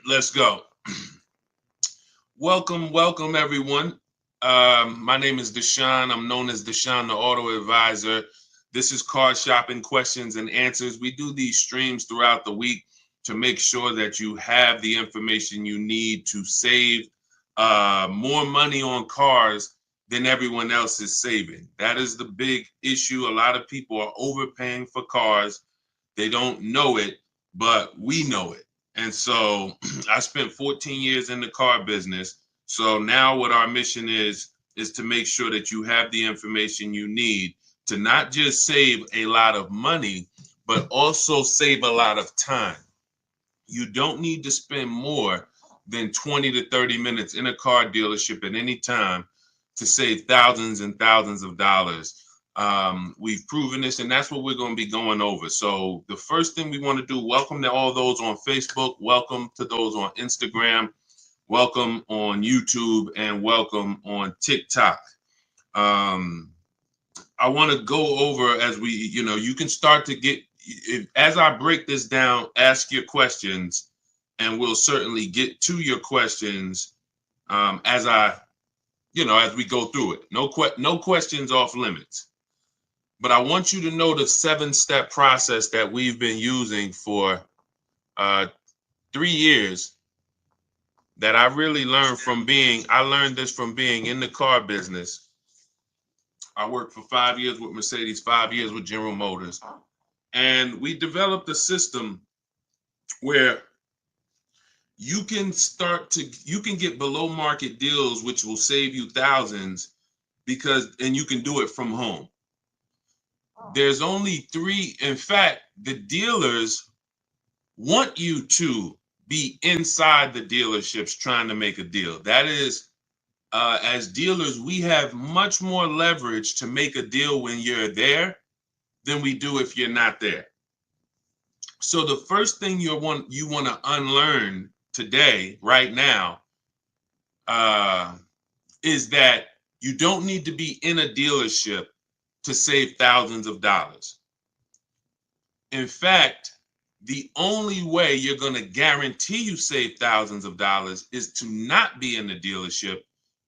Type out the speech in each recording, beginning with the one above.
Let's go. Welcome, everyone. My name is Deshone. I'm known as Deshone, the Auto Advisor. This is Car Shopping Questions and Answers. We do these streams throughout the week to make sure that you have the information you need to save more money on cars than everyone else is saving. That is the big issue. A lot of people are overpaying for cars. They don't know it, but we know it. And so I spent 14 years in the car business. So now what our mission is to make sure that you have the information you need to not just save a lot of money, but also save a lot of time. You don't need to spend more than 20 to 30 minutes in a car dealership at any time to save thousands and thousands of dollars. We've proven this, and that's what we're going to be going over. So the first thing we want to do, welcome to all those on Facebook, welcome to those on Instagram, welcome on YouTube, and welcome on TikTok. I want to go over as we, you can start to get, as I break this down, ask your questions, and we'll certainly get to your questions as we go through it. No questions off limits. But I want you to know the 7-step process that we've been using for 3 years that I really learned I learned this from being in the car business. I worked for 5 years with Mercedes, 5 years with General Motors. And we developed a system where you can get below market deals, which will save you thousands and you can do it from home. There's only 3. In fact, the dealers want you to be inside the dealerships trying to make a deal. That is, as dealers, we have much more leverage to make a deal when you're there than we do if you're not there. So the first thing you want to unlearn today, right now, is that you don't need to be in a dealership to save thousands of dollars. In fact, the only way you're going to guarantee you save thousands of dollars is to not be in the dealership,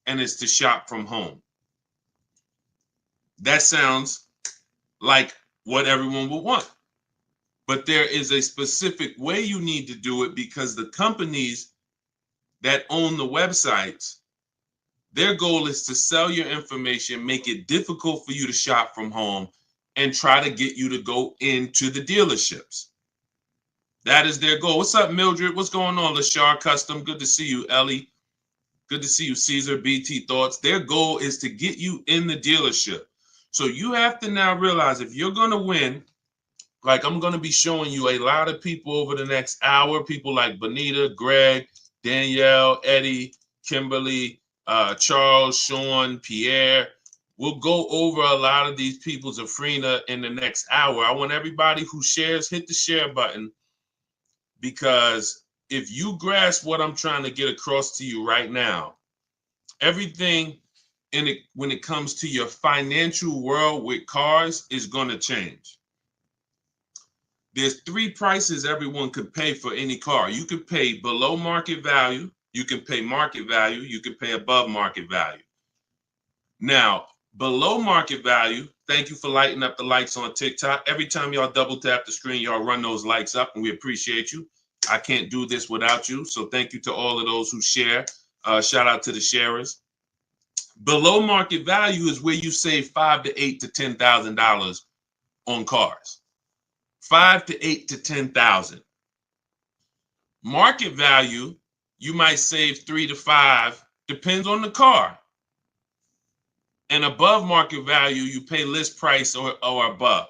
and it's to shop from home. That sounds like what everyone would want. But there is a specific way you need to do it, because the companies that own the websites, their goal is to sell your information, make it difficult for you to shop from home, and try to get you to go into the dealerships. That is their goal. What's up, Mildred? What's going on, Lashar Custom? Good to see you, Ellie. Good to see you, Caesar, BT Thoughts. Their goal is to get you in the dealership. So you have to now realize, if you're going to win, like I'm going to be showing you a lot of people over the next hour, people like Bonita, Greg, Danielle, Eddie, Kimberly, Charles, Sean, Pierre. We'll go over a lot of these people, Zafrina, in the next hour. I want everybody who shares, hit the share button, because if you grasp what I'm trying to get across to you right now, everything when it comes to your financial world with cars is going to change. There's 3 prices everyone could pay for any car. You could pay below market value, you can pay market value, you can pay above market value. Now, below market value, thank you for lighting up the likes on TikTok. Every time y'all double tap the screen, y'all run those likes up, and we appreciate you. I can't do this without you. So thank you to all of those who share. Shout out to the sharers. Below market value is where you save $5,000 to $8,000 to $10,000 on cars. $5,000 to $8,000 to $10,000. Market value, you might save $3,000 to $5,000, depends on the car. And above market value, you pay list price or above.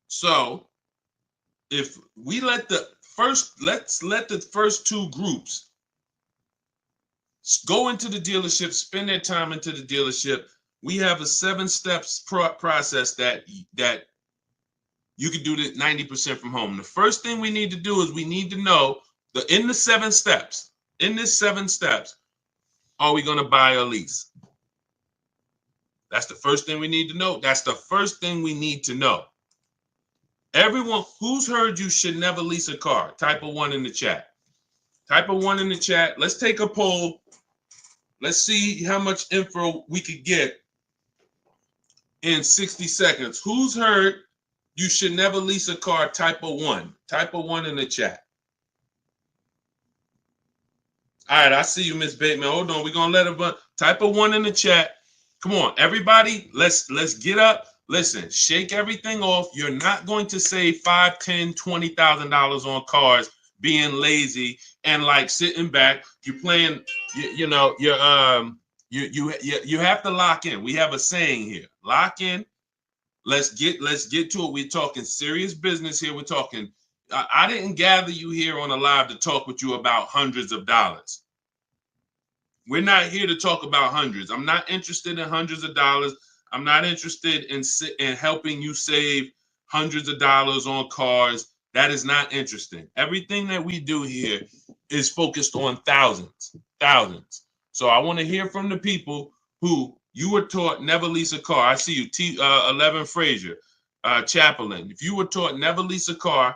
So if we let's let the first 2 groups go into the dealership, spend their time into the dealership. We have a 7 steps process that you can do this 90% from home. The first thing we need to do is we need to know in this 7 steps, are we going to buy a lease? That's the first thing we need to know. That's the first thing we need to know. Everyone who's heard you should never lease a car, type a 1 in the chat. Type a 1 in the chat. Let's take a poll. Let's see how much info we could get in 60 seconds. Who's heard you should never lease a car? Type a 1. Type a 1 in the chat. All right, I see you, Miss Bateman. Hold on. We're going to let her type a 1 in the chat. Come on, everybody. Let's get up. Listen, shake everything off. You're not going to save $5,000, $10,000, $20,000 on cars being lazy and like sitting back. You're playing, you have to lock in. We have a saying here. Lock in. Let's get to it. We're talking serious business here. We're talking. I didn't gather you here on a live to talk with you about hundreds of dollars. We're not here to talk about hundreds. I'm not interested in hundreds of dollars. I'm not interested in helping you save hundreds of dollars on cars. That is not interesting. Everything that we do here is focused on thousands. So I want to hear from the people who you were taught never lease a car. I see you, 11 Frazier, Chaplain. If you were taught never lease a car,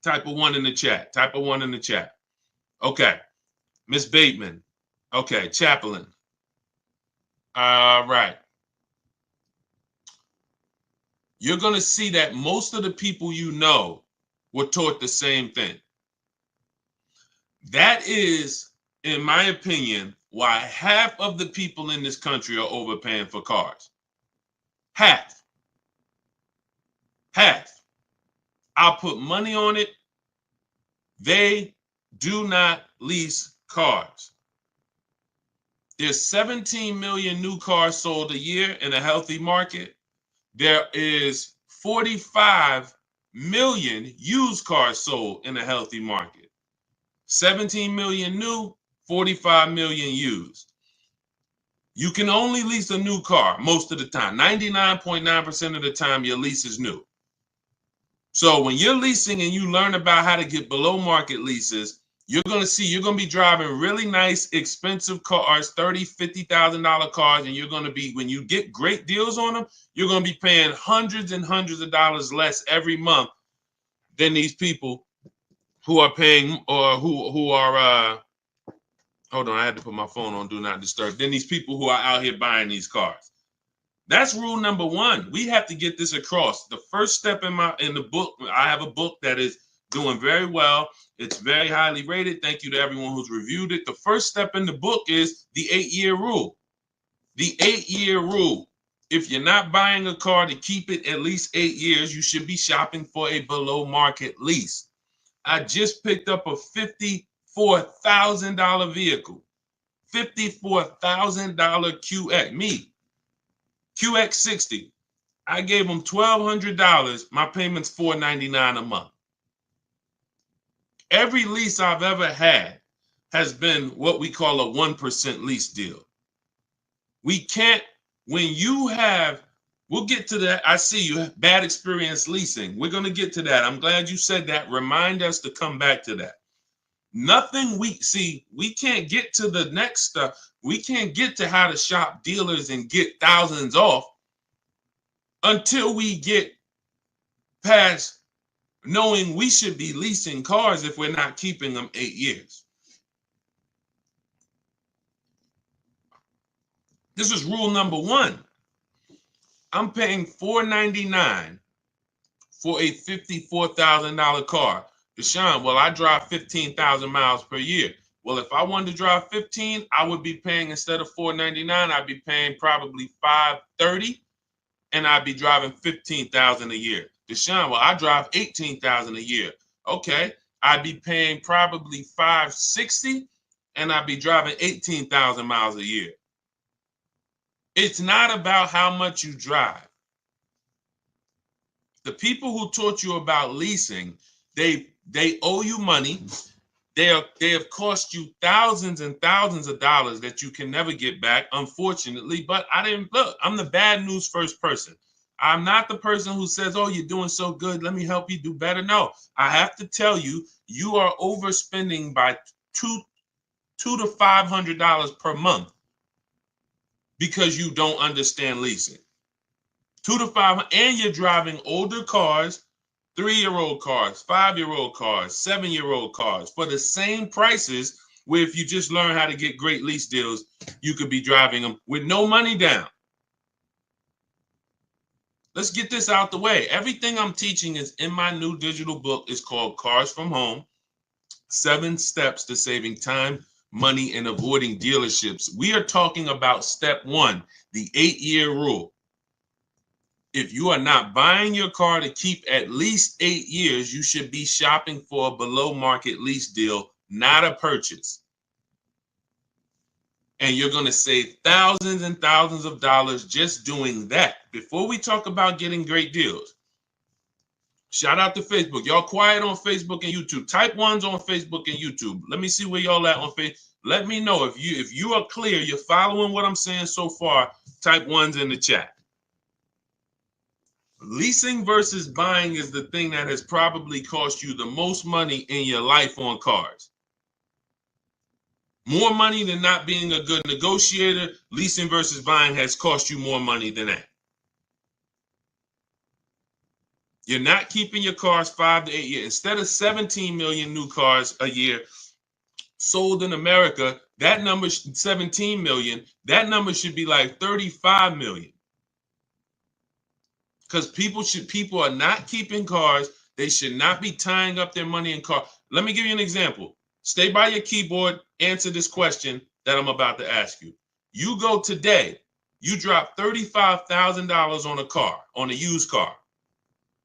type a 1 in the chat. Type a 1 in the chat. Okay. Miss Bateman. Okay. Chaplain. All right. You're going to see that most of the people you know were taught the same thing. That is, in my opinion, why half of the people in this country are overpaying for cars. Half. I'll put money on it. They do not lease cars. There's 17 million new cars sold a year in a healthy market. There is 45 million used cars sold in a healthy market. 17 million new, 45 million used. You can only lease a new car most of the time. 99.9% of the time, your lease is new. So when you're leasing and you learn about how to get below market leases, you're going to be driving really nice, expensive cars, $30,000, $50,000 cars, and you're going to be, when you get great deals on them, you're going to be paying hundreds and hundreds of dollars less every month than these people who are paying, or who are, hold on, I had to put my phone on Do Not Disturb, than these people who are out here buying these cars. That's rule number 1. We have to get this across. The first step in the book, I have a book that is doing very well. It's very highly rated. Thank you to everyone who's reviewed it. The first step in the book is the 8-year rule. The 8-year rule. If you're not buying a car to keep it at least 8 years, you should be shopping for a below market lease. I just picked up a $54,000 vehicle. $54,000 QX. QX60. I gave them $1,200. My payment's $499 a month. Every lease I've ever had has been what we call a 1% lease deal. We can't, when you have, we'll get to that. I see you have bad experience leasing. We're going to get to that. I'm glad you said that. Remind us to come back to that. Nothing we can't get to the next stuff. We can't get to how to shop dealers and get thousands off until we get past knowing we should be leasing cars if we're not keeping them 8 years. This is rule number 1. I'm paying $499 for a $54,000 car. Deshone, well, I drive 15,000 miles per year. Well, if I wanted to drive 15, I would be paying, instead of $499, I'd be paying probably $530, and I'd be driving 15,000 a year. Deshone, well, I drive 18,000 a year. Okay, I'd be paying probably $560, and I'd be driving 18,000 miles a year. It's not about how much you drive. The people who taught you about leasing, they owe you money. They have cost you thousands and thousands of dollars that you can never get back, unfortunately. But I'm the bad news first person. I'm not the person who says, oh, you're doing so good, let me help you do better. No, I have to tell you, you are overspending by $200 to $500 per month because you don't understand leasing. $200 to $500, and you're driving older cars 3-year-old cars, 5-year-old cars, 7-year-old cars for the same prices, where if you just learn how to get great lease deals, you could be driving them with no money down. Let's get this out the way. Everything I'm teaching is in my new digital book. It's called Cars from Home, 7 Steps to Saving Time, Money, and Avoiding Dealerships. We are talking about step 1, the 8-year rule. If you are not buying your car to keep at least 8 years, you should be shopping for a below market lease deal, not a purchase. And you're going to save thousands and thousands of dollars just doing that. Before we talk about getting great deals, shout out to Facebook. Y'all quiet on Facebook and YouTube. Type 1s on Facebook and YouTube. Let me see where y'all at on Facebook. Let me know if you are clear, you're following what I'm saying so far. Type 1s in the chat. Leasing versus buying is the thing that has probably cost you the most money in your life on cars. More money than not being a good negotiator. Leasing versus buying has cost you more money than that. You're not keeping your cars 5 to 8 years. Instead of 17 million new cars a year sold in America, that number, 17 million, that number should be like 35 million. Because people are not keeping cars. They should not be tying up their money in cars. Let me give you an example. Stay by your keyboard, answer this question that I'm about to ask you. You go today, you drop $35,000 on a car, on a used car.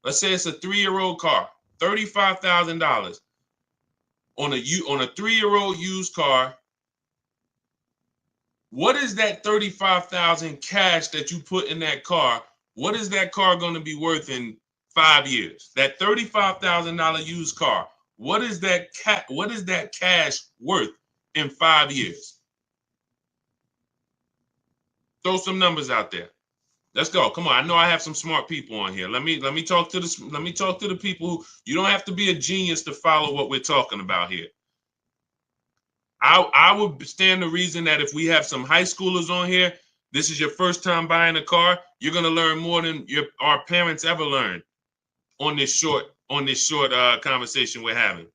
Let's say it's a 3-year-old car, $35,000 on a 3-year-old used car. What is that $35,000 cash that you put in that car? What is that car going to be worth in 5 years? That $35,000 used car. What is that cash worth in 5 years? Throw some numbers out there. Let's go. Come on. I know I have some smart people on here. Let me talk to the people who, you don't have to be a genius to follow what we're talking about here. I would stand the reason that if we have some high schoolers on here, this is your first time buying a car, you're gonna learn more than our parents ever learned on this short conversation we're having.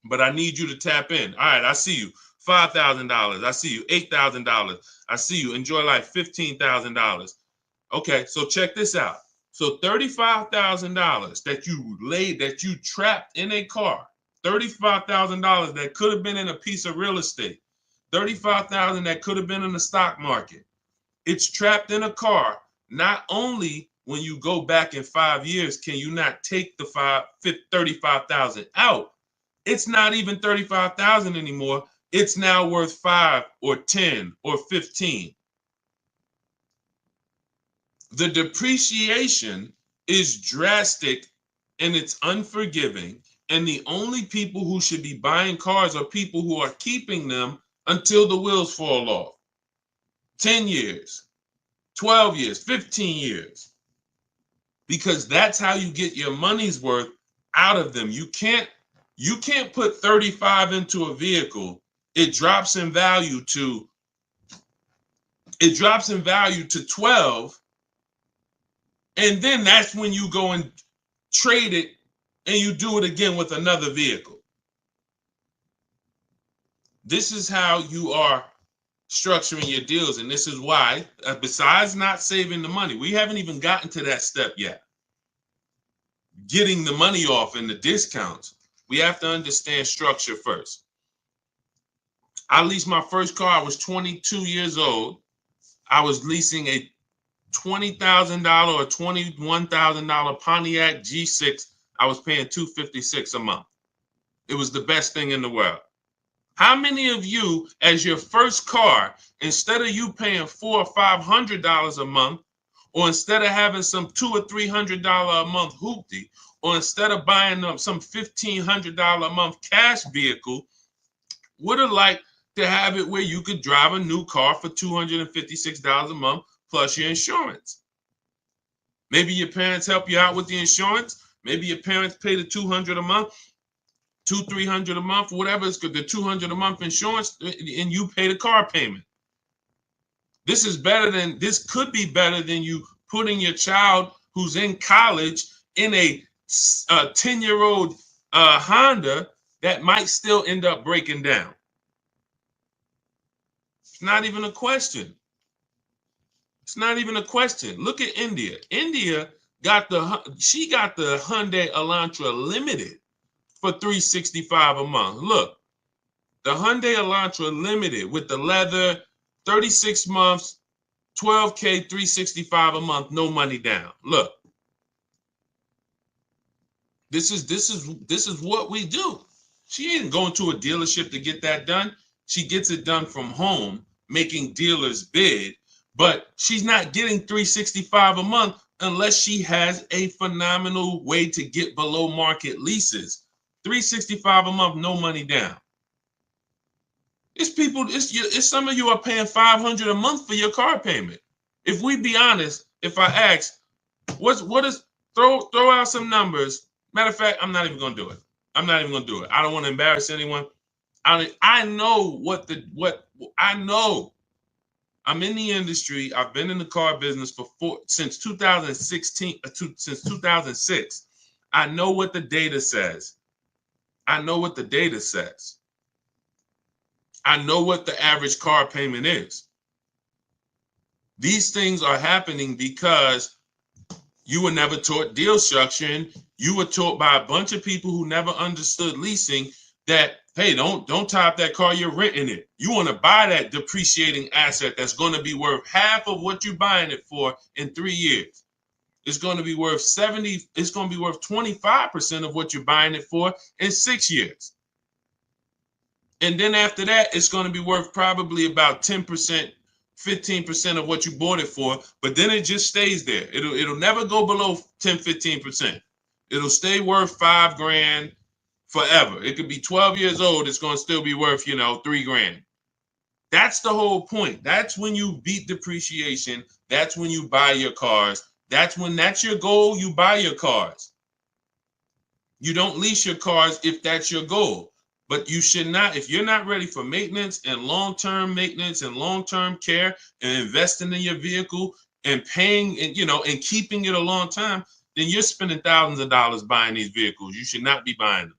But I need you to tap in. All right, I see you. $5,000. I see you. $8,000. I see you. Enjoy life. $15,000. Okay, so check this out. So $35,000 that you trapped in a car. $35,000 that could have been in a piece of real estate. $35,000 that could have been in the stock market. It's trapped in a car. Not only when you go back in 5 years, can you not take the $35,000 out? It's not even $35,000 anymore. It's now worth 5 or 10 or 15. The depreciation is drastic and it's unforgiving. And the only people who should be buying cars are people who are keeping them until the wheels fall off. 10 years, 12 years, 15 years. Because that's how you get your money's worth out of them. You can't put 35 into a vehicle. It drops in value to 12. And then that's when you go and trade it and you do it again with another vehicle. This is how you are structuring your deals. And this is why, besides not saving the money, we haven't even gotten to that step yet. Getting the money off and the discounts. We have to understand structure first. I leased my first car. I was 22 years old. I was leasing a $20,000 or $21,000 Pontiac G6. I was paying $256 a month. It was the best thing in the world. How many of you, as your first car, instead of you paying $400 or $500 a month, or instead of having some $200 or $300 a month hoopty, or instead of buying some $1,500 a month cash vehicle, would have liked to have it where you could drive a new car for $256 a month plus your insurance? Maybe your parents help you out with the insurance. Maybe your parents pay the $200 a month, $200-300 a month, whatever it's good, the $200 a month insurance, and you pay the car payment. This could be better than you putting your child who's in college in a 10-year-old Honda that might still end up breaking down. It's not even a question. It's not even a question. Look at India. India got the Hyundai Elantra Limited for $365 a month. Look, the Hyundai Elantra Limited with the leather, 36 months, $12K, $365 a month, no money down. Look, this is what we do. She ain't going to a dealership to get that done. She gets it done from home, making dealers bid, but she's not getting $365 a month unless she has a phenomenal way to get below market leases. $365 a month, no money down. It's people, it's some of you are paying $500 a month for your car payment. If we be honest, if I ask, what is throw out some numbers. Matter of fact, I'm not even gonna do it. I'm not even gonna do it. I don't want to embarrass anyone. I know I know. I'm in the industry. I've been in the car business since 2016, since 2006. I know what the data says. I know what the data says. I know what the average car payment is. These things are happening because you were never taught deal structuring. You were taught by a bunch of people who never understood leasing that, hey, don't tie up that car, you're renting it. You want to buy that depreciating asset that's going to be worth half of what you're buying it for in 3 years. It's going to be worth 70, it's going to be worth 25% of what you're buying it for in 6 years. And then after that, it's going to be worth probably about 10%, 15% of what you bought it for, but then it just stays there. It'll never go below 10, 15%. It'll stay worth $5,000 forever. It could be 12 years old. It's going to still be worth, $3,000. That's the whole point. That's when you beat depreciation. That's when you buy your cars. That's your goal. You buy your cars. You don't lease your cars if that's your goal. But you should not, if you're not ready for maintenance and long-term care and investing in your vehicle and paying and keeping it a long time, then you're spending thousands of dollars buying these vehicles. You should not be buying them.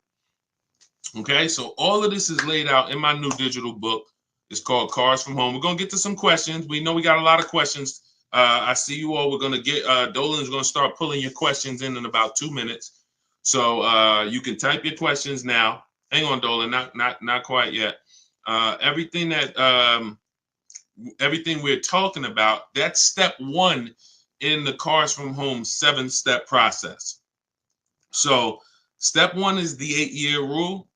Okay, so all of this is laid out in my new digital book. It's called Cars from Home. We're going to get to some questions. We know we got a lot of questions. I see you all. We're going to get, Dolan's going to start pulling your questions in about 2 minutes. So you can type your questions now. Hang on, Dolan, not quite yet. Everything we're talking about, that's step 1 in the Cars from Home 7-step process. So step 1 is the 8-year rule.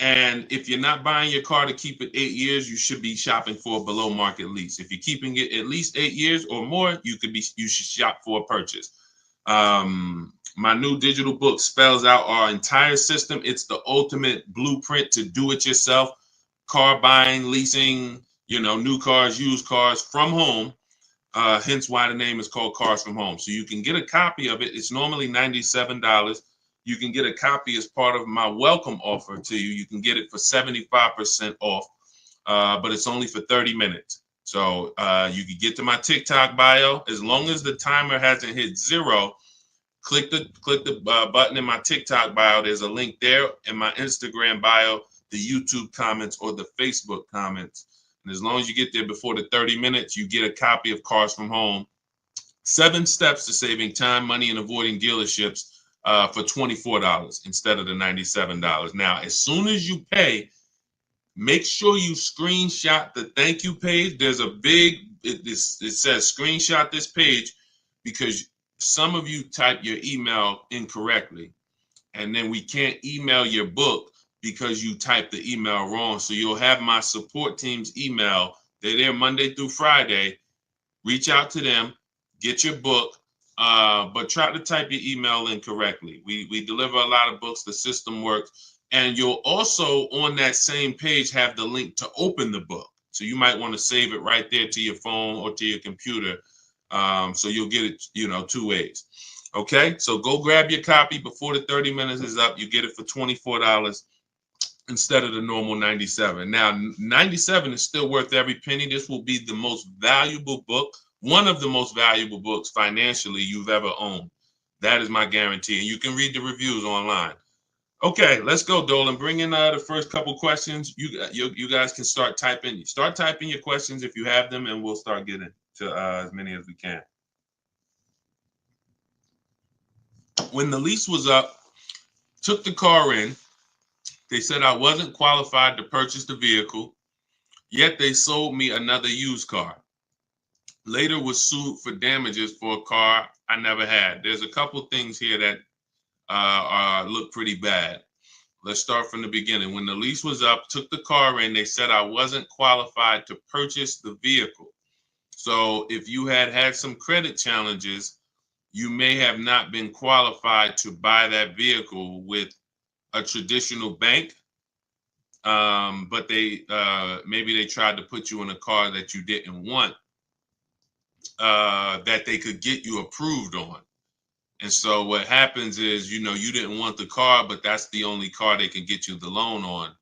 And if you're not buying your car to keep it 8 years, you should be shopping for a below market lease. If you're keeping it at least 8 years or more, you should shop for a purchase. My new digital book spells out our entire system. It's the ultimate blueprint to do it yourself. Car buying, leasing, new cars, used cars from home. Hence why the name is called Cars from Home. So you can get a copy of it. It's normally $97. You can get a copy as part of my welcome offer to you. You can get it for 75% off, but it's only for 30 minutes. So you can get to my TikTok bio. As long as the timer hasn't hit 0, click the button in my TikTok bio. There's a link there in my Instagram bio, the YouTube comments, or the Facebook comments. And as long as you get there before the 30 minutes, you get a copy of Cars from Home. 7 steps to saving time, money, and avoiding dealerships for $24 instead of the $97. Now, as soon as you pay, make sure you screenshot the thank you page. There's a it says screenshot this page because some of you type your email incorrectly, and then we can't email your book because you typed the email wrong. So you'll have my support team's email. They're there Monday through Friday. Reach out to them, get your book, but try to type your email in correctly. We deliver a lot of books. The system works. And you'll also, on that same page, have the link to open the book. So you might want to save it right there to your phone or to your computer. So you'll get it, 2 ways. Okay, so go grab your copy before the 30 minutes is up. You get it for $24 instead of the normal $97. Now, $97 is still worth every penny. This will be the most valuable book, one of the most valuable books financially you've ever owned. That is my guarantee. And you can read the reviews online. Okay, let's go, Dolan. Bring in the first couple questions. You guys can start typing. Start typing your questions if you have them, and we'll start getting to as many as we can. When the lease was up, took the car in. They said I wasn't qualified to purchase the vehicle, yet they sold me another used car. Later was sued for damages for a car I never had. There's a couple things here that look pretty bad. Let's start from the beginning. When the lease was up, took the car in, they said I wasn't qualified to purchase the vehicle. So if you had some credit challenges, you may have not been qualified to buy that vehicle with a traditional bank. But they maybe they tried to put you in a car that you didn't want, that they could get you approved on. And so what happens is, you didn't want the car, but that's the only car they can get you the loan on.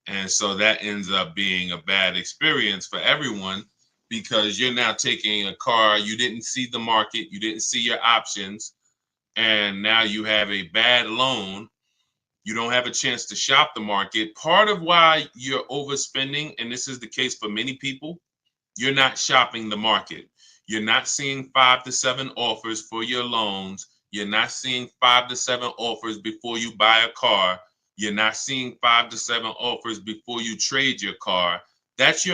And so that ends up being a bad experience for everyone, because you're now taking a car, you didn't see the market, you didn't see your options, and now you have a bad loan. You don't have a chance to shop the market. Part of why you're overspending, and this is the case for many people, you're not shopping the market. You're not seeing 5 to 7 offers for your loans. You're not seeing 5 to 7 offers before you buy a car. You're not seeing 5 to 7 offers before you trade your car. That's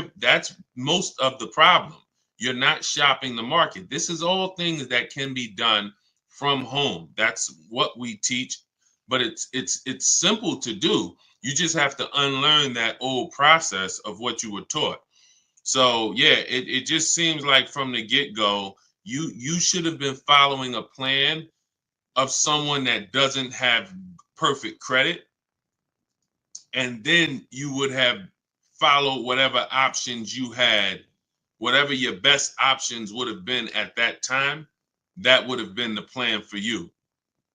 most of the problem. You're not shopping the market. This is all things that can be done from home. That's what we teach, but it's simple to do. You just have to unlearn that old process of what you were taught. So yeah, it just seems like from the get-go, you should have been following a plan of someone that doesn't have perfect credit, and then you would have followed whatever options you had, whatever your best options would have been at that time. That would have been the plan for you.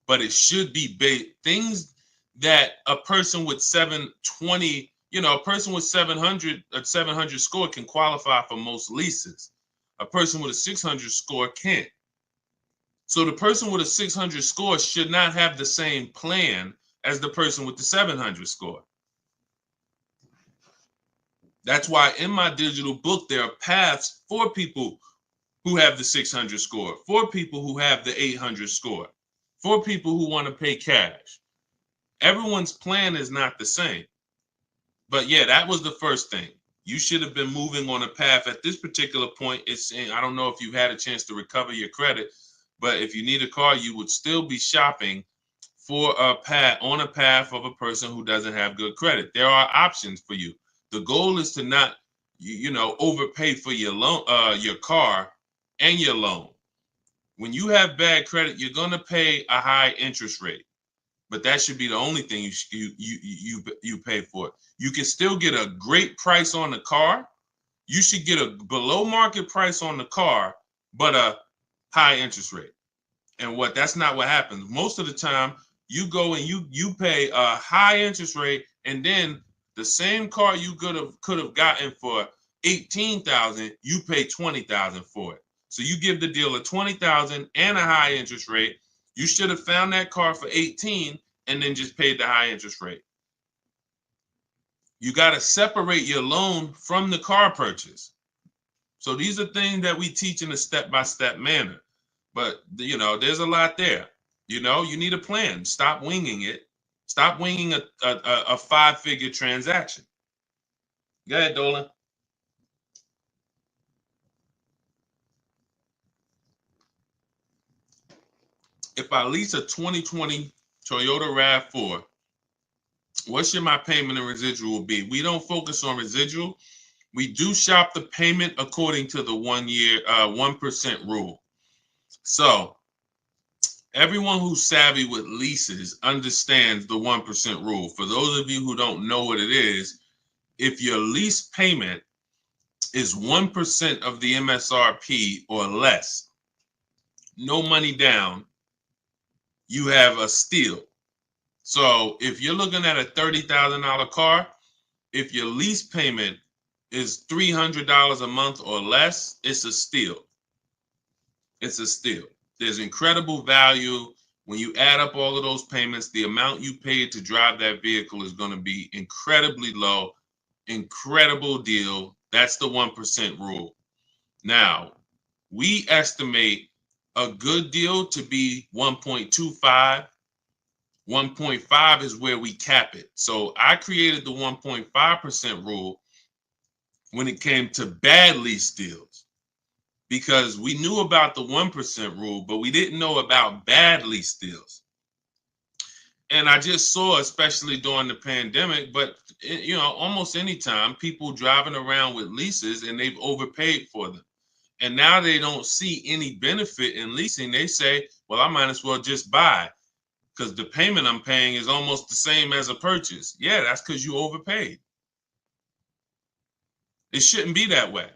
But it should be things that a person with 720, a person with 700 score can qualify for most leases. A person with a 600 score can't. So the person with a 600 score should not have the same plan as the person with the 700 score. That's why in my digital book, there are paths for people who have the 600 score, for people who have the 800 score, for people who want to pay cash. Everyone's plan is not the same. But yeah, that was the first thing. You should have been moving on a path at this particular point. It's saying, I don't know if you had a chance to recover your credit, but if you need a car, you would still be shopping for a path of a person who doesn't have good credit. There are options for you. The goal is to not, overpay for your loan, your car and your loan. When you have bad credit, you're going to pay a high interest rate, but that should be the only thing you pay for. You can still get a great price on the car. You should get a below market price on the car, but a high interest rate. And that's not what happens. Most of the time, you go and you pay a high interest rate, and then the same car you could have gotten for $18,000, you pay $20,000 for it. So you give the dealer $20,000 and a high interest rate. You should have found that car for $18,000 and then just paid the high interest rate. You got to separate your loan from the car purchase. So these are things that we teach in a step-by-step manner. But, there's a lot there. You need a plan. Stop winging it. Stop winging a 5-figure transaction. Go ahead, Dolan. If I lease a 2020 Toyota RAV4, what should my payment and residual be? We don't focus on residual. We do shop the payment according to the 1% rule. So everyone who's savvy with leases understands the 1% rule. For those of you who don't know what it is, if your lease payment is 1% of the MSRP or less, no money down, you have a steal. So if you're looking at a $30,000 car, if your lease payment is $300 a month or less, it's a steal. It's a steal. There's incredible value When you add up all of those payments, the amount you paid to drive that vehicle is going to be incredibly low. Incredible deal. That's the 1% rule. Now, we estimate a good deal to be 1.25. 1.5 is where we cap it. So I created the 1.5% rule when it came to bad lease deals, because we knew about the 1% rule, but we didn't know about bad lease deals. And I just saw, especially during the pandemic, but almost any time, people driving around with leases and they've overpaid for them. And now they don't see any benefit in leasing. They say, well, I might as well just buy because the payment I'm paying is almost the same as a purchase. Yeah, that's because you overpaid. It shouldn't be that way.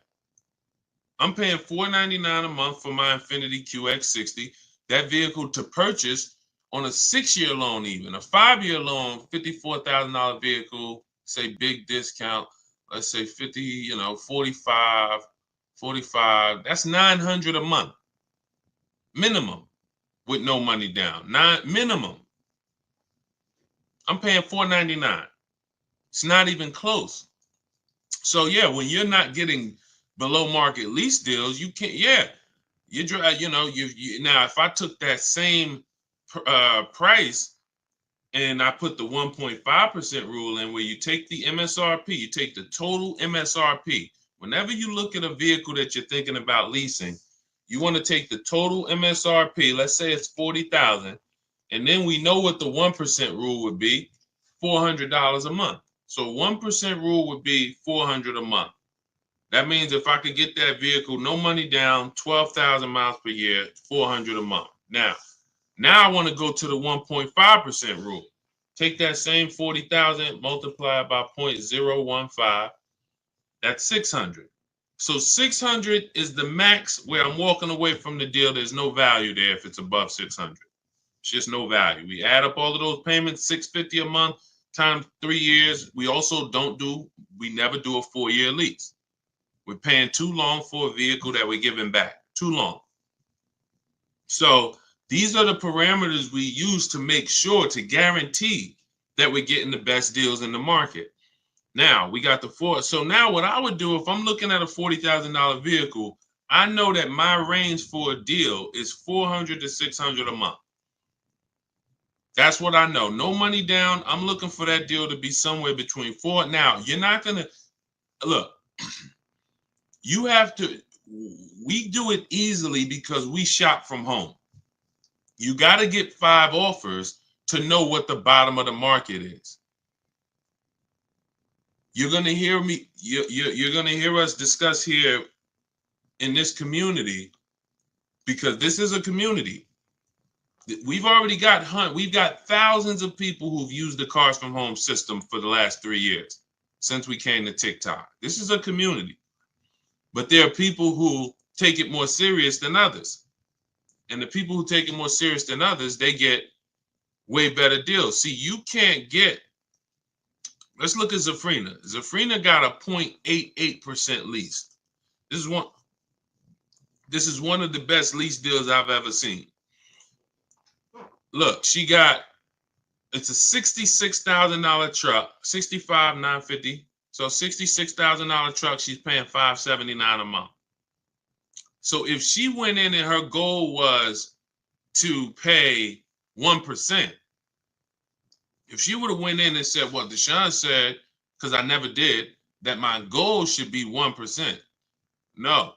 I'm paying $499 a month for my Infiniti QX60. That vehicle to purchase on a 6-year loan, even a 5-year loan, $54,000 vehicle, say big discount, let's say 50, 45, that's $900 a month minimum with no money down. Minimum. I'm paying $499. It's not even close. So yeah, when you're not getting below market lease deals, you can't. Yeah, you drive. Now if I took that same price and I put the 1.5% rule in, where you take the MSRP, you take the total MSRP. Whenever you look at a vehicle that you're thinking about leasing, you want to take the total MSRP. Let's say it's $40,000, and then we know what the 1% rule would be: $400 a month. So 1% rule would be $400 a month. That means if I could get that vehicle, no money down, 12,000 miles per year, $400 a month. Now I want to go to the 1.5% rule. Take that same 40,000, multiply by 0.015. That's 600. So 600 is the max where I'm walking away from the deal. There's no value there if it's above 600. It's just no value. We add up all of those payments, $650 a month times 3 years. We never do a 4-year lease. We're paying too long for a vehicle that we're giving back. Too long. So these are the parameters we use to make sure, to guarantee that we're getting the best deals in the market. Now we got the 4. So now what I would do if I'm looking at a $40,000 vehicle, I know that my range for a deal is $400 to $600 a month. That's what I know. No money down. I'm looking for that deal to be somewhere between 4. Now, you're not going to look. You have to. We do it easily because we shop from home. You got to get 5 offers to know what the bottom of the market is. You're going to hear me. You're going to hear us discuss here in this community, because this is a community. We've got thousands of people who've used the Cars from Home system for the last 3 years since we came to TikTok. This is a community, but there are people who take it more serious than others. And the people who take it more serious than others, they get way better deals. See, you can't get, let's look at Zafrina. Zafrina got a 0.88% lease. This is one of the best lease deals I've ever seen. Look, it's a $66,000 truck, $65,950. So $66,000 truck, she's paying $579 a month. So if she went in and her goal was to pay 1%, if she would have went in and said what Deshone said, because I never did, that my goal should be 1%. No.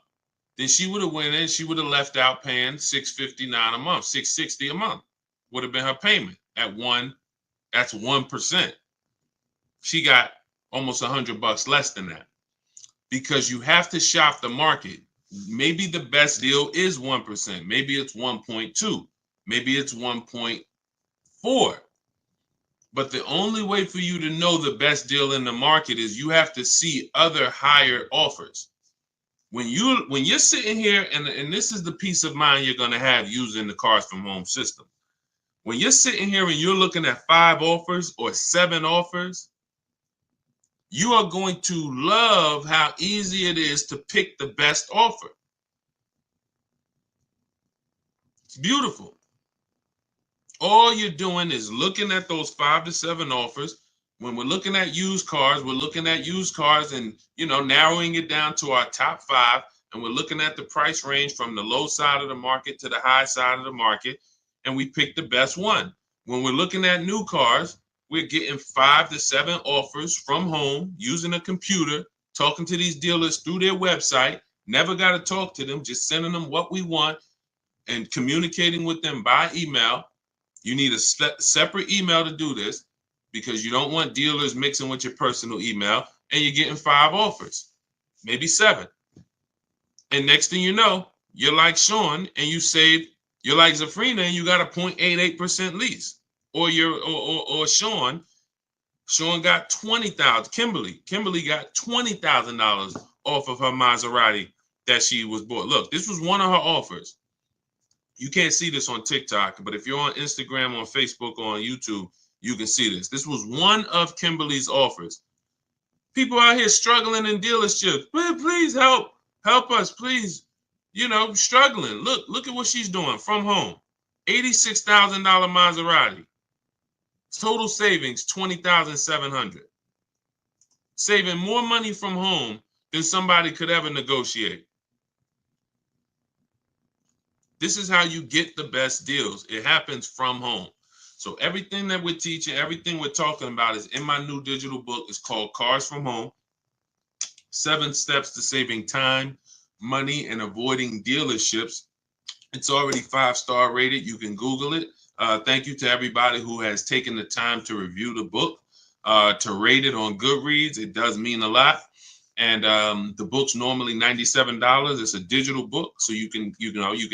Then she would have went in, she would have left out paying $659 a month, $660 a month would have been her payment at 1. That's 1%. She got almost $100 less than that, because you have to shop the market. Maybe the best deal is 1%. Maybe it's 1.2. Maybe it's 1.4. But the only way for you to know the best deal in the market is you have to see other higher offers. When you're sitting here, and this is the peace of mind you're going to have using the Cars from Home system. When you're sitting here and you're looking at 5 offers or 7 offers, you are going to love how easy it is to pick the best offer. It's beautiful. All you're doing is looking at those 5 to 7 offers. When we're looking at used cars, we're looking at used cars and, narrowing it down to our top 5. And we're looking at the price range from the low side of the market to the high side of the market. And we pick the best one. When we're looking at new cars, we're getting 5 to 7 offers from home using a computer, talking to these dealers through their website. Never got to talk to them, just sending them what we want and communicating with them by email. You need a separate email to do this because you don't want dealers mixing with your personal email, and you're getting 5 offers, maybe 7. And next thing you know, you're like Sean and you're like Zafrina and you got a 0.88% lease. Or Sean got $20,000. Kimberly got $20,000 off of her Maserati that she was bought. Look, this was one of her offers. You can't see this on TikTok, but if you're on Instagram, on Facebook, or on YouTube, you can see this. This was one of Kimberly's offers. People out here struggling in dealerships. Please help us, please. Struggling. Look at what she's doing from home. $86,000 Maserati. Total savings, $20,700. Saving more money from home than somebody could ever negotiate. This is how you get the best deals. It happens from home. So everything that we're teaching, everything we're talking about is in my new digital book. It's called Cars from Home. 7 Steps to Saving Time, Money, and Avoiding Dealerships. It's already 5-star rated. You can Google it. Thank you to everybody who has taken the time to review the book, to rate it on Goodreads. It does mean a lot. And the book's normally $97. It's a digital book, so you can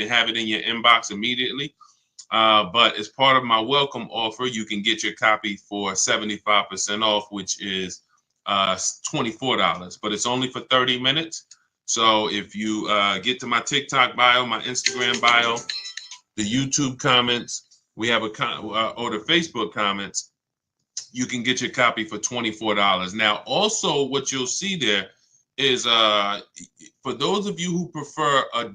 have it in your inbox immediately. But as part of my welcome offer, you can get your copy for 75% off, which is $24. But it's only for 30 minutes. So if you get to my TikTok bio, my Instagram bio, the YouTube comments, we have or the Facebook comments, you can get your copy for $24. Now, also what you'll see there is for those of you who prefer a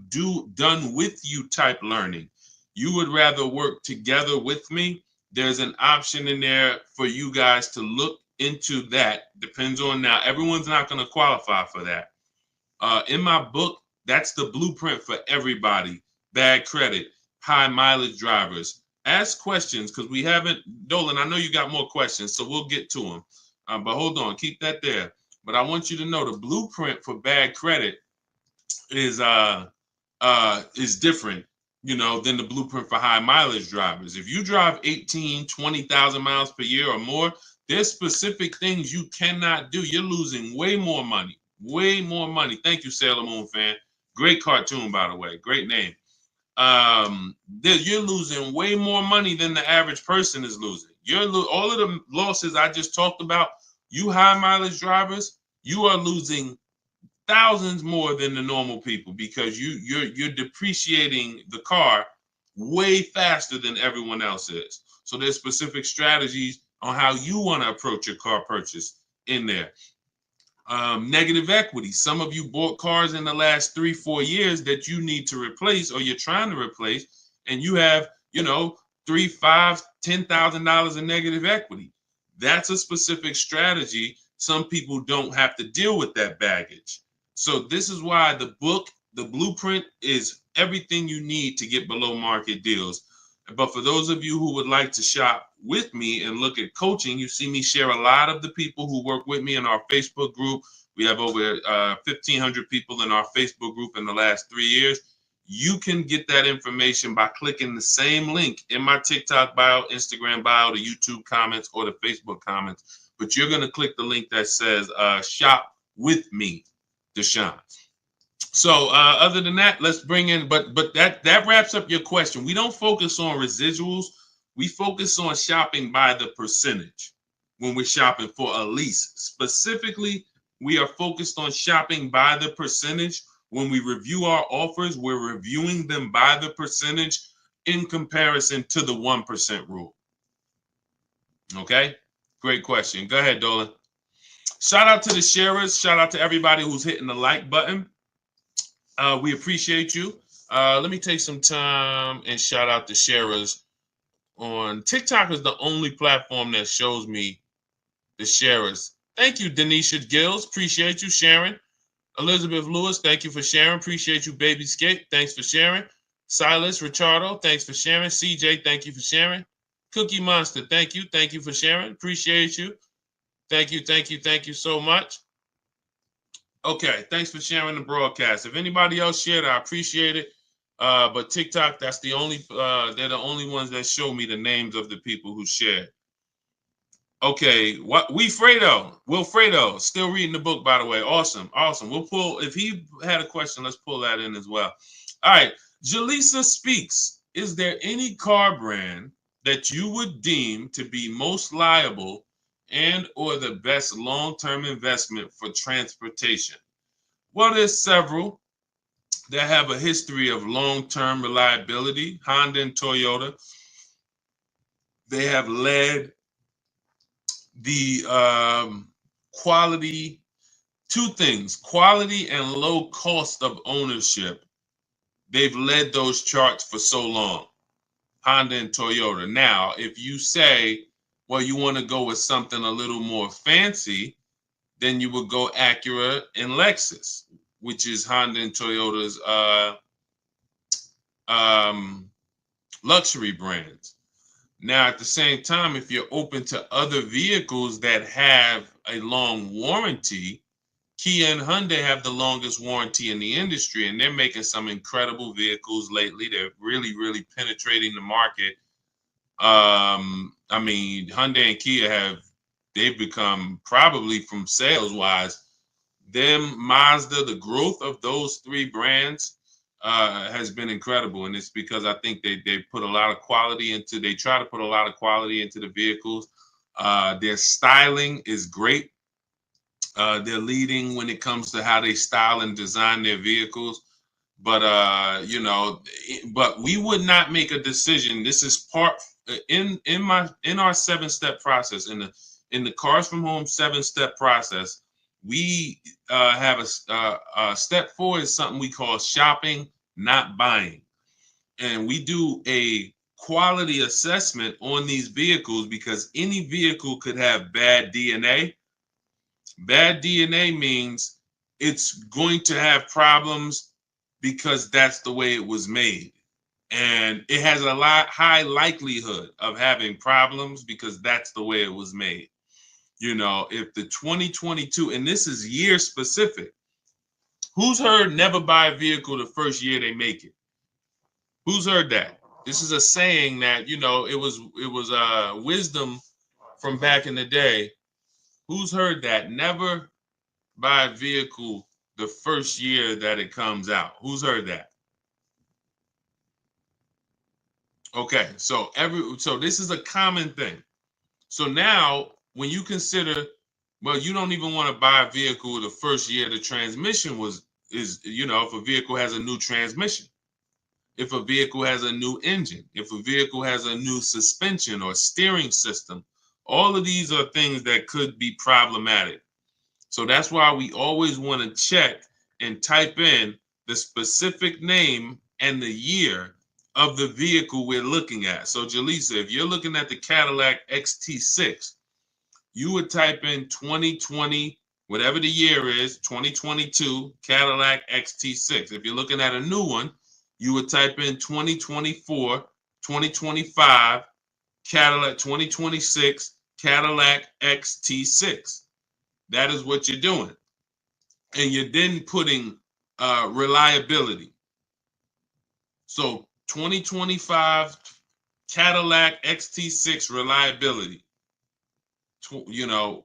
done with you type learning, you would rather work together with me. There's an option in there for you guys to look into that. Depends on, now, everyone's not going to qualify for that. In my book, that's the blueprint for everybody. Bad credit, high mileage drivers. Ask questions because we haven't, Dolan, I know you got more questions, so we'll get to them. But hold on, keep that there. But I want you to know the blueprint for bad credit is different, than the blueprint for high mileage drivers. If you drive 18, 20,000 miles per year or more, there's specific things you cannot do. You're losing way more money. Way more money. Thank you, Sailor Moon fan. Great cartoon, by the way. Great name. You're losing way more money than the average person is losing. All of the losses I just talked about, you high mileage drivers, you are losing thousands more than the normal people because you're depreciating the car way faster than everyone else is. So there's specific strategies on how you want to approach your car purchase in there. Negative equity. Some of you bought cars in the last 3-4 years that you need to replace or you're trying to replace, and you have, $3,000, $5,000, $10,000 in negative equity. That's a specific strategy. Some people don't have to deal with that baggage. So this is why the book, the blueprint, is everything you need to get below market deals. But for those of you who would like to shop with me and look at coaching, you see me share a lot of the people who work with me in our Facebook group. We have over 1,500 people in our Facebook group in the last 3 years. You can get that information by clicking the same link in my TikTok bio, Instagram bio, the YouTube comments, or the Facebook comments. But you're going to click the link that says shop with me, Deshone. So other than that, let's bring in, but that wraps up your question. We don't focus on residuals. We focus on shopping by the percentage when we're shopping for a lease. Specifically, we are focused on shopping by the percentage. When we review our offers, we're reviewing them by the percentage in comparison to the 1% rule. Okay, great question. Go ahead, Dolan. Shout out to the sharers. Shout out to everybody who's hitting the like button. We appreciate you. Let me take some time and shout out the sharers on TikTok is the only platform that shows me the sharers. Thank you, Denisha Gills. Appreciate you sharing. Elizabeth Lewis, thank you for sharing. Appreciate you, Baby Skate. Thanks for sharing. Silas Richardo, thanks for sharing. CJ, thank you for sharing. Cookie Monster, thank you. Thank you for sharing. Appreciate you. Thank you, thank you, thank you so much. Okay, thanks for sharing the broadcast. If anybody else shared, I appreciate it. But TikTok, that's the only, they're the only ones that show me the names of the people who shared. Okay, Wilfredo, still reading the book, by the way. Awesome. We'll pull, if he had a question, let's pull that in as well. All right, Jaleesa speaks. Is there any car brand that you would deem to be most liable and or the best long-term investment for transportation? Well, there's several that have a history of long-term reliability. Honda and Toyota, they have led the quality, two things, quality and low cost of ownership. They've led those charts for so long, Honda and Toyota. Now, if you say, well, you want to go with something a little more fancy, then you would go Acura and Lexus, which is Honda and Toyota's luxury brands. Now, at the same time, if you're open to other vehicles that have a long warranty, Kia and Hyundai have the longest warranty in the industry, and they're making some incredible vehicles lately. They're really, really penetrating the market. I mean, Hyundai and Kia they've become, probably from sales wise, Mazda, the growth of those three brands has been incredible. And it's because I think they put a lot of quality into, they try to put a lot of quality into the vehicles. Their styling is great. They're leading when it comes to how they style and design their vehicles. But but we would not make a decision. This is part in our 7-step process, in the Cars from Home 7-step process. We have a step 4 is something we call shopping, not buying, and we do a quality assessment on these vehicles because any vehicle could have bad DNA. Bad DNA means it's going to have problems because that's the way it was made. And it has a high likelihood of having problems because that's the way it was made. You know, if the 2022, and this is year specific, who's heard never buy a vehicle the first year they make it? Who's heard that? This is a saying that, you know, it was wisdom from back in the day. Who's heard that? Never buy a vehicle the first year that it comes out. Who's heard that? Okay, so this is a common thing. So now when you consider, well, you don't even want to buy a vehicle the first year the transmission is, you know, if a vehicle has a new transmission, if a vehicle has a new engine, if a vehicle has a new suspension or steering system, all of these are things that could be problematic. So that's why we always want to check and type in the specific name and the year of the vehicle we're looking at. So Jaleesa, if you're looking at the Cadillac XT6, you would type in 2020, whatever the year is, 2022 Cadillac XT6. If you're looking at a new one, you would type in 2024, 2025 Cadillac, 2026 Cadillac XT6. That is what you're doing. And you're then putting reliability. So 2025 Cadillac XT6 reliability. You know,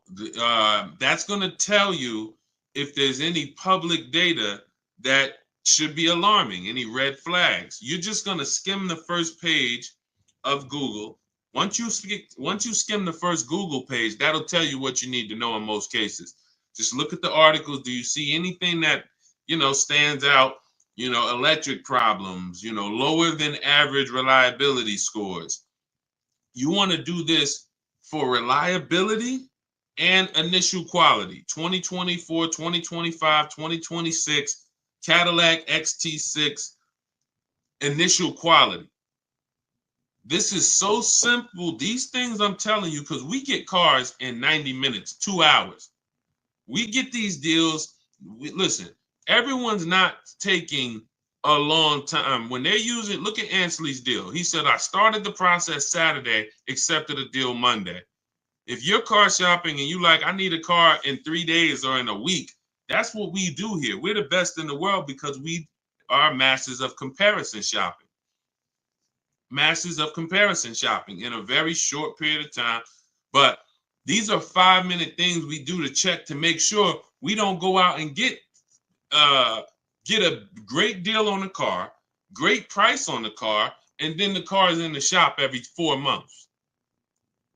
that's going to tell you if there's any public data that should be alarming, any red flags. You're just going to skim the first page of Google. Once you skim the first Google page, that'll tell you what you need to know in most cases. Just look at the articles. Do you see anything that, you know, stands out? You know, electric problems, you know, lower than average reliability scores. You want to do this for reliability and initial quality. 2024, 2025, 2026 Cadillac XT6 initial quality. This is so simple. These things I'm telling you, because we get cars in 90 minutes, 2 hours. We get these deals. Listen, everyone's not taking a long time. When they're using, look at Ansley's deal. He said, I started the process Saturday, accepted a deal Monday. If you're car shopping and you like, I need a car in 3 days or in a week, that's what we do here. We're the best in the world because we are masters of comparison shopping. Masters of comparison shopping in a very short period of time. But these are 5-minute things we do to check to make sure we don't go out and get a great deal on the car, great price on the car, and then the car is in the shop every 4 months.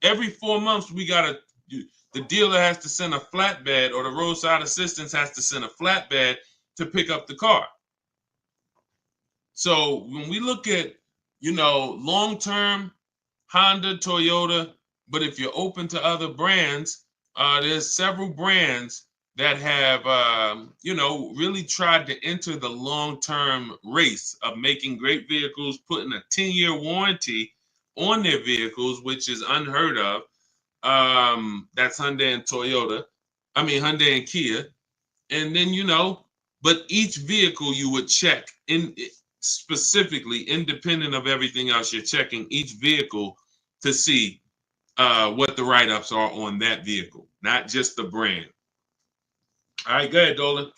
Every 4 months, the dealer has to send a flatbed, or the roadside assistance has to send a flatbed to pick up the car. So when we look at, long-term Honda, Toyota, but if you're open to other brands, there's several brands that have, really tried to enter the long-term race of making great vehicles, putting a 10-year warranty on their vehicles, which is unheard of. That's Hyundai and Toyota. Hyundai and Kia. And then, but each vehicle you would check in specifically, independent of everything else, you're checking each vehicle to see what the write-ups are on that vehicle, not just the brand. All right, go ahead, Dolan.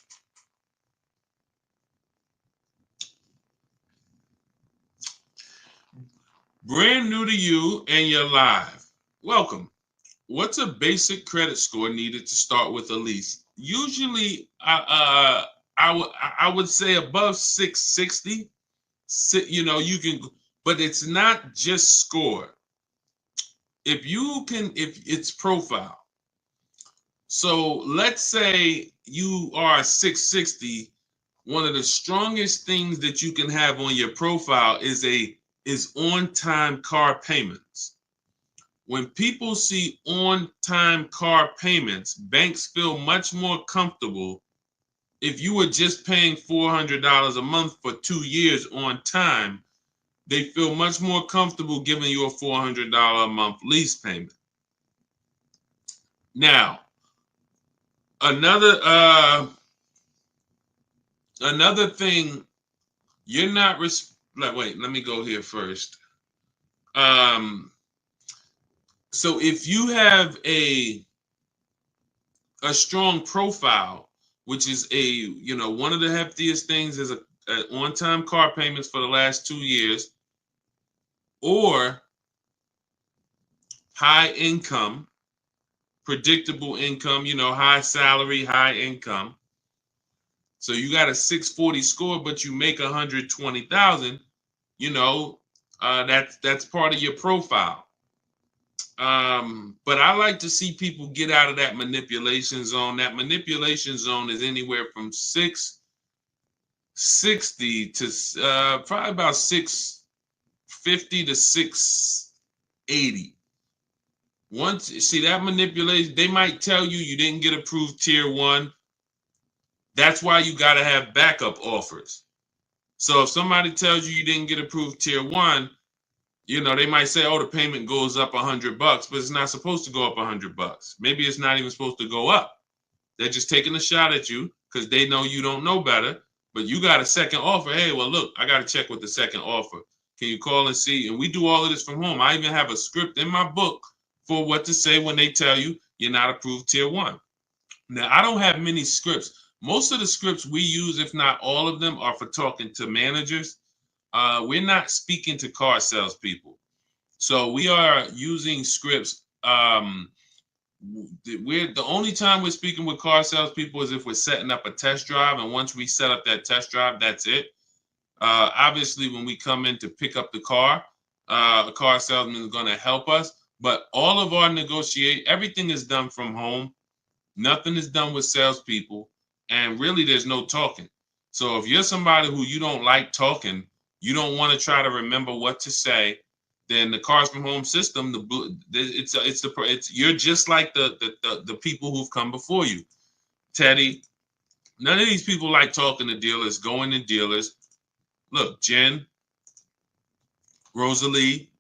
Brand new to you and you're live. Welcome. What's a basic credit score needed to start with a lease? Usually, I would say above 660. You can, but it's not just score. If it's profile. So let's say you are 660. One of the strongest things that you can have on your profile is on-time car payments. When people see on-time car payments, banks feel much more comfortable. If you were just paying $400 a month for 2 years on time, they feel much more comfortable giving you a $400 a month lease payment. Now, another thing, you're not wait, let me go here first. So if you have a strong profile, which is one of the heftiest things is a on-time car payments for the last 2 years, or high income, predictable income, high salary, high income. So you got a 640 score, but you make 120,000. That's part of your profile. But I like to see people get out of that manipulation zone. That manipulation zone is anywhere from 660 to probably about 650 to 680. Once you see that manipulation, they might tell you didn't get approved tier 1. That's why you got to have backup offers. So if somebody tells you didn't get approved tier 1, they might say, oh, the payment goes up $100, but it's not supposed to go up $100. Maybe it's not even supposed to go up. They're just taking a shot at you because they know you don't know better, but you got a second offer. Hey, well, look, I got to check with the second offer. Can you call and see? And we do all of this from home. I even have a script in my book for what to say when they tell you you're not approved tier 1. Now, I don't have many scripts. Most of the scripts we use, if not all of them, are for talking to managers. We're not speaking to car salespeople. So we are using scripts. The only time we're speaking with car salespeople is if we're setting up a test drive. And once we set up that test drive, that's it. Obviously, when we come in to pick up the car, a car salesman is going to help us. But all of our everything is done from home. Nothing is done with salespeople. And really, there's no talking. So if you're somebody who you don't like talking, you don't want to try to remember what to say, then the Cars from Home system, you're just like the people who've come before you. Teddy, none of these people like talking to dealers, going to dealers. Look, Jen, Rosalie,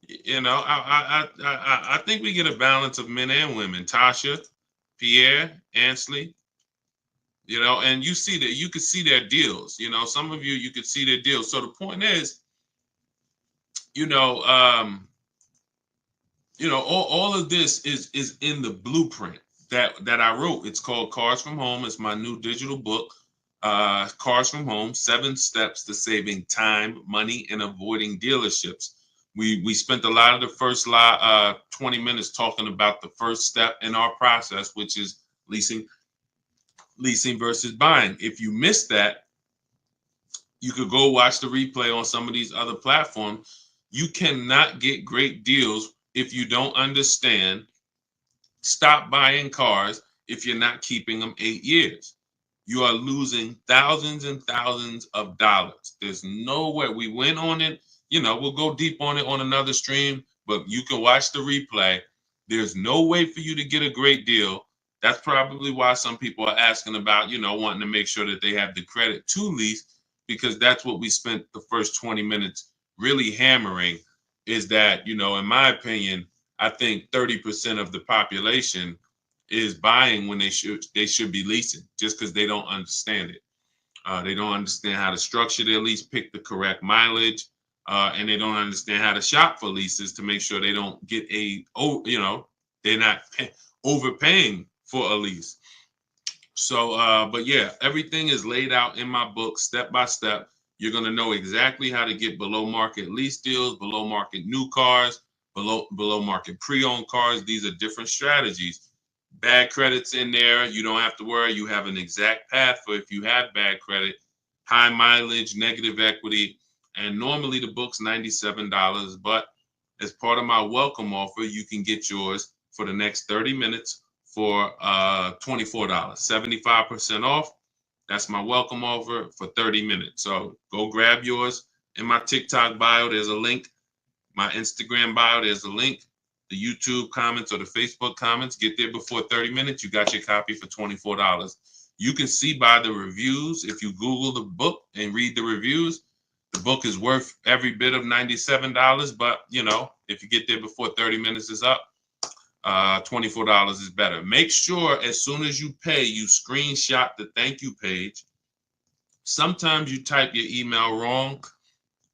You know, I think we get a balance of men and women. Tasha, Pierre, Ansley, you know, and you see that you could see their deals. You know, some of you could see their deals. So the point is, you know, all of this is in the blueprint that I wrote. It's called Cars from Home. It's my new digital book, Cars from Home: 7 Steps to Saving Time, Money, and Avoiding Dealerships. We spent a lot of the first 20 minutes talking about the first step in our process, which is leasing versus buying. If you missed that, you could go watch the replay on some of these other platforms. You cannot get great deals if you don't understand. Stop buying cars if you're not keeping them 8 years. You are losing thousands and thousands of dollars. There's no way. We went on it. You know, we'll go deep on it on another stream, but you can watch the replay. There's no way for you to get a great deal. That's probably why some people are asking about, you know, wanting to make sure that they have the credit to lease, because that's what we spent the first 20 minutes really hammering, is that, you know, in my opinion, I think 30% of the population is buying when they should be leasing, just because they don't understand it. They don't understand how to structure their lease, pick the correct mileage, and they don't understand how to shop for leases to make sure they don't get they're not overpaying for a lease. So, but yeah, everything is laid out in my book, step by step. You're going to know exactly how to get below market lease deals, below market new cars, below market pre-owned cars. These are different strategies. Bad credits in there. You don't have to worry. You have an exact path for if you have bad credit, high mileage, negative equity. And normally the book's $97, but as part of my welcome offer, you can get yours for the next 30 minutes for $24, 75% off. That's my welcome offer for 30 minutes. So go grab yours. In my TikTok bio, there's a link. My Instagram bio, there's a link. The YouTube comments or the Facebook comments, get there before 30 minutes. You got your copy for $24. You can see by the reviews, if you Google the book and read the reviews, the book is worth every bit of $97. But, you know, if you get there before 30 minutes is up, $24 is better. Make sure as soon as you pay, you screenshot the thank you page. Sometimes you type your email wrong.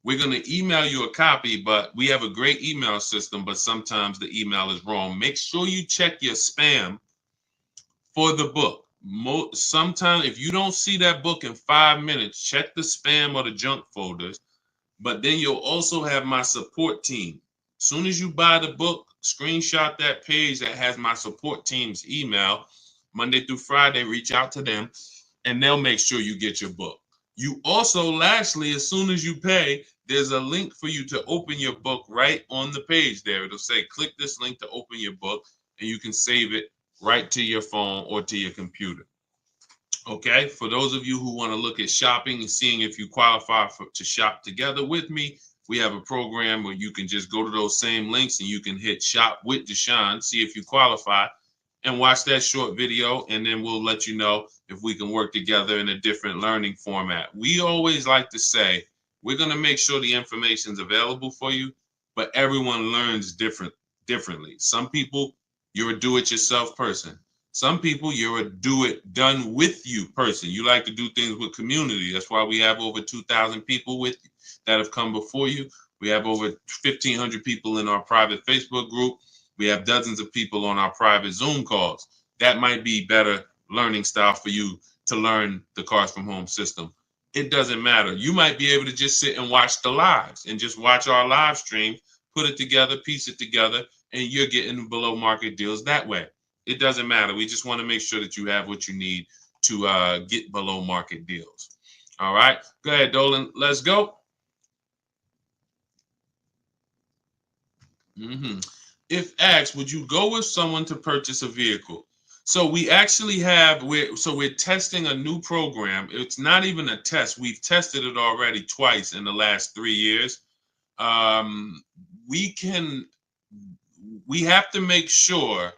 We're going to email you a copy, but we have a great email system, but sometimes the email is wrong. Make sure you check your spam for the book. Sometimes if you don't see that book in 5 minutes, check the spam or the junk folders. But then you'll also have my support team. As soon as you buy the book, screenshot that page that has my support team's email. Monday through Friday, reach out to them, and they'll make sure you get your book. You also, lastly, as soon as you pay, there's a link for you to open your book right on the page there. It'll say, click this link to open your book, and you can save it right to your phone or to your computer. Okay, for those of you who want to look at shopping and seeing if you qualify to shop together with me, we have a program where you can just go to those same links and you can hit Shop with Deshone, see if you qualify, and watch that short video, and then we'll let you know if we can work together in a different learning format. We always like to say, we're going to make sure the information is available for you, but everyone learns differently. Some people, you're a do-it-yourself person. Some people, you're a do-it-done-with-you person. You like to do things with community. That's why we have over 2,000 people with you that have come before you. We have over 1,500 people in our private Facebook group. We have dozens of people on our private Zoom calls. That might be better learning style for you to learn the Cars from Home system. It doesn't matter. You might be able to just sit and watch the lives and just watch our live stream, put it together, piece it together, and you're getting below market deals that way. It doesn't matter. We just want to make sure that you have what you need to get below market deals. All right. Go ahead, Dolan. Let's go. If asked, would you go with someone to purchase a vehicle? So we actually have, we're testing a new program. It's not even a test. We've tested it already twice in the last 3 years. We have to make sure,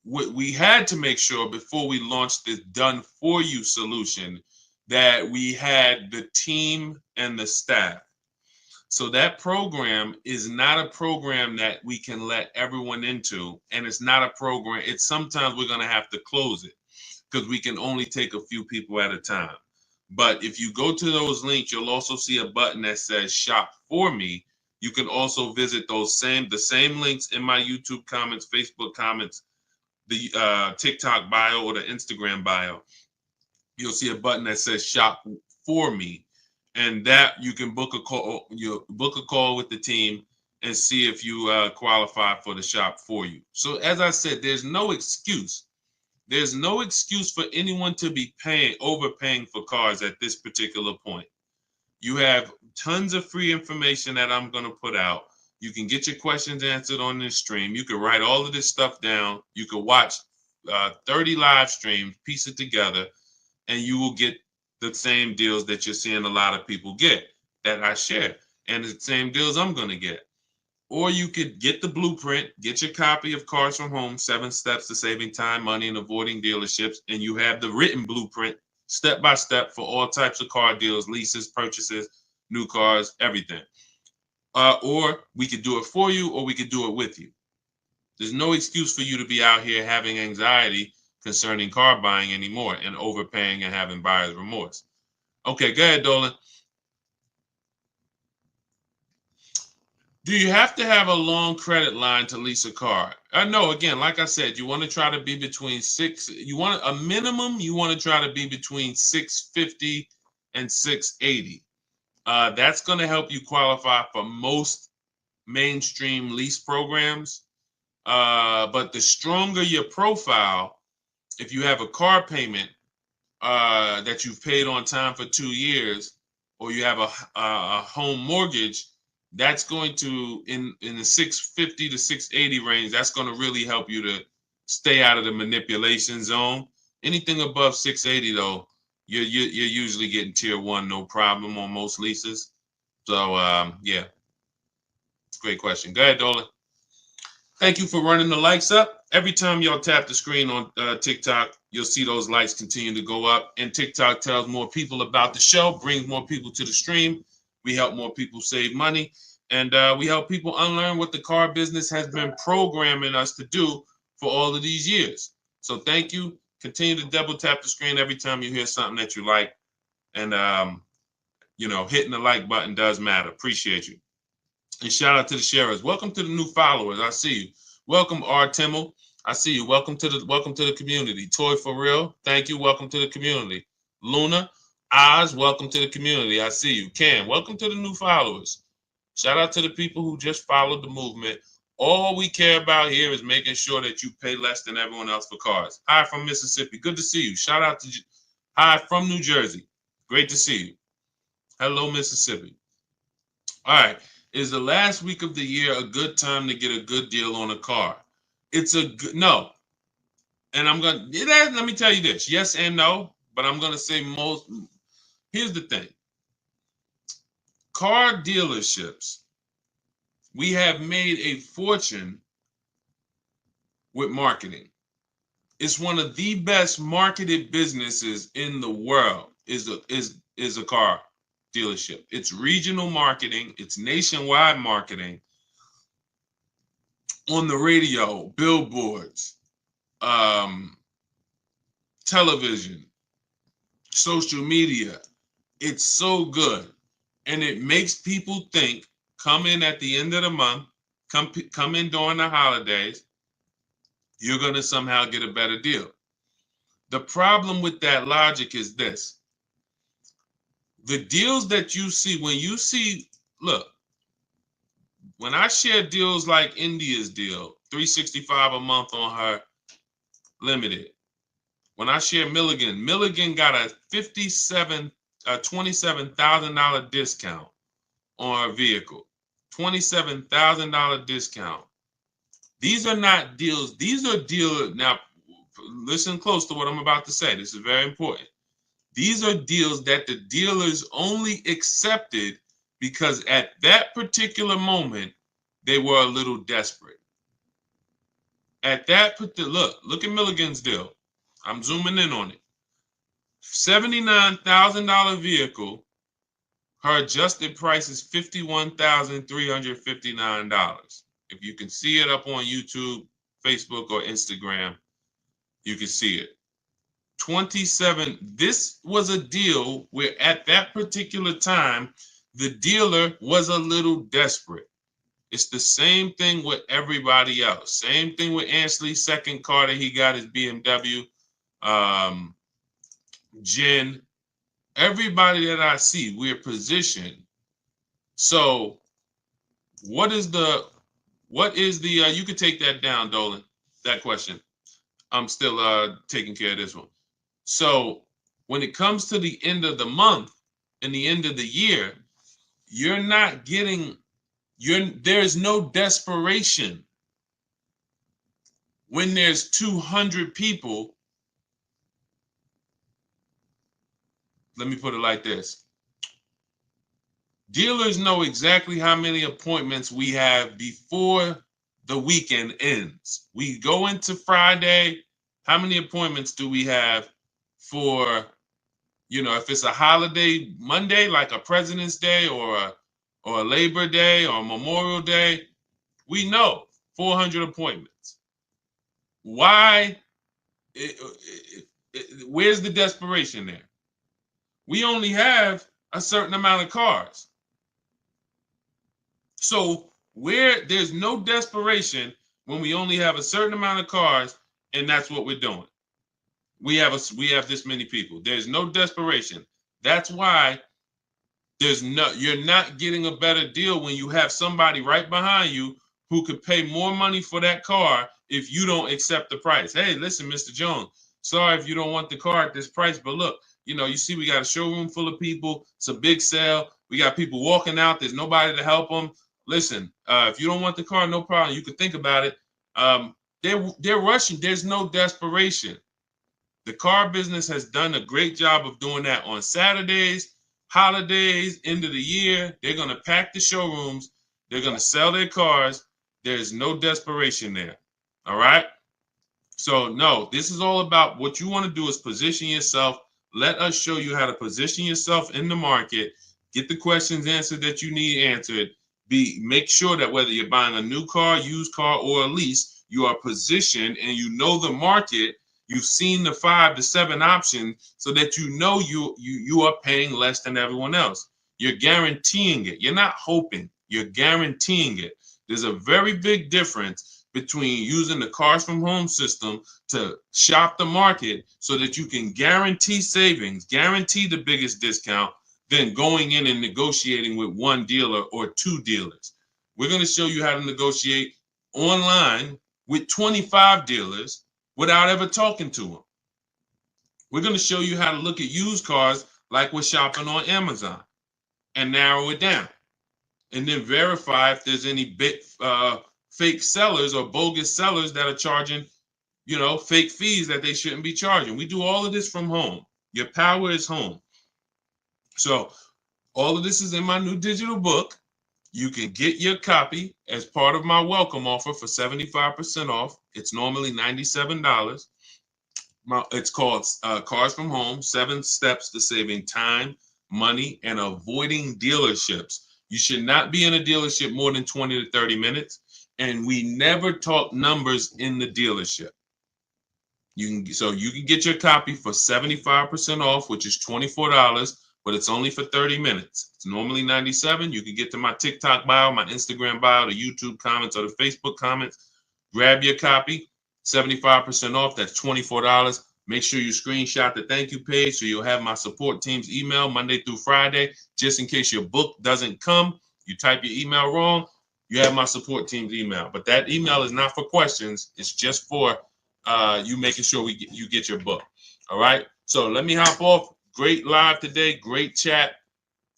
we had to make sure before we launched this done for you solution that we had the team and the staff. So that program is not a program that we can let everyone into, and it's not a program. It's sometimes we're going to have to close it because we can only take a few people at a time. But if you go to those links, you'll also see a button that says shop for me. You can also visit the same links in my YouTube comments, Facebook comments, the TikTok bio, or the Instagram bio. You'll see a button that says shop for me, and that you can book a call. You book a call with the team and see if you qualify for the shop for you. So as I said, there's no excuse. There's no excuse for anyone to be overpaying for cars at this particular point. You have tons of free information that I'm going to put out. You can get your questions answered on this stream. You can write all of this stuff down. You can watch 30 live streams, piece it together, and you will get the same deals that you're seeing a lot of people get that I share, and the same deals I'm going to get. Or you could get the blueprint, get your copy of Cars from Home, 7 Steps to Saving Time, Money, and Avoiding Dealerships, and you have the written blueprint step by step for all types of car deals, leases, purchases, new cars, everything. Or we could do it for you, or we could do it with you. There's no excuse for you to be out here having anxiety concerning car buying anymore and overpaying and having buyer's remorse. Okay, go ahead, Dolan. Do you have to have a long credit line to lease a car? No, again, like I said, you want to try to be between you want a minimum, you want to try to be between 650 and 680. That's going to help you qualify for most mainstream lease programs. But the stronger your profile, if you have a car payment that you've paid on time for 2 years, or you have a home mortgage, that's going to, in the 650 to 680 range, that's going to really help you to stay out of the manipulation zone. Anything above 680, though, you're usually getting tier 1, no problem on most leases. So, yeah, great question. Go ahead, Dolan. Thank you for running the likes up. Every time y'all tap the screen on TikTok, you'll see those likes continue to go up. And TikTok tells more people about the show, brings more people to the stream. We help more people save money. And we help people unlearn what the car business has been programming us to do for all of these years. So thank you. Continue to double tap the screen every time you hear something that you like. And, hitting the like button does matter. Appreciate you. And shout out to the sharers. Welcome to the new followers. I see you. Welcome, R. Timmel. I see you. Welcome to the community. Toy for real. Thank you. Welcome to the community. Luna, Oz, welcome to the community. I see you. Cam, welcome to the new followers. Shout out to the people who just followed the movement. All we care about here is making sure that you pay less than everyone else for cars. Hi from Mississippi. Good to see you. Shout out to hi from New Jersey. Great to see you. Hello, Mississippi. All right. Is the last week of the year a good time to get a good deal on a car? It's a good, no. And let me tell you this, yes and no, but I'm going to say most. Here's the thing. Car dealerships, we have made a fortune with marketing. It's one of the best marketed businesses in the world is a car dealership. It's regional marketing, it's nationwide marketing, on the radio, billboards, television, social media. It's so good. And it makes people think, come in at the end of the month, come in during the holidays, you're going to somehow get a better deal. The problem with that logic is this. The deals that you see, look, when I share deals like India's deal, $365 a month on her limited. When I share Milligan got a $27,000 discount on her vehicle. $27,000 discount. These are not deals. These are deals. Now, listen close to what I'm about to say. This is very important. These are deals that the dealers only accepted because at that particular moment, they were a little desperate. At that particular, look at Milligan's deal. I'm zooming in on it. $79,000 vehicle, Her adjusted price is $51,359. If you can see it up on YouTube, Facebook, or Instagram, you can see it. 27. This was a deal where at that particular time, the dealer was a little desperate. It's the same thing with everybody else. Same thing with Ansley's second car that he got his BMW. Jen, everybody that I see, we're positioned. So what is the you could take that down, Dolan, that question. I'm still taking care of this one. So when it comes to the end of the month and the end of the year, you're not getting there's no desperation. When there's 200 people, let me put it like this. Dealers know exactly how many appointments we have before the weekend ends. We go into Friday. How many appointments do we have for, if it's a holiday Monday, like a President's Day or a Labor Day or Memorial Day? We know 400 appointments. Why? Where's the desperation there? We only have a certain amount of cars. So where there's no desperation when we only have a certain amount of cars, and that's what we're doing. We have this many people. There's no desperation. That's why you're not getting a better deal when you have somebody right behind you who could pay more money for that car if you don't accept the price. Hey, listen, Mr. Jones, sorry if you don't want the car at this price, but look, you see we got a showroom full of people. It's a big sale. We got people walking out. There's nobody to help them. Listen, if you don't want the car, no problem. You can think about it. They're rushing. There's no desperation. The car business has done a great job of doing that on Saturdays, holidays, end of the year. They're going to pack the showrooms. They're going to sell their cars. There's no desperation there. All right. So no, this is all about what you want to do is position yourself. Let us show you how to position yourself in the market, get the questions answered that you need answered. Make sure that whether you're buying a new car, used car, or a lease, you are positioned and you know the market. You've seen the 5 to 7 options so that you are paying less than everyone else. You're guaranteeing it. You're not hoping. You're guaranteeing it. There's a very big difference between using the Cars from Home system to shop the market so that you can guarantee savings, guarantee the biggest discount, than going in and negotiating with one dealer or 2 dealers. We're going to show you how to negotiate online with 25 dealers without ever talking to them. We're going to show you how to look at used cars like we're shopping on Amazon and narrow it down. And then verify if there's any fake sellers or bogus sellers that are charging, fake fees that they shouldn't be charging. We do all of this from home. Your power is home. So all of this is in my new digital book. You can get your copy as part of my welcome offer for 75% off. It's normally $97. It's called Cars from Home, 7 Steps to Saving Time, Money, and Avoiding Dealerships. You should not be in a dealership more than 20 to 30 minutes. And we never talk numbers in the dealership. You can get your copy for 75% off, which is $24, but it's only for 30 minutes. It's normally $97. You can get to my TikTok bio, my Instagram bio, the YouTube comments, or the Facebook comments. Grab your copy, 75% off. That's $24. Make sure you screenshot the thank you page so you'll have my support team's email Monday through Friday. Just in case your book doesn't come, you type your email wrong, you have my support team's email. But that email is not for questions. It's just for you making sure you get your book. All right. So let me hop off. Great live today. Great chat.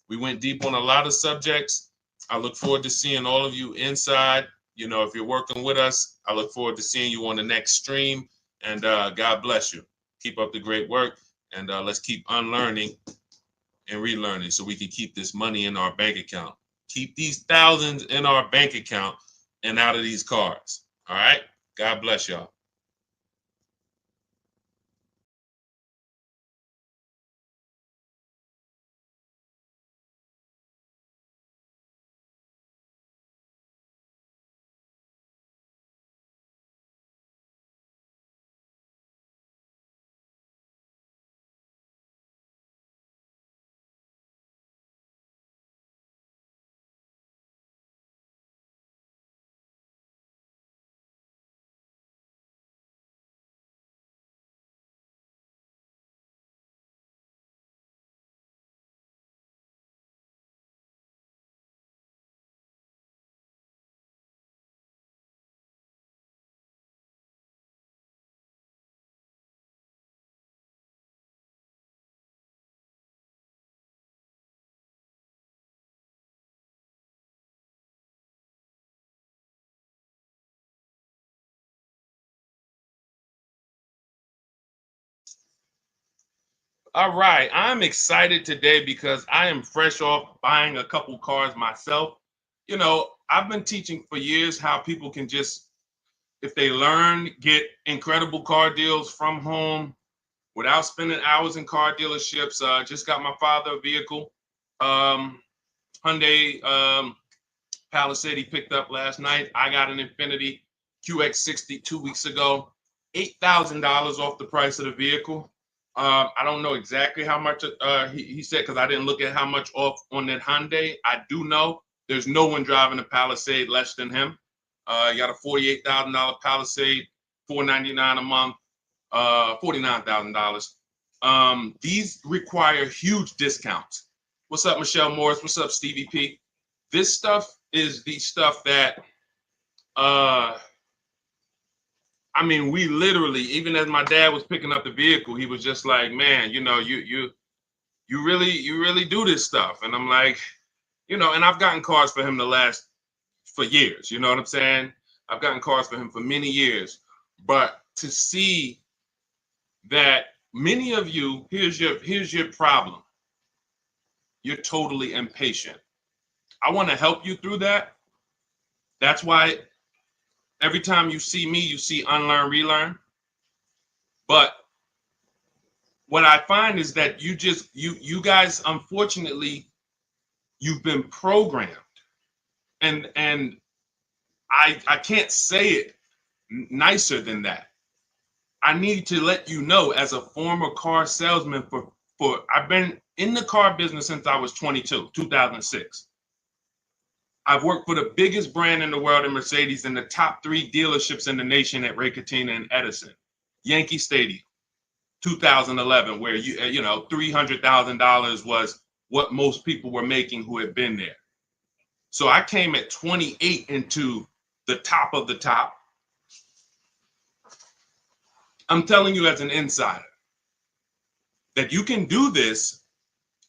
We went deep on a lot of subjects. I look forward to seeing all of you inside. If you're working with us, I look forward to seeing you on the next stream. And God bless you. Keep up the great work. And let's keep unlearning and relearning so we can keep this money in our bank account. Keep these thousands in our bank account and out of these cars. All right. God bless y'all. All right, I'm excited today because I am fresh off buying a couple cars myself. I've been teaching for years how people can just, if they learn, get incredible car deals from home without spending hours in car dealerships. Just got my father a vehicle, um, Hyundai Palisade he picked up last night. I got an Infiniti QX60 2 weeks ago, $8,000 off the price of the vehicle. I don't know exactly how much he said because I didn't look at how much off on that Hyundai. I do know there's no one driving a Palisade less than him. He got a $48,000 Palisade, $499 a month, $49,000. These require huge discounts. What's up, Michelle Morris? What's up, Stevie P? This stuff is the stuff that we literally, even as my dad was picking up the vehicle, he was just like, man, you really do this stuff. And I'm like, and I've gotten cars for him for years, you know what I'm saying? I've gotten cars for him for many years. But to see that many of you, here's your problem. You're totally impatient. I want to help you through that. That's why every time you see me, you see unlearn, relearn. But what I find is that you guys, unfortunately, you've been programmed. And I can't say it nicer than that. I need to let you know, as a former car salesman I've been in the car business since I was 22, 2006. I've worked for the biggest brand in the world in Mercedes and the top 3 dealerships in the nation at Ray Catena and Edison. Yankee Stadium, 2011, where $300,000 was what most people were making who had been there. So I came at 28 into the top of the top. I'm telling you as an insider that you can do this.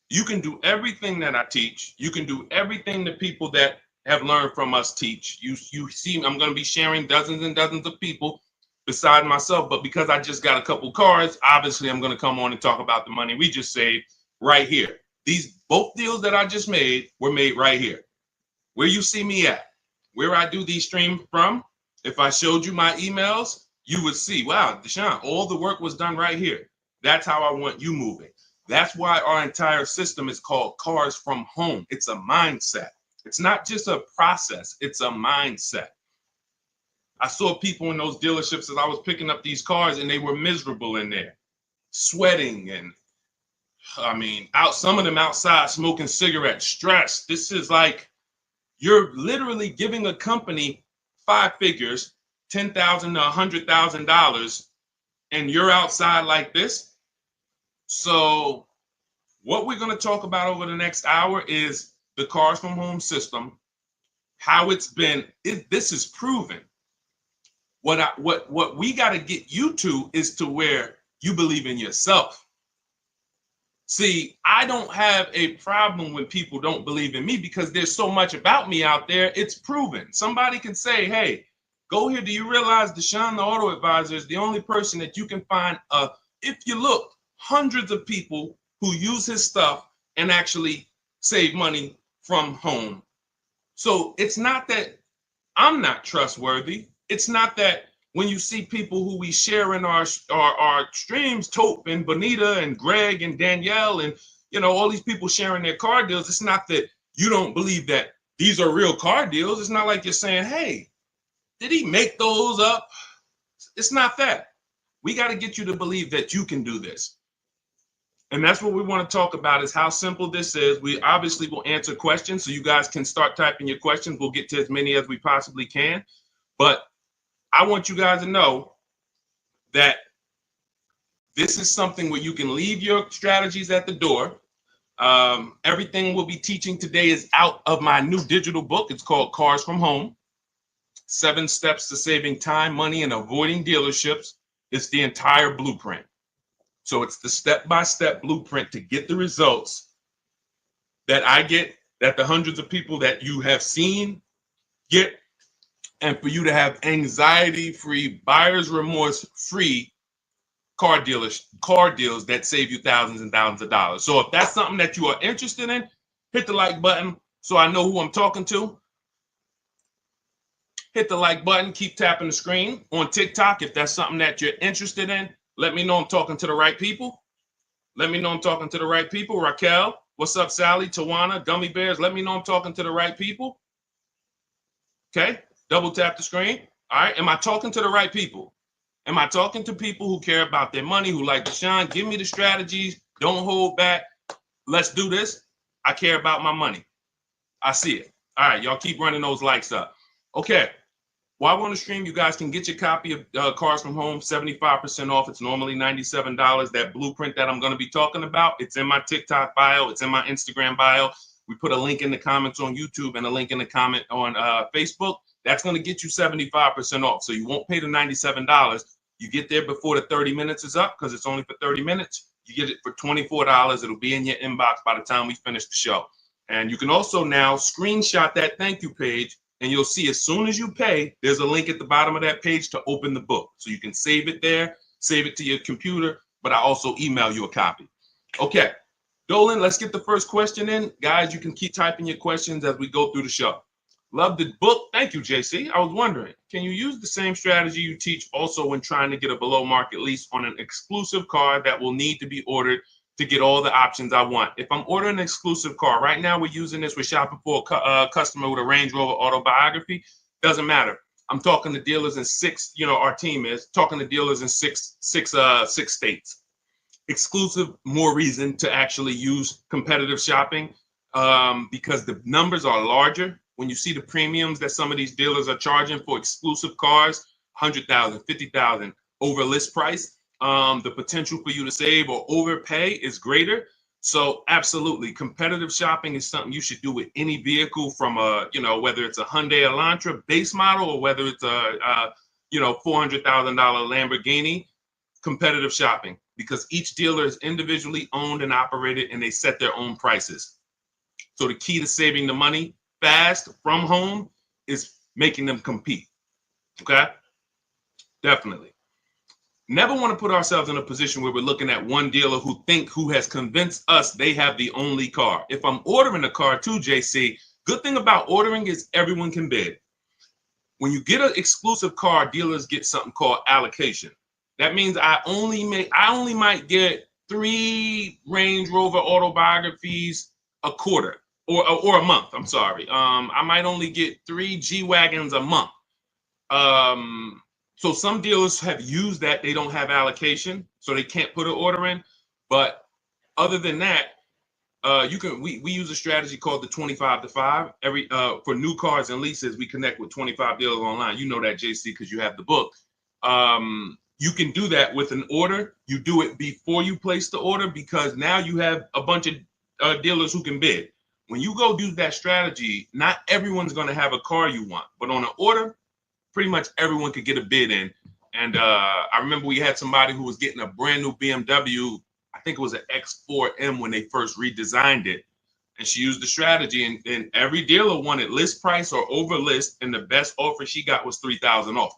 You can do everything that I teach. You can do everything the people that have learned from us teach. You see, I'm going to be sharing dozens and dozens of people beside myself, but because I just got a couple cars, obviously I'm going to come on and talk about the money we just saved right here. Both deals that I just made were made right here. Where you see me at, where I do these streams from, if I showed you my emails, you would see, wow, Deshone, all the work was done right here. That's how I want you moving. That's why our entire system is called Cars from Home. It's a mindset. It's not just a process, it's a mindset. I saw people in those dealerships as I was picking up these cars and they were miserable in there, sweating and some of them outside smoking cigarettes, stressed. This is like, you're literally giving a company 5 figures, $10,000 to $100,000, and you're outside like this. So what we're going to talk about over the next hour is the Cars from Home system, how it's been. This is proven. What we got to get you to is to where you believe in yourself. See, I don't have a problem when people don't believe in me because there's so much about me out there. It's proven. Somebody can say, hey, go here. Do you realize Deshone, the auto advisor, is the only person that you can find, if you look, hundreds of people who use his stuff and actually save money from home. So it's not that I'm not trustworthy. It's not that when you see people who we share in our streams, Tope and Bonita and Greg and Danielle and, all these people sharing their car deals, it's not that you don't believe that these are real car deals. It's not like you're saying, hey, did he make those up? It's not that. We got to get you to believe that you can do this. And that's what we want to talk about, is how simple this is. We obviously will answer questions, so you guys can start typing your questions. We'll get to as many as we possibly can. But I want you guys to know that this is something where you can leave your strategies at the door. Everything we'll be teaching today is out of my new digital book. It's called Cars from Home, 7 Steps to Saving Time, Money, and Avoiding Dealerships. It's the entire blueprint. So it's the step-by-step blueprint to get the results that I get, that the hundreds of people that you have seen get, and for you to have anxiety-free, buyer's remorse-free car deals that save you thousands and thousands of dollars. So if that's something that you are interested in, hit the like button so I know who I'm talking to. Hit the like button, keep tapping the screen. On TikTok, if that's something that you're interested in, let me know I'm talking to the right people. Let me know I'm talking to the right people. Raquel, what's up, Sally, Tawana, Gummy Bears? Let me know I'm talking to the right people. Okay, double tap the screen. All right, am I talking to the right people? Am I talking to people who care about their money, who like Deshone? Give me the strategies. Don't hold back. Let's do this. I care about my money. I see it. All right, y'all keep running those likes up. Okay. While we're on the stream, you guys can get your copy of Cars from Home, 75% off. It's normally $97. That blueprint that I'm going to be talking about, it's in my TikTok bio. It's in my Instagram bio. We put a link in the comments on YouTube and a link in the comment on Facebook. That's going to get you 75% off. So you won't pay the $97. You get there before the 30 minutes is up because it's only for 30 minutes. You get it for $24. It'll be in your inbox by the time we finish the show. And you can also now screenshot that thank you page. And you'll see as soon as you pay, there's a link at the bottom of that page to open the book. So you can save it there, save it to your computer, but I also email you a copy. Okay, Dolan, let's get the first question in. Guys, you can keep typing your questions as we go through the show. Love the book. Thank you, JC. I was wondering, can you use the same strategy you teach also when trying to get a below market lease on an exclusive car that will need to be ordered to get all the options I want? If I'm ordering an exclusive car, right now we're using this, we're shopping for a customer with a Range Rover autobiography. Doesn't matter. I'm talking to dealers in six, our team is talking to dealers in six states. Exclusive, more reason to actually use competitive shopping because the numbers are larger. When you see the premiums that some of these dealers are charging for exclusive cars, 100,000, 50,000 over list price, the potential for you to save or overpay is greater. So absolutely, competitive shopping is something you should do with any vehicle from whether it's a Hyundai Elantra base model or whether it's a $400,000 Lamborghini. Competitive shopping, because each dealer is individually owned and operated and they set their own prices. So the key to saving the money fast from home is making them compete. Okay, definitely. Never want to put ourselves in a position where we're looking at one dealer who has convinced us they have the only car. If I'm ordering a car too, JC, good thing about ordering is everyone can bid. When you get an exclusive car, dealers get something called allocation. That means I only might get 3 Range Rover autobiographies a quarter or a month. I'm sorry. I might only get 3 G-Wagons a month. So some dealers have used that. They don't have allocation, so they can't put an order in. But other than that, we use a strategy called the 25 to 5. For new cars and leases, we connect with 25 dealers online. You know that, JC, because you have the book. You can do that with an order. You do it before you place the order because now you have a bunch of dealers who can bid. When you go do that strategy, not everyone's going to have a car you want, but on an order, pretty much everyone could get a bid in. And I remember we had somebody who was getting a brand new BMW. I think it was an X4M when they first redesigned it. And she used the strategy, and every dealer wanted list price or over list, and the best offer she got was $3,000 off.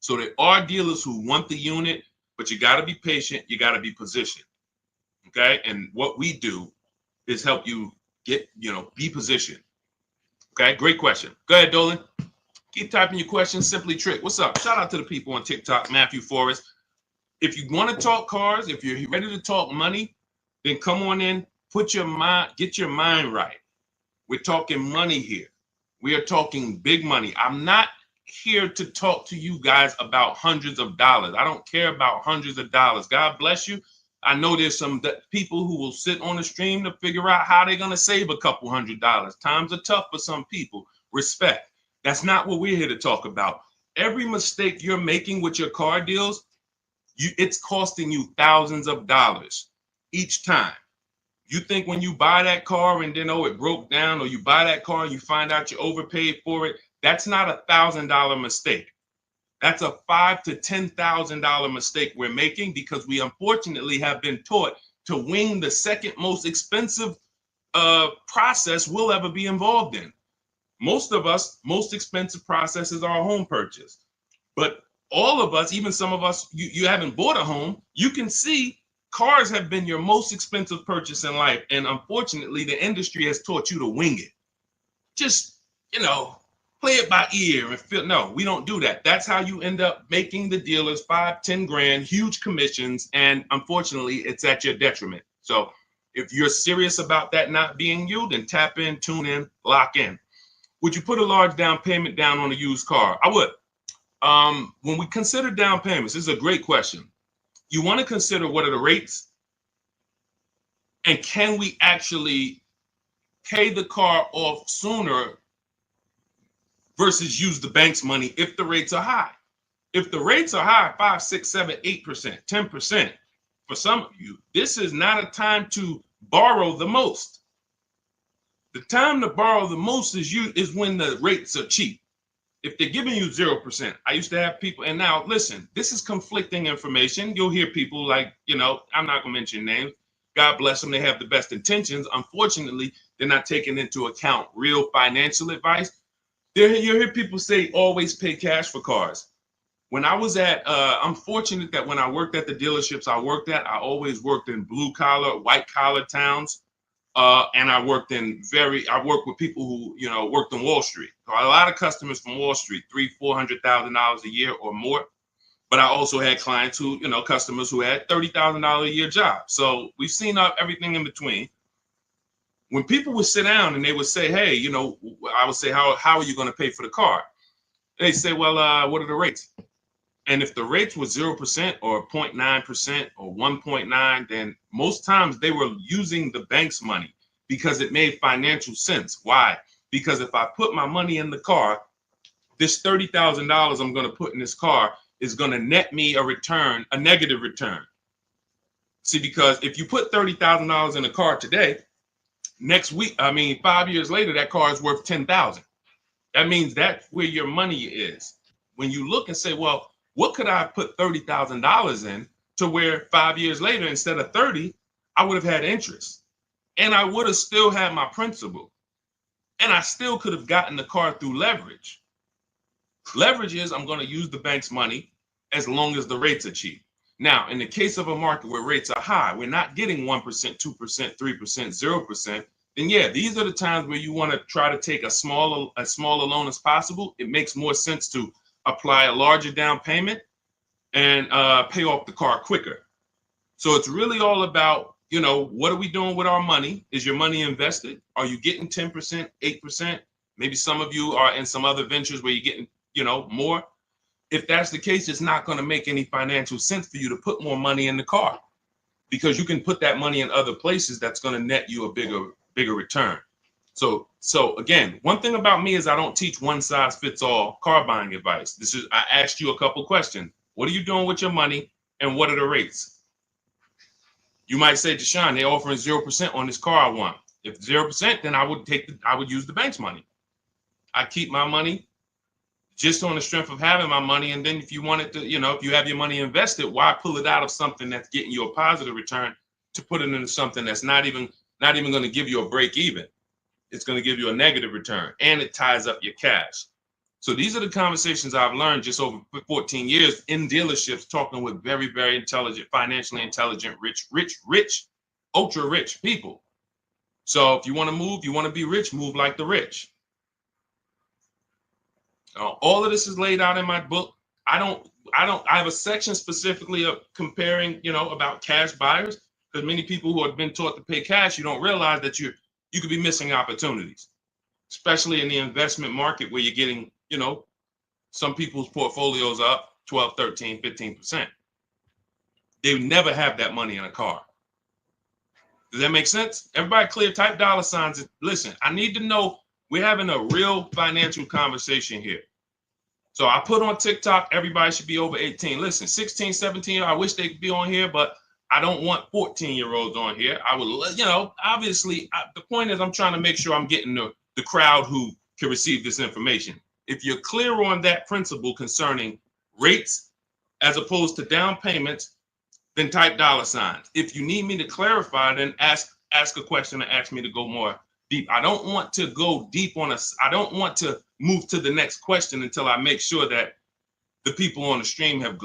So there are dealers who want the unit, but you got to be patient. You got to be positioned. Okay. And what we do is help you get, be positioned. Okay. Great question. Go ahead, Dolan. Keep typing your questions. Simply Trick. What's up? Shout out to the people on TikTok, Matthew Forrest. If you want to talk cars, if you're ready to talk money, then come on in, get your mind right. We're talking money here. We are talking big money. I'm not here to talk to you guys about hundreds of dollars. I don't care about hundreds of dollars. God bless you. I know there's some people who will sit on the stream to figure out how they're going to save a couple $100. Times are tough for some people. Respect. That's not what we're here to talk about. Every mistake you're making with your car deals, it's costing you thousands of dollars each time. You think when you buy that car and then, it broke down, or you buy that car and you find out you overpaid for it, that's not $1,000 mistake. That's a $5,000 to $10,000 mistake we're making because we unfortunately have been taught to wing the second most expensive process we'll ever be involved in. Most of us, most expensive process is our home purchase. But all of us, even some of us, you haven't bought a home, you can see cars have been your most expensive purchase in life. And unfortunately, the industry has taught you to wing it. Just, play it by ear and feel. No, we don't do that. That's how you end up making the dealers 5-10 grand, huge commissions. And unfortunately, it's at your detriment. So if you're serious about that not being you, then tap in, tune in, lock in. Would you put a large down payment down on a used car? I would. When we consider down payments, this is a great question. You want to consider what are the rates, and can we actually pay the car off sooner versus use the bank's money if the rates are high. If the rates are high, 5, 6, 7, 8%, 10%, for some of you, this is not a time to borrow the most. The time to borrow the most is when the rates are cheap. If they're giving you 0%, I used to have people, and now listen, this is conflicting information. You'll hear people like, I'm not gonna mention names. God bless them, they have the best intentions. Unfortunately, they're not taking into account real financial advice. You hear people say always pay cash for cars. When I was I'm fortunate that when I worked at the dealerships I worked at, I always worked in blue collar, white collar towns. And I worked with people who, worked on Wall Street. So a lot of customers from Wall Street, $300,000-$400,000 a year or more. But I also had clients who, customers who had $30,000 a year jobs. So we've seen everything in between. When people would sit down and they would say, hey, I would say, how are you going to pay for the car? They say, well, what are the rates? And if the rates were 0% or 0.9% or 1.9, then most times they were using the bank's money because it made financial sense. Why? Because if I put my money in the car, this $30,000 I'm going to put in this car is going to net me a negative return. See, because if you put $30,000 in a car today, next week, 5 years later, that car is worth $10,000. That means that's where your money is. When you look and say, well, what could I put $30,000 in to where 5 years later, instead of 30, I would have had interest, and I would have still had my principal, and I still could have gotten the car through leverage. Leverage is I'm going to use the bank's money as long as the rates are cheap. Now, in the case of a market where rates are high, we're not getting 1%, 2%, 3%, 0%. Then yeah, these are the times where you want to try to take as small a loan as possible. It makes more sense to apply a larger down payment and pay off the car quicker. So it's really all about, what are we doing with our money? Is your money invested? Are you getting 10%, 8%? Maybe some of you are in some other ventures where you're getting, more. If that's the case, it's not going to make any financial sense for you to put more money in the car, because you can put that money in other places that's going to net you a bigger return. So again, one thing about me is I don't teach one size fits all car buying advice. I asked you a couple questions. What are you doing with your money, and what are the rates? You might say, Deshone, they're offering 0% on this car I want. If 0%, then I would use the bank's money. I keep my money just on the strength of having my money. And then if you wanted to, if you have your money invested, why pull it out of something that's getting you a positive return to put it into something that's not even going to give you a break even? It's going to give you a negative return, and it ties up your cash. So these are the conversations I've learned just over 14 years in dealerships, talking with very, very intelligent, financially intelligent, rich, ultra rich people. So if you want to move, you want to be rich, move like the rich. All of this is laid out in my book. I have a section specifically of comparing, about cash buyers, because many people who have been taught to pay cash, you don't realize that you could be missing opportunities, especially in the investment market where you're getting, some people's portfolios up 12, 13, 15%. They would never have that money in a car. Does that make sense? Everybody clear, type $signs. Listen, I need to know we're having a real financial conversation here. So I put on TikTok, everybody should be over 18. Listen, 16, 17, I wish they could be on here, but I don't want 14-year-olds on here. I would, obviously, the point is I'm trying to make sure I'm getting the crowd who can receive this information. If you're clear on that principle concerning rates as opposed to down payments, then type $signs. If you need me to clarify, then ask a question and ask me to go more deep. I don't want to go deep I don't want to move to the next question until I make sure that the people on the stream have,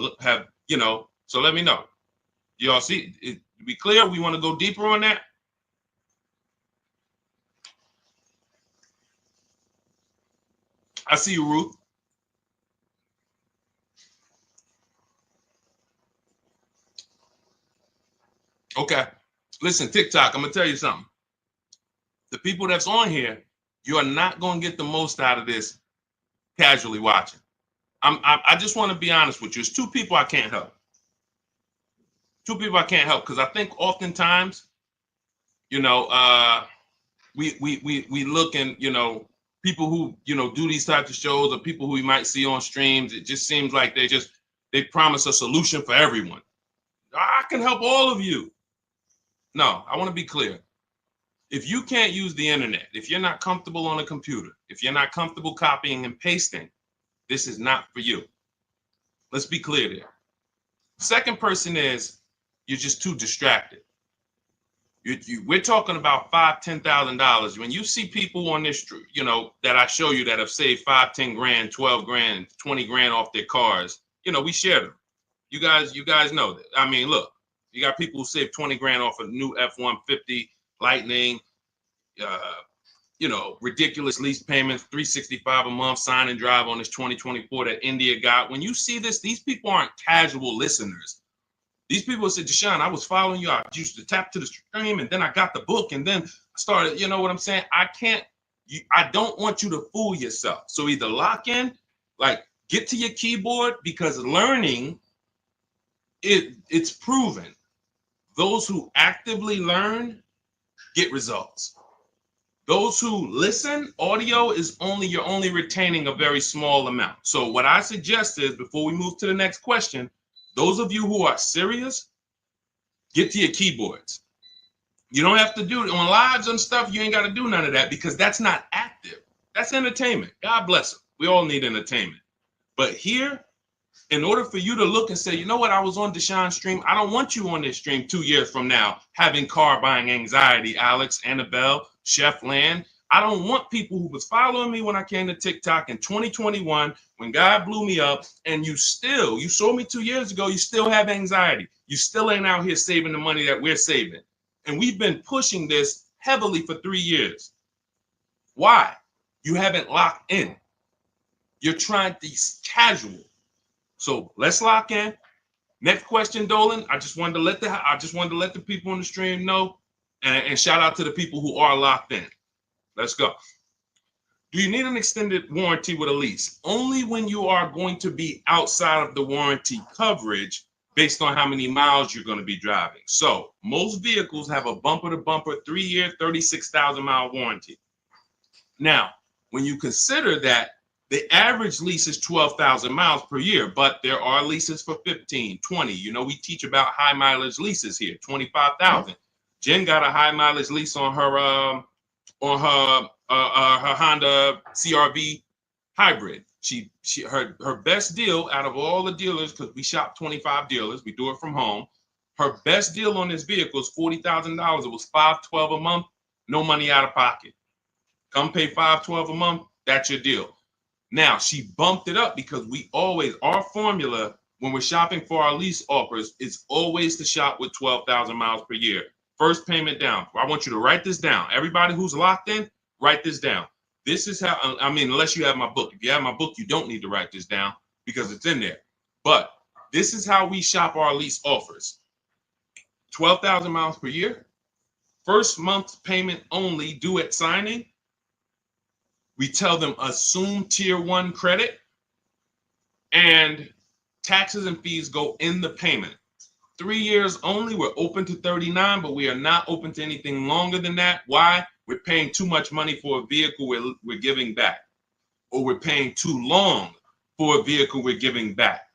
you know, so let me know. Y'all see, it, be clear, we want to go deeper on that? I see you, Ruth. Okay. Listen, TikTok, I'm going to tell you something. The people that's on here, you are not going to get the most out of this casually watching. I just want to be honest with you. It's two people I can't help. Two people I can't help because I think oftentimes, you know, we look and, you know, people who, you know, do these types of shows or people who we might see on streams, it just seems like they promise a solution for everyone. I can help all of you. No, I want to be clear. If you can't use the internet, if you're not comfortable on a computer, if you're not comfortable copying and pasting, this is not for you. Let's be clear there. Second person is you're just too distracted. We're talking about $5,000, $10,000. When you see people on this, you know, that I show you that have saved 5, 10 grand, 12 grand, 20 grand off their cars, you know, we share them. You guys know that. I mean, look, you got people who save 20 grand off a new F-150 Lightning, you know, ridiculous lease payments, $365 a month, sign and drive on this 2024 that India got. When you see this, these people aren't casual listeners. These people said, Deshone, I was following you. I used to tap to the stream, and then I got the book, and then I started, you know what I'm saying? I don't want you to fool yourself. So either lock in, like get to your keyboard, because learning, it's proven. Those who actively learn get results. Those who listen, audio is you're only retaining a very small amount. So what I suggest is, before we move to the next question, those of you who are serious, get to your keyboards. You don't have to do it on lives and stuff. You ain't got to do none of that because that's not active. That's entertainment. God bless them. We all need entertainment. But here, in order for you to look and say, you know what, I was on Deshone's stream. I don't want you on this stream 2 years from now having car buying anxiety, Alex, Annabelle, Chef Land. I don't want people who was following me when I came to TikTok in 2021, when God blew me up, and you saw me 2 years ago, you still have anxiety. You still ain't out here saving the money that we're saving. And we've been pushing this heavily for 3 years. Why? You haven't locked in. You're trying to be casual. So let's lock in. Next question, Dolan. I just wanted to let the people on the stream know, and shout out to the people who are locked in. Let's go. Do you need an extended warranty with a lease? Only when you are going to be outside of the warranty coverage based on how many miles you're going to be driving. So most vehicles have a bumper-to-bumper 3-year, 36,000-mile warranty. Now, when you consider that the average lease is 12,000 miles per year, but there are leases for 15, 20. You know, we teach about high mileage leases here, 25,000. Jen got a high mileage lease on her Honda CRV hybrid. Her best deal out of all the dealers, because we shop 25 dealers, we do it from home. Her best deal on this vehicle is $40,000. It was $512 a month, no money out of pocket. Come pay $512 a month. That's your deal. Now, she bumped it up because our formula when we're shopping for our lease offers is always to shop with 12,000 miles per year. First payment down. I want you to write this down. Everybody who's locked in, write this down. This is how, I mean, unless you have my book. If you have my book, you don't need to write this down because it's in there. But this is how we shop our lease offers. 12,000 miles per year. First month's payment only due at signing. We tell them assume tier 1 credit, and taxes and fees go in the payment. 3 years only. We're open to 39, but we are not open to anything longer than that. Why? We're paying too much money for a vehicle we're giving back, or we're paying too long for a vehicle we're giving back.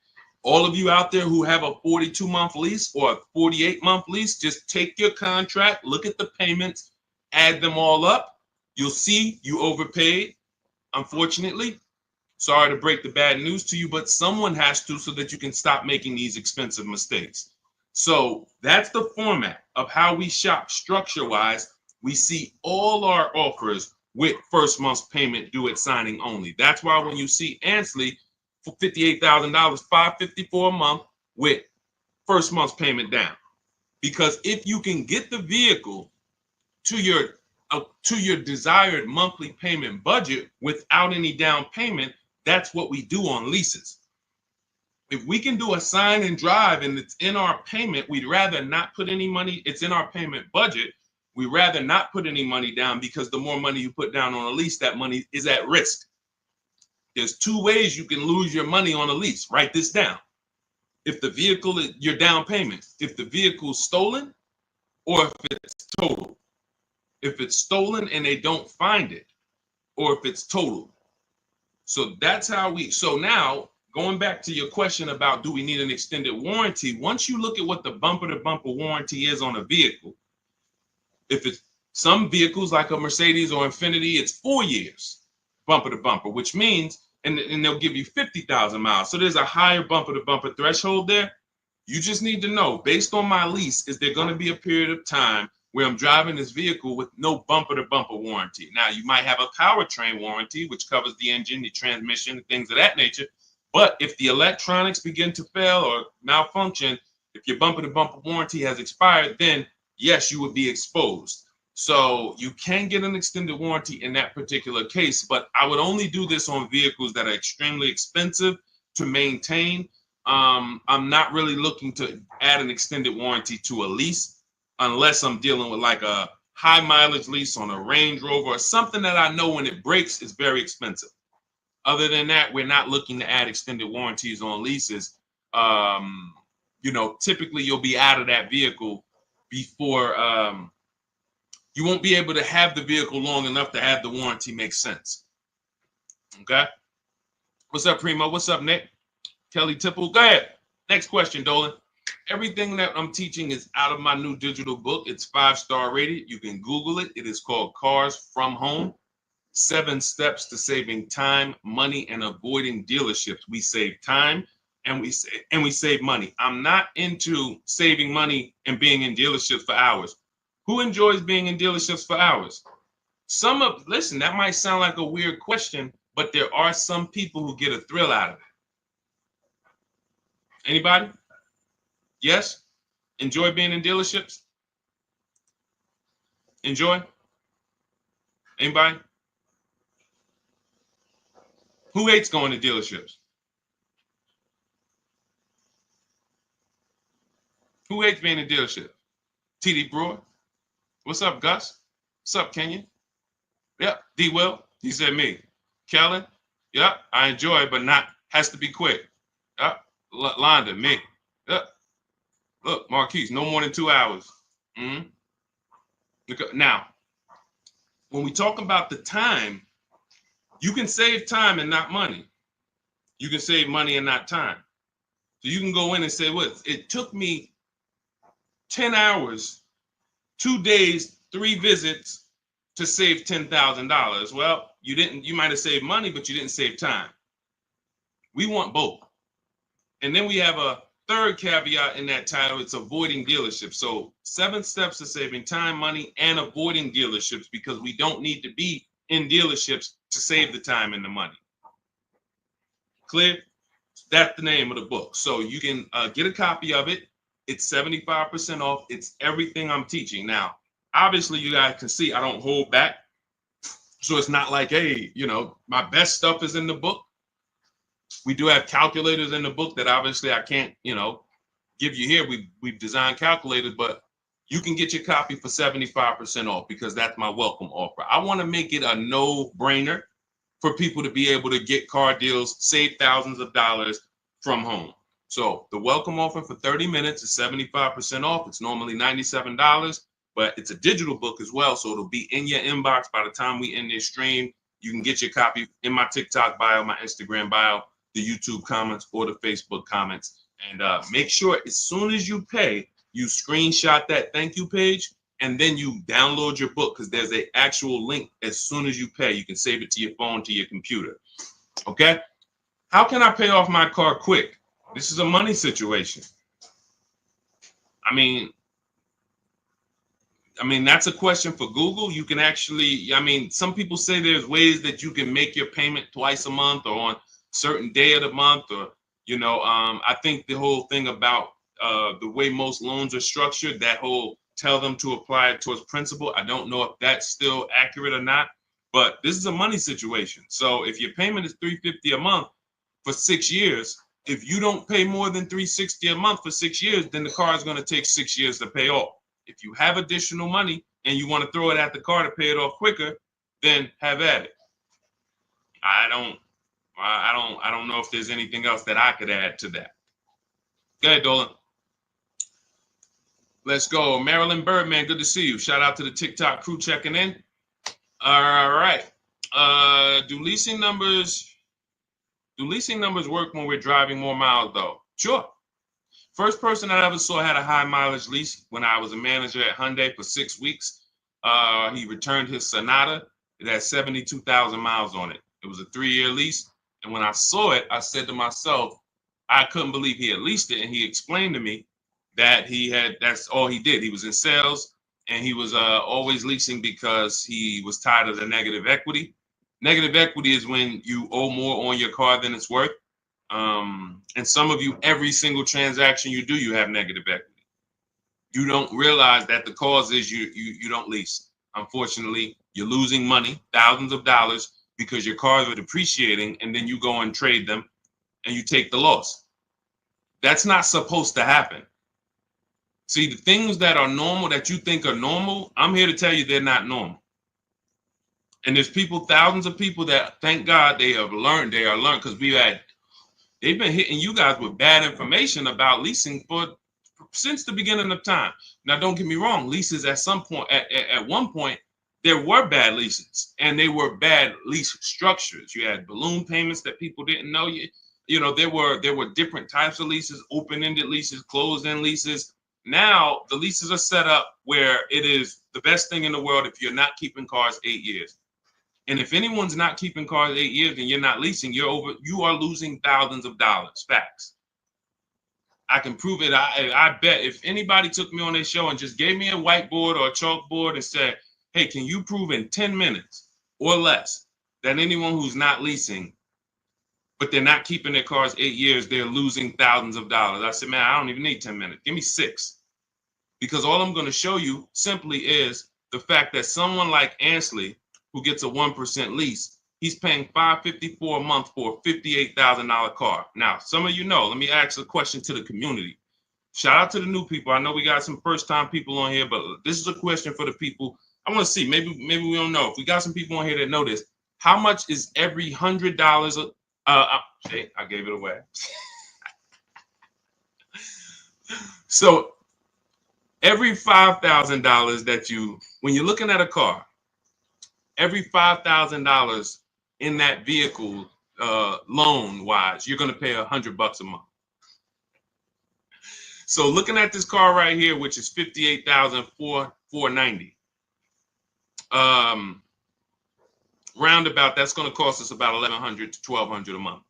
All of you out there who have a 42-month lease or a 48-month lease, just take your contract, look at the payments, add them all up. You'll see you overpaid, unfortunately. Sorry to break the bad news to you, but someone has to, so that you can stop making these expensive mistakes. So that's the format of how we shop structure-wise. We see all our offers with first month's payment due at signing only. That's why when you see Ansley, for $58,000, $554 a month with first month's payment down. Because if you can get the vehicle to your desired monthly payment budget without any down payment, that's what we do on leases. If we can do a sign and drive and it's in our payment, we'd rather not put any money. It's in our payment budget. We'd rather not put any money down, because the more money you put down on a lease, that money is at risk. There's two ways you can lose your money on a lease. Write this down. If the vehicle is your down payment, if the vehicle's stolen, or if it's total. If it's stolen and they don't find it, or if it's total. So that's how so now, going back to your question about do we need an extended warranty, once you look at what the bumper-to-bumper warranty is on a vehicle, if it's some vehicles like a Mercedes or Infiniti, it's 4 years bumper-to-bumper, which means, and they'll give you 50,000 miles. So there's a higher bumper-to-bumper threshold there. You just need to know, based on my lease, is there going to be a period of time where I'm driving this vehicle with no bumper-to-bumper warranty? Now, you might have a powertrain warranty, which covers the engine, the transmission, things of that nature. But if the electronics begin to fail or malfunction, if your bumper-to-bumper warranty has expired, then yes, you would be exposed. So you can get an extended warranty in that particular case, but I would only do this on vehicles that are extremely expensive to maintain. I'm not really looking to add an extended warranty to a lease unless I'm dealing with like a high mileage lease on a Range Rover or something that I know when it breaks is very expensive. Other than that, we're not looking to add extended warranties on leases. Typically you'll be out of that vehicle before you won't be able to have the vehicle long enough to have the warranty make sense. Okay. What's up, Primo? What's up, Nick? Kelly Tipple. Go ahead. Next question, Dolan. Everything that I'm teaching is out of my new digital book. It's 5-star rated. You can Google it. It is called Cars from Home. 7 Steps to Saving Time, Money, and Avoiding Dealerships. We save time and we save money. I'm not into saving money and being in dealerships for hours. Who enjoys being in dealerships for hours? Listen, that might sound like a weird question, but there are some people who get a thrill out of it. Anybody? Yes? Enjoy being in dealerships? Enjoy? Anybody? Who hates going to dealerships? Who hates being in dealership? TD Brewer? What's up, Gus? What's up, Kenyon? Yep. D. Will? He said me. Kellen? Yep. I enjoy it, but has to be quick. Yep. Londa, me. Yep. Look, Marquise, no more than 2 hours. Now, when we talk about the time, you can save time and not money. You can save money and not time. So you can go in and say, well, it took me 10 hours, 2 days, 3 visits to save $10,000. Well, you might have saved money, but you didn't save time. We want both. And then we have a third caveat in that title. It's avoiding dealerships. So 7 steps to saving time, money, and avoiding dealerships, because we don't need to be in dealerships to save the time and the money. Clear? That's the name of the book. So you can get a copy of it. It's 75% off. It's everything I'm teaching. Now, obviously, you guys can see I don't hold back. So it's not like, hey, my best stuff is in the book. We do have calculators in the book that obviously I can't, give you here. We've designed calculators, but you can get your copy for 75% off because that's my welcome offer. I want to make it a no-brainer for people to be able to get car deals, save thousands of dollars from home. So the welcome offer for 30 minutes is 75% off. It's normally $97, but it's a digital book as well. So it'll be in your inbox by the time we end this stream. You can get your copy in my TikTok bio, my Instagram bio, the YouTube comments, or the Facebook comments. And make sure as soon as you pay, you screenshot that thank you page, and then you download your book, because there's an actual link as soon as you pay. You can save it to your phone, to your computer. Okay? How can I pay off my car quick? This is a money situation. I mean, that's a question for Google. You can actually, some people say there's ways that you can make your payment twice a month or on certain day of the month, or I think the whole thing about the way most loans are structured, that whole tell them to apply it towards principal, I don't know if that's still accurate or not, but this is a money situation. So if your payment is $350 a month for 6 years, if you don't pay more than $360 a month for 6 years, then the car is going to take 6 years to pay off. If you have additional money and you want to throw it at the car to pay it off quicker, then have at it. I don't know if there's anything else that I could add to that. Go ahead, Dolan. Let's go. Marilyn Birdman, good to see you. Shout out to the TikTok crew checking in. All right. Do leasing numbers work when we're driving more miles, though? Sure. First person I ever saw had a high mileage lease when I was a manager at Hyundai for 6 weeks. He returned his Sonata. It had 72,000 miles on it. It was a 3-year lease. And when I saw it, I said to myself, I couldn't believe he had leased it. And he explained to me that that's all he did. He was in sales and he was always leasing because he was tired of the negative equity. Negative equity is when you owe more on your car than it's worth. And some of you, every single transaction you do, you have negative equity. You don't realize that the cause is you don't lease. Unfortunately, you're losing money, thousands of dollars, because your cars are depreciating, and then you go and trade them and you take the loss. That's not supposed to happen. See, the things that are normal that you think are normal, I'm here to tell you they're not normal. And there's people, thousands of people that, thank God, they are learned, because they've been hitting you guys with bad information about leasing since the beginning of time. Now, don't get me wrong, leases at some point, at one point, there were bad leases, and they were bad lease structures. You had balloon payments that people didn't know. There were different types of leases, open-ended leases, closed-end leases. Now the leases are set up where it is the best thing in the world if you're not keeping cars 8 years. And if anyone's not keeping cars 8 years and you're not leasing, you are losing thousands of dollars. Facts. I can prove it. I bet if anybody took me on their show and just gave me a whiteboard or a chalkboard and said, hey, can you prove in 10 minutes or less that anyone who's not leasing, but they're not keeping their cars 8 years, they're losing thousands of dollars? I said, man, I don't even need 10 minutes. Give me 6. Because all I'm going to show you simply is the fact that someone like Ansley, who gets a 1% lease, he's paying $554 a month for a $58,000 car. Now, some of you know, let me ask a question to the community. Shout out to the new people. I know we got some first-time people on here, but this is a question for the people. I want to see, maybe we don't know. If we got some people on here that know this, how much is every $100? I gave it away. So every $5,000 that when you're looking at a car, every $5,000 in that vehicle, loan-wise, you're going to pay $100 a month. So looking at this car right here, which is $58,490. Roundabout, that's going to cost us about $1,100 to $1,200 a month.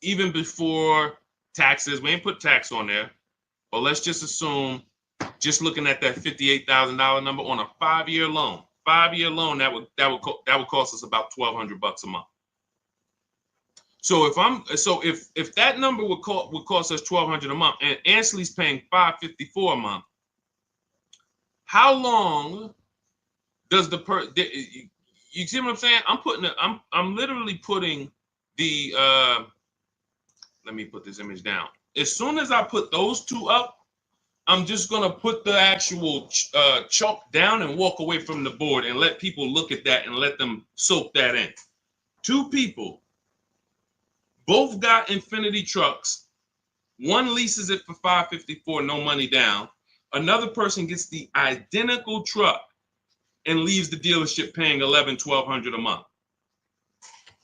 Even before taxes, we ain't put tax on there, but let's just assume, just looking at that $58,000 number on a 5-year loan. 5-year loan, that would cost us about $1,200 a month. So if that number would cost us $1,200 a month, and Ansley's paying $554 a month, how long does you see what I'm saying? I'm literally putting the let me put this image down. As soon as I put those two up, I'm just gonna put the actual chalk down and walk away from the board and let people look at that and let them soak that in. 2 people, both got Infinity trucks. One leases it for $554, no money down. Another person gets the identical truck and leaves the dealership paying $1,100-$1,200 a month.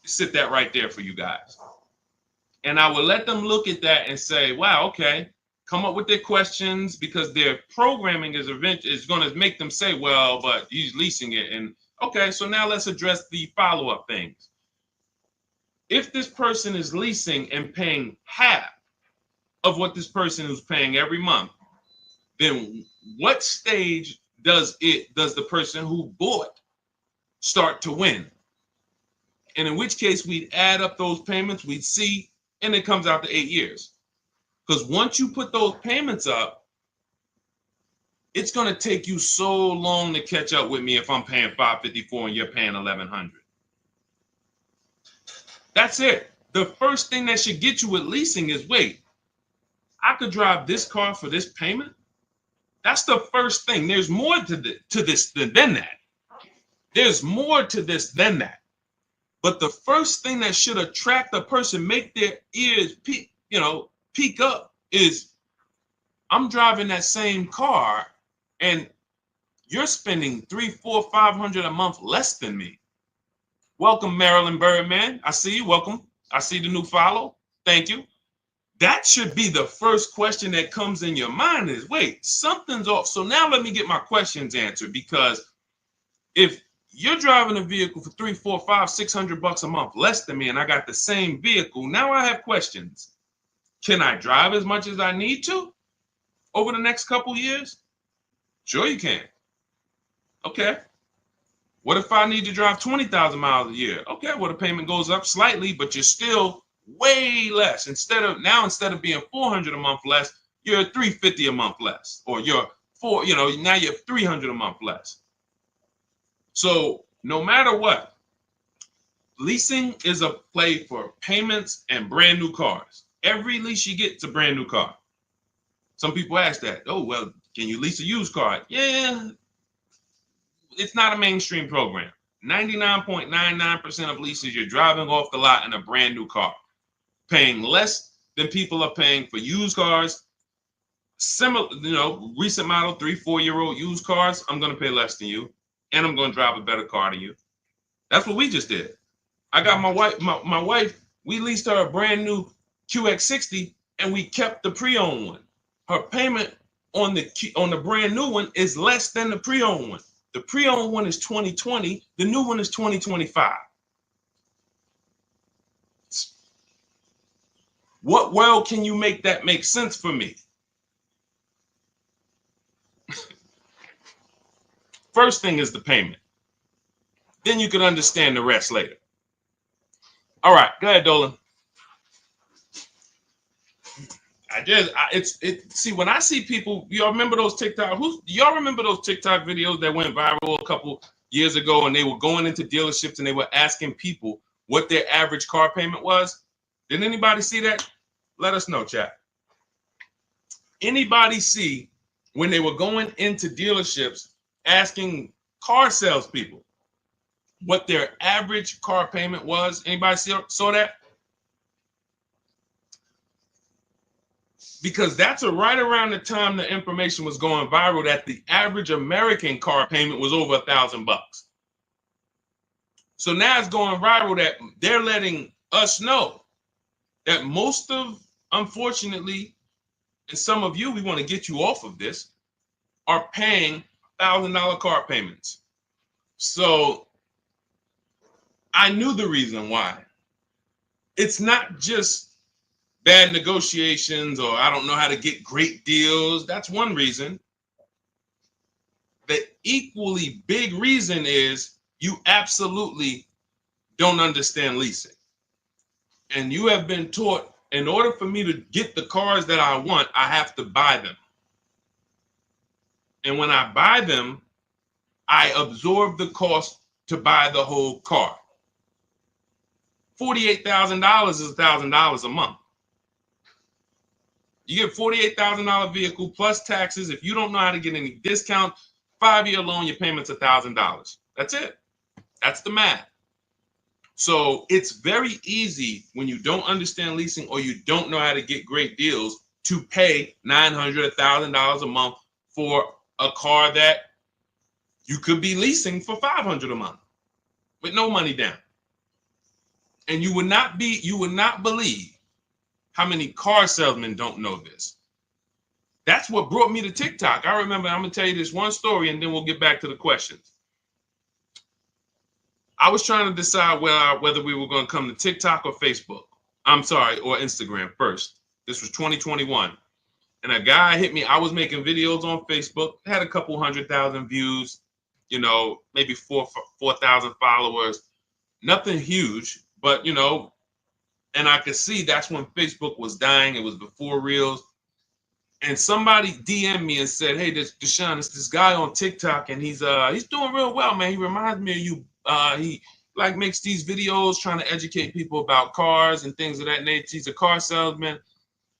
Sit that right there for you guys. And I will let them look at that and say, wow, okay, come up with their questions, because their programming is going to make them say, well, but he's leasing it. And okay, so now let's address the follow-up things. If this person is leasing and paying half of what this person is paying every month, then what stage does the person who bought start to win? And in which case we'd add up those payments, we'd see, and it comes out to 8 years. Because once you put those payments up, it's going to take you so long to catch up with me if I'm paying $554 and you're paying $1,100. That's it. The first thing that should get you with leasing is, wait, I could drive this car for this payment? That's the first thing. There's more to this than that. There's more to this than that. But the first thing that should attract a person, make their ears peak up, is I'm driving that same car and you're spending $300, $400, $500 a month less than me. Welcome, Marilyn Birdman. I see you. Welcome. I see the new follow. Thank you. That should be the first question that comes in your mind is, wait, something's off. So now let me get my questions answered, because if you're driving a vehicle for $300, $400, $500, $600 a month less than me, and I got the same vehicle, now I have questions. Can I drive as much as I need to over the next couple years? Sure you can. Okay. What if I need to drive 20,000 miles a year? Okay, well, the payment goes up slightly, but you're still way less. Instead of being $400 a month less, you're $350 a month less, or now you're $300 a month less. So no matter what, leasing is a play for payments and brand new cars. Every lease you get is a brand new car. Some people ask that. Oh, well, can you lease a used car? Yeah, it's not a mainstream program. 99.99% of leases, you're driving off the lot in a brand new car, paying less than people are paying for used cars. Similar, recent model 3-4-year-old used cars, I'm going to pay less than you, and I'm going to drive a better car than you. That's what we just did. I got my wife, we leased her a brand new QX60, and we kept the pre-owned one. Her payment on the brand new one is less than the pre-owned one. The pre-owned one is 2020. The new one is 2025. What world can you make that make sense for me? First thing is the payment. Then you can understand the rest later. All right, go ahead, Dolan. See, when I see people, y'all remember those TikTok videos that went viral a couple years ago, and they were going into dealerships and they were asking people what their average car payment was? Did anybody see that? Let us know, chat. Anybody see when they were going into dealerships asking car salespeople what their average car payment was? Anybody saw that? Because that's right around the time the information was going viral that the average American car payment was over $1,000. So now it's going viral that they're letting us know that most of, unfortunately, and some of you, we want to get you off of this, are paying $1,000 car payments. So I knew the reason why. It's not just bad negotiations or I don't know how to get great deals. That's one reason. The equally big reason is you absolutely don't understand leasing. And you have been taught, in order for me to get the cars that I want, I have to buy them. And when I buy them, I absorb the cost to buy the whole car. $48,000 is $1,000 a month. You get $48,000 vehicle plus taxes. If you don't know how to get any discount, 5-year loan, your payment's $1,000. That's it. That's the math. So it's very easy when you don't understand leasing or you don't know how to get great deals to pay $900, $1,000 a month for a car that you could be leasing for $500 a month with no money down. And you would not believe how many car salesmen don't know this. That's what brought me to TikTok. I remember, I'm going to tell you this one story and then we'll get back to the questions. I was trying to decide whether we were going to come to TikTok or Facebook. Or Instagram first. This was 2021. And a guy hit me. I was making videos on Facebook, had a couple 100,000 views, maybe 4,000 followers. nothing huge, but you know, and I could see that's when Facebook was dying. It was before Reels. And somebody DM'd me and said, "Hey, this Deshone, it's this guy on TikTok, and he's doing real well, man. He reminds me of you. He like makes these videos trying to educate people about cars and things of that nature. He's a car salesman."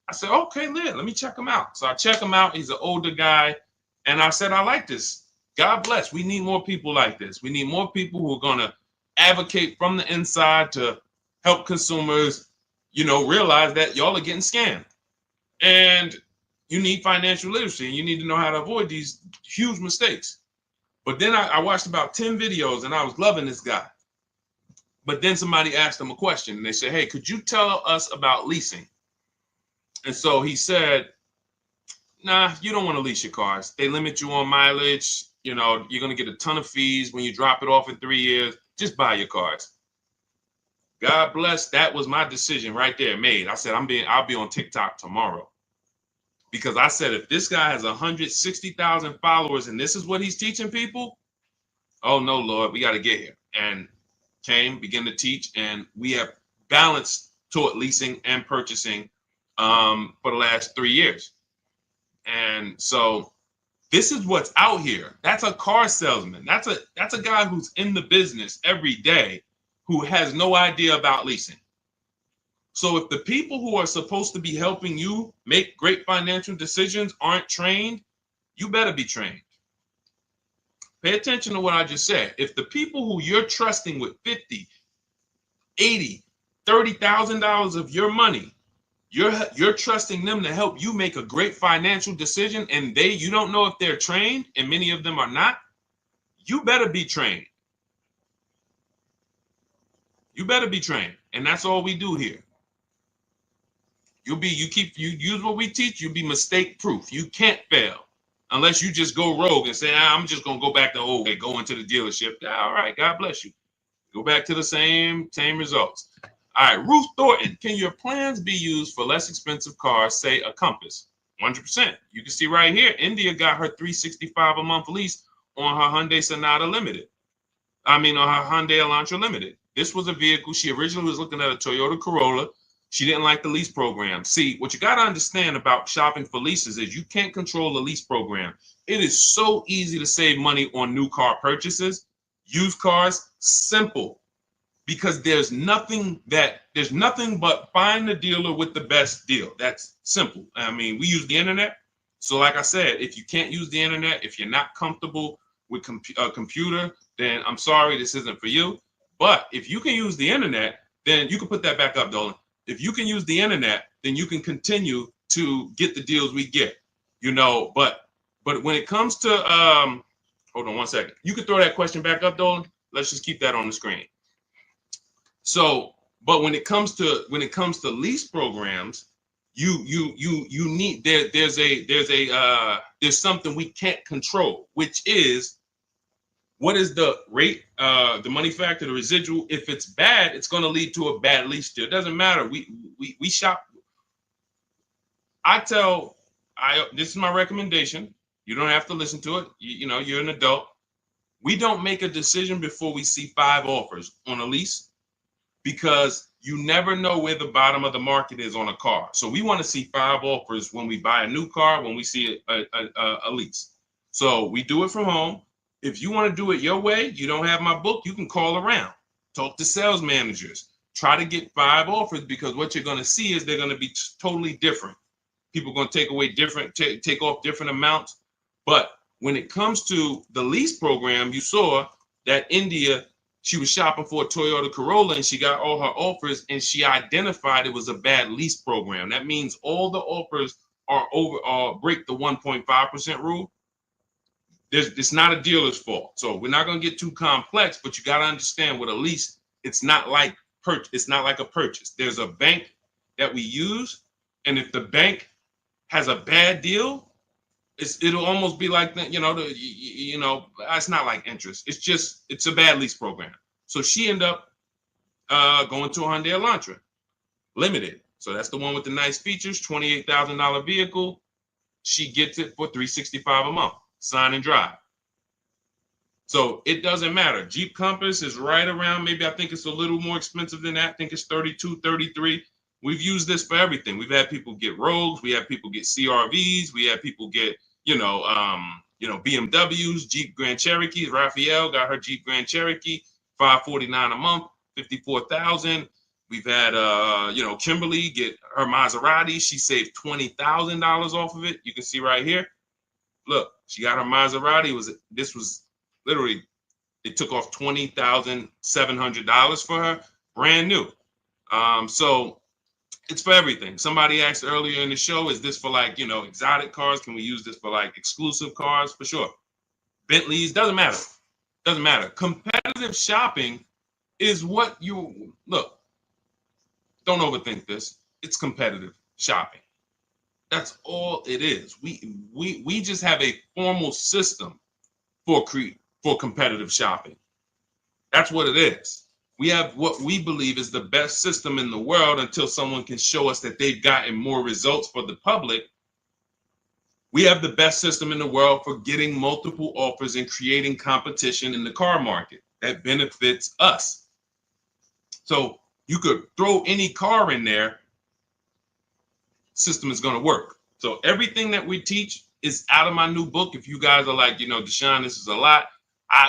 I said, "Okay, let me check him out." So I check him out. He's an older guy, and I said, "I like this. God bless. We need more people like this. We need more people who are gonna advocate from the inside to help consumers, you know, realize that y'all are getting scammed." And you need financial literacy, and you need to know how to avoid these huge mistakes. But then I watched about 10 videos, and I was loving this guy. But then somebody asked him a question, and they said, "Hey, could you tell us about leasing?" And so he said, "Nah, you don't want to lease your cars. They limit you on mileage. You know, you're going to get a ton of fees when you drop it off in 3 years. Just buy your cars." God bless. That was my decision right there made. I said, I'll be on TikTok tomorrow. Because I said, if this guy has 160,000 followers and this is what he's teaching people, oh no, Lord, we got to get here. And began to teach, and we have balanced toward leasing and purchasing for the last 3 years. And so this is what's out here. That's a car salesman. That's a guy who's in the business every day who has no idea about leasing. So if the people who are supposed to be helping you make great financial decisions aren't trained, you better be trained. Pay attention to what I just said. If the people who you're trusting with 50, 80, $30,000 of your money, you're trusting them to help you make a great financial decision, and you don't know if they're trained, and many of them are not, you better be trained. You better be trained. And that's all we do here. You use what we teach, you'll be mistake proof. You can't fail unless you just go rogue and say, I'm just gonna go back to go into the dealership. All right, God bless you. Go back to the same results. All right, Ruth Thornton, can your plans be used for less expensive cars, say a Compass? 100%. You can see right here, India got her $365 a month lease on her Hyundai Sonata Limited. On her Hyundai Elantra Limited. This was a vehicle, she originally was looking at a Toyota Corolla. She didn't like the lease program. See, what you got to understand about shopping for leases is you can't control the lease program. It is so easy to save money on new car purchases. Used cars, simple. Because there's nothing but find the dealer with the best deal. That's simple. We use the internet. So like I said, if you can't use the internet, if you're not comfortable with a computer, then I'm sorry, this isn't for you. But if you can use the internet, then you can put that back up, Dolan. If you can use the internet, then you can continue to get the deals we get, but when it comes to, hold on one second. You can throw that question back up, Dolan. Let's just keep that on the screen. So, but when it comes to lease programs, you need, there's something we can't control, which is, what is the rate, the money factor, the residual? If it's bad, it's going to lead to a bad lease deal. It doesn't matter. We shop. This is my recommendation. You don't have to listen to it. You're an adult. We don't make a decision before we see 5 offers on a lease, because you never know where the bottom of the market is on a car. So we want to see 5 offers when we buy a new car, when we see a lease. So we do it from home. If you want to do it your way, you don't have my book, you can call around, talk to sales managers, try to get 5 offers, because what you're going to see is they're going to be totally different. People are going to take off different amounts. But when it comes to the lease program, you saw that India, she was shopping for a Toyota Corolla and she got all her offers, and she identified it was a bad lease program. That means all the offers are break the 1.5% rule. It's not a dealer's fault. So we're not going to get too complex, but you got to understand, with a lease, it's not like a purchase. There's a bank that we use, and if the bank has a bad deal, it'll almost be like that. It's not like interest. It's a bad lease program. So she ended up going to a Hyundai Elantra Limited. So that's the one with the nice features, $28,000 vehicle. She gets it for $365 a month. Sign and drive. So it doesn't matter. Jeep Compass is right around, maybe I think it's a little more expensive than that. I think it's 32, 33. We've used this for everything. We've had people get Rogues, we have people get CRVs, we have people get, BMWs, Jeep Grand Cherokees. Raphael got her Jeep Grand Cherokee, $549 a month, 54,000. We've had Kimberly get her Maserati. She saved $20,000 off of it. You can see right here. Look, she got her Maserati. This was literally, it took off $20,700 for her, brand new. So it's for everything. Somebody asked earlier in the show, is this for like, exotic cars? Can we use this for like exclusive cars? For sure. Bentleys, doesn't matter. Doesn't matter. Competitive shopping is what you, look, don't overthink this. It's competitive shopping. That's all it is. We just have a formal system for competitive shopping. That's what it is. We have what we believe is the best system in the world until someone can show us that they've gotten more results for the public. We have the best system in the world for getting multiple offers and creating competition in the car market that benefits us. So you could throw any car in there, system is going to work. So everything that we teach is out of my new book. If you guys are like, Deshone, this is a lot.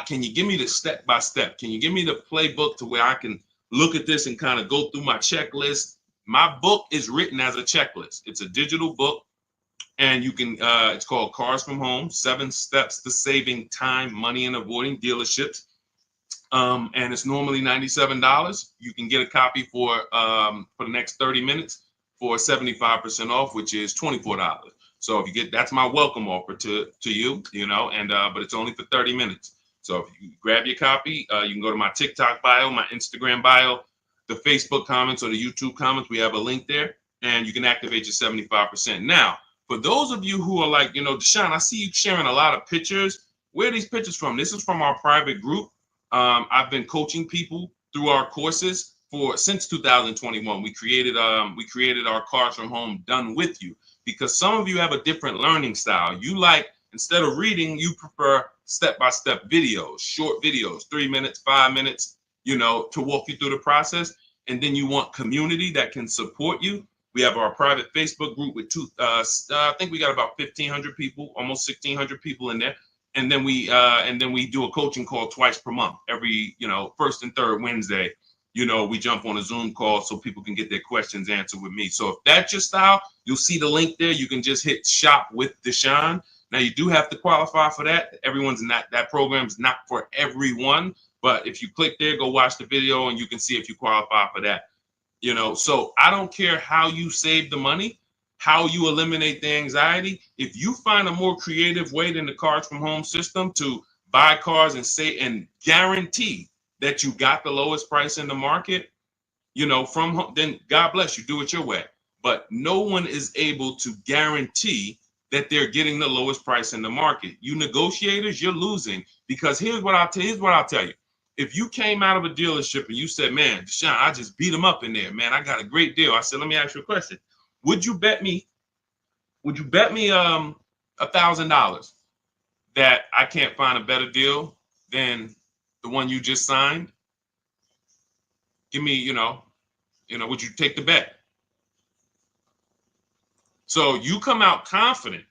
Can you give me the step by step? Can you give me the playbook to where I can look at this and kind of go through my checklist? My book is written as a checklist. It's a digital book, and you can. It's called Cars from Home: 7 Steps to Saving Time, Money, and Avoiding Dealerships. And it's normally $97. You can get a copy for the next 30 minutes for 75% off, which is $24. So if you get, that's my welcome offer to you, but it's only for 30 minutes. So if you grab your copy, you can go to my TikTok bio, my Instagram bio, the Facebook comments, or the YouTube comments. We have a link there, and you can activate your 75%. Now, for those of you who are like, Deshone, I see you sharing a lot of pictures. Where are these pictures from? This is from our private group. I've been coaching people through our courses since 2021. We created our Cars from Home Done With You, because some of you have a different learning style. You like, instead of reading, you prefer step-by-step videos, short videos, 3 minutes, 5 minutes, to walk you through the process. And then you want community that can support you. We have our private Facebook group with I think we got about 1,500 people, almost 1,600 people in there. And then we do a coaching call twice per month, every, first and third Wednesday. We jump on a Zoom call so people can get their questions answered with me. So if that's your style, you'll see the link there. You can just hit Shop with Deshone. Now, you do have to qualify for that. That program's not for everyone. But if you click there, go watch the video, and you can see if you qualify for that. So I don't care how you save the money, how you eliminate the anxiety. If you find a more creative way than the Cars from Home system to buy cars and guarantee that you got the lowest price in the market, from home, then God bless you, do it your way. But no one is able to guarantee that they're getting the lowest price in the market. You negotiators, you're losing, because here's what I'll tell you. If you came out of a dealership and you said, man, Deshone, I just beat them up in there, man, I got a great deal. I said, let me ask you a question. Would you bet me $1,000 that I can't find a better deal than the one you just signed? Give me, would you take the bet? So you come out confident,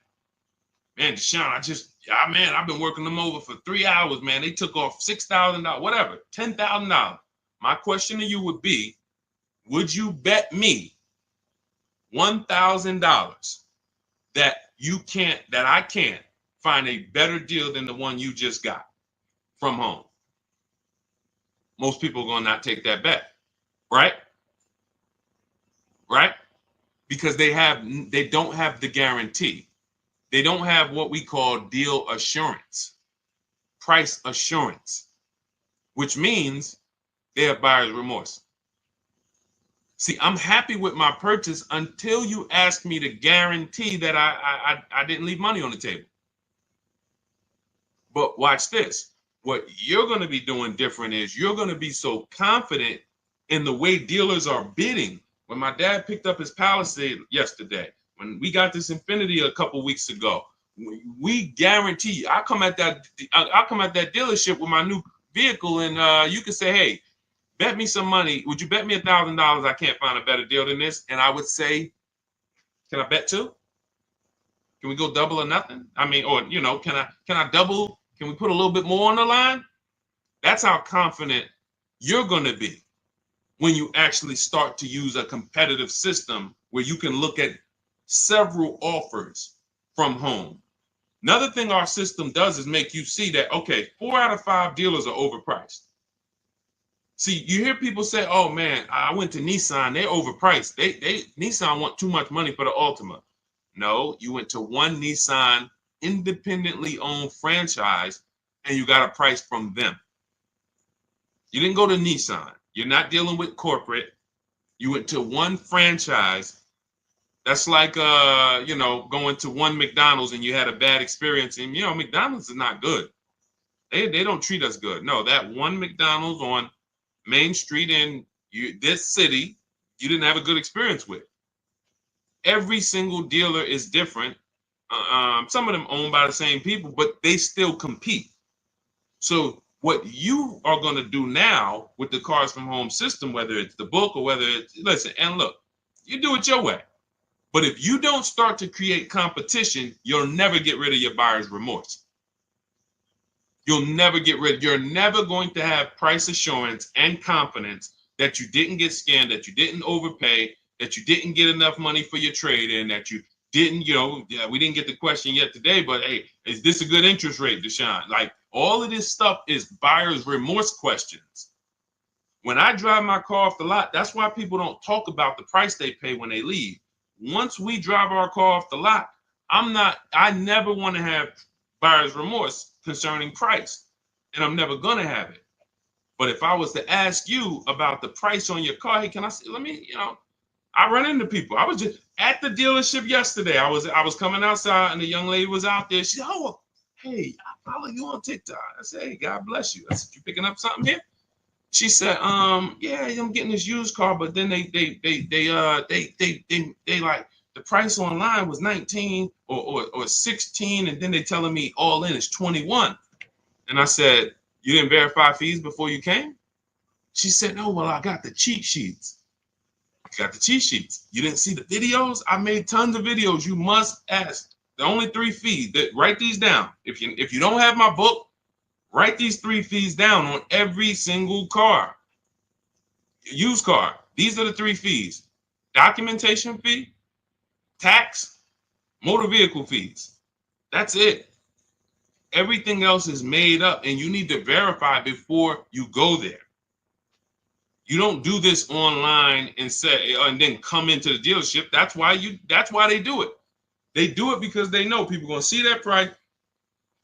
man, Deshone, I've been working them over for 3 hours, man. They took off $6,000, whatever, $10,000. My question to you would be, would you bet me $1,000 that I can't find a better deal than the one you just got from home? Most people are going to not take that bet, right? Right? Because they don't have the guarantee. They don't have what we call deal assurance, price assurance, which means they have buyer's remorse. See, I'm happy with my purchase until you ask me to guarantee that I didn't leave money on the table. But watch this. What you're going to be doing different is you're going to be so confident in the way dealers are bidding. When my dad picked up his Palisade yesterday, when we got this Infiniti a couple weeks ago, We guarantee you. I come at that dealership with my new vehicle, and you can say, hey, bet me some money. Would you bet me $1,000 I can't find a better deal than this? And I would say, can I bet two? Can we go double or nothing? I mean, or can I double? Can we put a little bit more on the line? That's how confident you're going to be when you actually start to use a competitive system where you can look at several offers from home. Another thing our system does is make you see that, okay, 4 out of 5 dealers are overpriced. See, you hear people say, oh man, I went to Nissan, they're overpriced. Nissan want too much money for the Altima. No, you went to one Nissan independently owned franchise and you got a price from them. You didn't go to Nissan. You're not dealing with corporate. You went to one franchise. That's like going to one McDonald's and you had a bad experience. And McDonald's is not good. They don't treat us good. No, that one McDonald's on Main Street in this city, you didn't have a good experience with. Every single dealer is different. Some of them owned by the same people, but they still compete. So what you are going to do now with the Cars from Home system, whether it's the book or whether it's, listen, and look, you do it your way. But if you don't start to create competition, you'll never get rid of your buyer's remorse. You're never going to have price assurance and confidence that you didn't get scammed, that you didn't overpay, that you didn't get enough money for your trade-in, that you didn't, we didn't get the question yet today, but hey, is this a good interest rate, Deshone? Like, all of this stuff is buyer's remorse questions. When I drive my car off the lot, that's why people don't talk about the price they pay when they leave. Once we drive our car off the lot, I never want to have buyer's remorse concerning price, and I'm never going to have it. But if I was to ask you about the price on your car, hey, can I see, I run into people. I was just at the dealership yesterday. I was coming outside and the young lady was out there. She said, oh, hey, I follow you on TikTok. I said, hey, God bless you. I said, you picking up something here? She said, yeah, I'm getting this used car, but then they like the price online was 19 or 16, and then they telling me all in is 21. And I said, you didn't verify fees before you came? She said, no, well, I got the cheat sheets. You got the cheat sheets. You didn't see the videos? I made tons of videos. You must ask. The only 3 fees. Write these down. If you don't have my book, write these 3 fees down on every single car. Used car. These are the 3 fees. Documentation fee, tax, motor vehicle fees. That's it. Everything else is made up, and you need to verify before you go there. You don't do this online and say, and then come into the dealership. That's why they do it. They do it because they know people are going to see that price,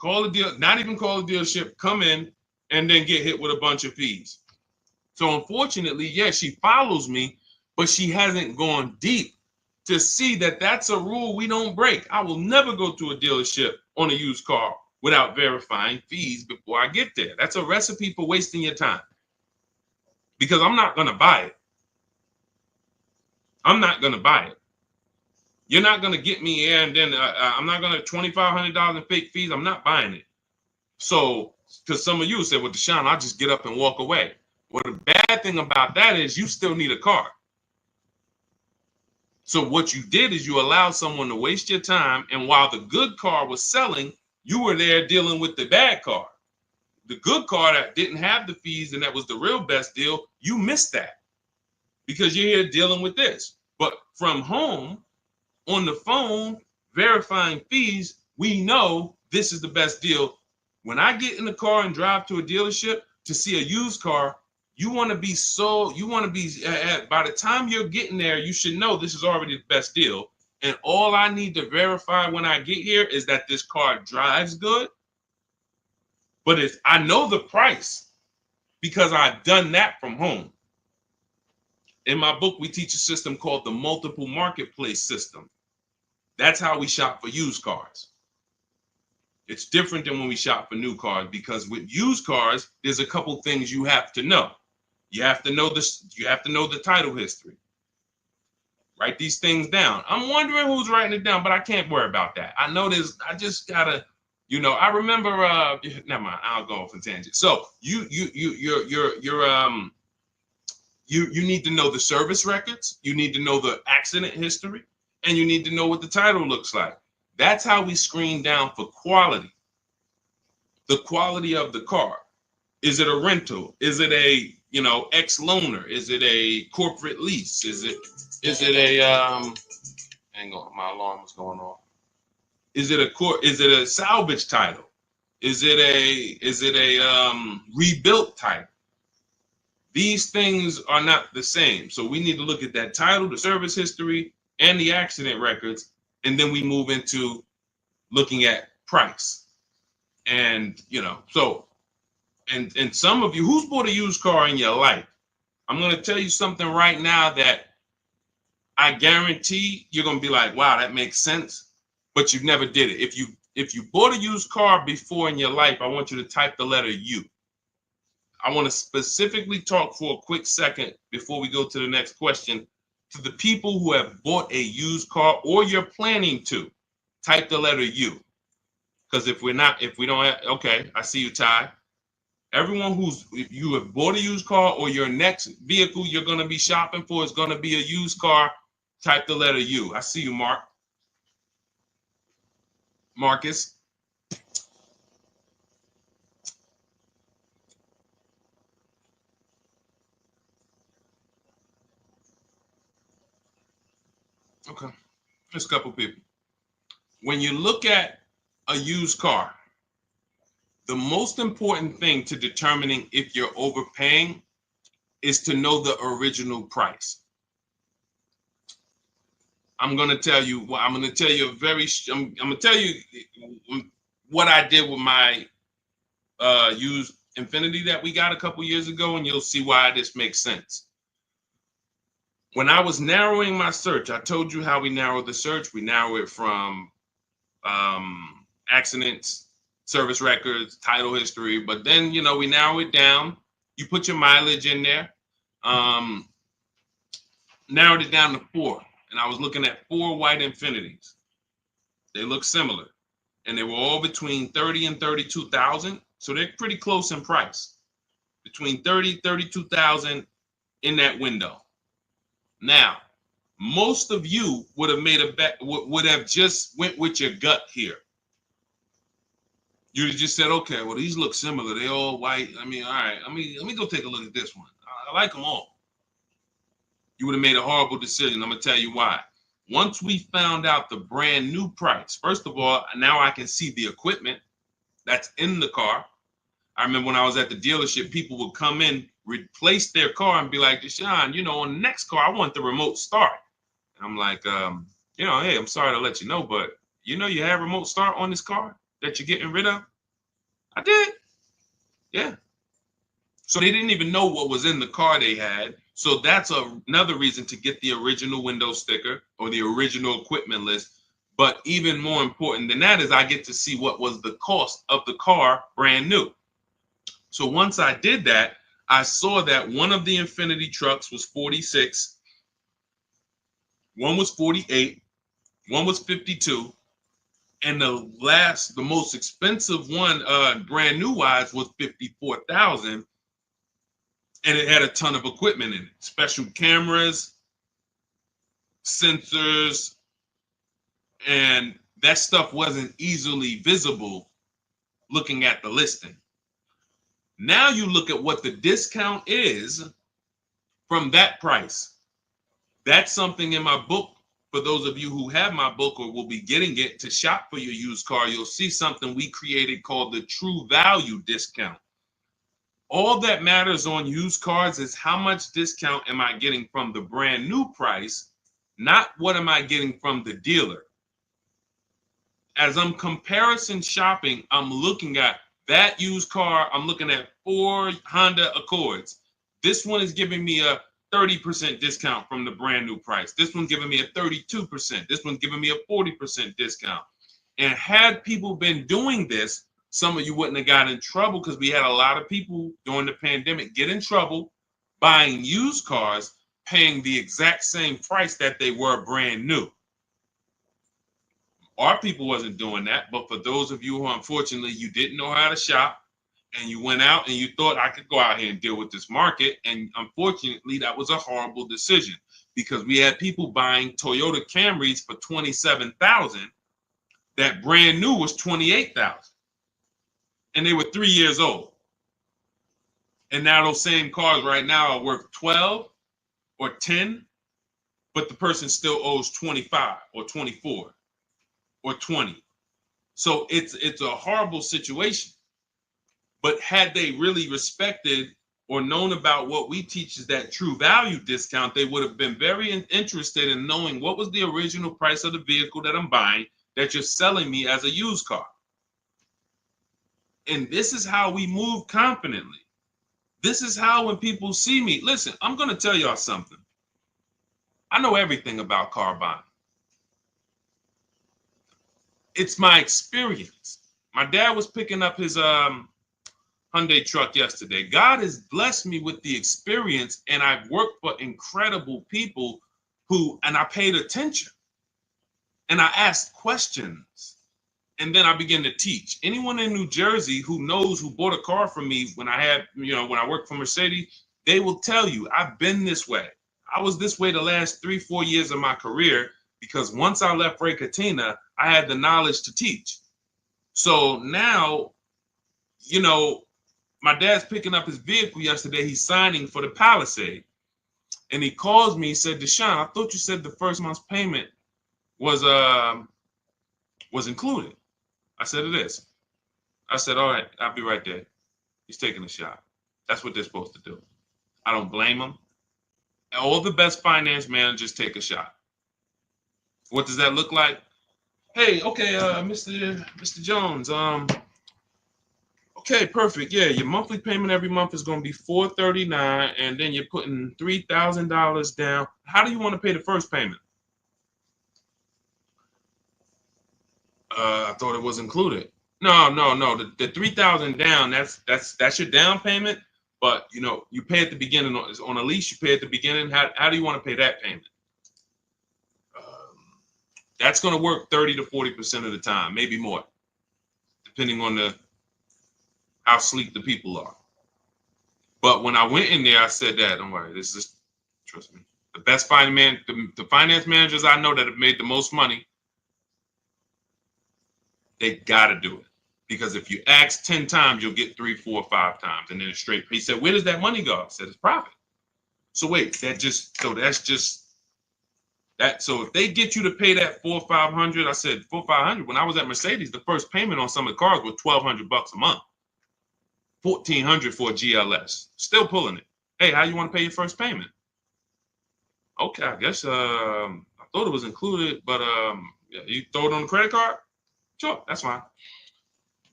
not even call the dealership, come in, and then get hit with a bunch of fees. So unfortunately, yes, she follows me, but she hasn't gone deep to see that that's a rule we don't break. I will never go to a dealership on a used car without verifying fees before I get there. That's a recipe for wasting your time, because I'm not going to buy it. I'm not going to buy it. You're not going to get me here, and then I'm not going to $2,500 in fake fees. I'm not buying it. So, because some of you said, well, Deshone, I'll just get up and walk away. Well, the bad thing about that is you still need a car. So what you did is you allowed someone to waste your time, and while the good car was selling, you were there dealing with the bad car. The good car that didn't have the fees and that was the real best deal, you missed that because you're here dealing with this. But from home, on the phone, verifying fees, we know this is the best deal. When I get in the car and drive to a dealership to see a used car, by the time you're getting there, you should know this is already the best deal. And all I need to verify when I get here is that this car drives good. But I know the price because I've done that from home. In my book, we teach a system called the multiple marketplace system. That's how we shop for used cars. It's different than when we shop for new cars, because with used cars, there's a couple things you have to know. You have to know this. You have to know the title history. Write these things down. I'm wondering who's writing it down, but I can't worry about that. I know this. I just gotta, I remember. Never mind. I'll go off a tangent. So you need to know the service records. You need to know the accident history, and you need to know what the title looks like. That's how we screen down for quality. The quality of the car. Is it a rental? Is it a ex-loaner? Is it a corporate lease? Is it a hang on, my alarm was going off. Is it a salvage title? Is it a rebuilt title? These things are not the same. So we need to look at that title, the service history, and the accident records, and then we move into looking at price. And and some of you, who's bought a used car in your life? I'm going to tell you something right now that I guarantee you're going to be like, wow, that makes sense, but you never did it. If you bought a used car before in your life, I want you to type the letter U. I want to specifically talk for a quick second before we go to the next question to the people who have bought a used car or you're planning to. Type the letter U. Because if we don't have, okay, I see you, Ty. Everyone if you have bought a used car or your next vehicle you're going to be shopping for is going to be a used car, type the letter U. I see you, Marcus. Okay, just a couple people. When you look at a used car, the most important thing to determining if you're overpaying is to know the original price. I'm going to tell you what I did with my used Infiniti that we got a couple years ago, and you'll see why this makes sense. When I was narrowing my search, I told you how we narrow the search. We narrow it from accidents, service records, title history, but then, we narrow it down. You put your mileage in there. Narrowed it down to 4. And I was looking at 4 white Infinitis. They look similar. And they were all between 30 and 32,000. So they're pretty close in price. Between 30, 32,000 in that window. Now, most of you would have made a bet, would have just went with your gut here. You'd have just said, okay, well, these look similar. They all white. I mean, all right, let me go take a look at this one. I like them all. You would have made a horrible decision. I'm going to tell you why. Once we found out the brand new price, first of all, now I can see the equipment that's in the car. I remember when I was at the dealership, people would come in, replace their car and be like, Deshone, on the next car, I want the remote start. And I'm like, hey, I'm sorry to let you know, but you have remote start on this car that you're getting rid of? I did. Yeah. So they didn't even know what was in the car they had. So that's another reason to get the original window sticker or the original equipment list. But even more important than that is I get to see what was the cost of the car brand new. So once I did that, I saw that one of the Infiniti trucks was 46, one was 48, one was 52, and the most expensive one, brand new wise, was 54,000, and it had a ton of equipment in it, special cameras, sensors, and that stuff wasn't easily visible looking at the listing. Now you look at what the discount is from that price. That's something in my book. For those of you who have my book or will be getting it to shop for your used car, you'll see something we created called the true value discount. All that matters on used cars is how much discount am I getting from the brand new price, not what am I getting from the dealer. As I'm comparison shopping, I'm looking at that used car. I'm looking at 4 Honda Accords. This one is giving me a 30% discount from the brand new price. This one's giving me a 32%. This one's giving me a 40% discount. And had people been doing this, some of you wouldn't have got in trouble, because we had a lot of people during the pandemic get in trouble buying used cars paying the exact same price that they were brand new. Our people wasn't doing that, but for those of you who unfortunately you didn't know how to shop and you went out and you thought I could go out here and deal with this market, and unfortunately that was a horrible decision because we had people buying Toyota Camrys for $27,000 that brand new was $28,000, and they were 3 years old. And now those same cars right now are worth 12 or 10, but the person still owes 25 or 24 or 20. So it's a horrible situation. But had they really respected or known about what we teach is that true value discount, they would have been very interested in knowing what was the original price of the vehicle that I'm buying that you're selling me as a used car. And this is how we move confidently. This is how when people see me, listen, I'm going to tell y'all something. I know everything about car buying. It's my experience. My dad was picking up his Hyundai truck yesterday. God has blessed me with the experience, and I've worked for incredible people and I paid attention and I asked questions, and then I began to teach. Anyone in New Jersey who bought a car from me when I worked for Mercedes, they will tell you I've been this way. I was this way the last 3-4 years of my career because once I left Ray Katina, I had the knowledge to teach. So now, my dad's picking up his vehicle yesterday. He's signing for the Palisade. And he calls me, he said, Deshone, I thought you said the first month's payment was included. I said, it is. I said, all right, I'll be right there. He's taking a shot. That's what they're supposed to do. I don't blame them. All the best finance managers take a shot. What does that look like? Hey, okay, Mr. Jones, okay, perfect. Yeah, your monthly payment every month is going to be $439, and then you're putting $3,000 down. How do you want to pay the first payment? I thought it was included. No. The $3,000 down. That's your down payment. But you pay at the beginning on a lease. You pay at the beginning. How do you want to pay that payment? That's going to work 30 to 40% of the time, maybe more, depending on how sleek the people are. But when I went in there, I said that, don't worry, trust me. The best the finance managers I know that have made the most money, they got to do it. Because if you ask 10 times, you'll get 3, 4, 5 times. And then it's straight. He said, where does that money go? I said, it's profit. So wait, that's just that. So if they get you to pay that $400 or $500, I said $400 or $500. When I was at Mercedes, the first payment on some of the cars was $1,200 a month. $1,400 for a GLS. Still pulling it. Hey, how you want to pay your first payment? Okay, I guess I thought it was included, but yeah, you throw it on the credit card? Sure, that's fine.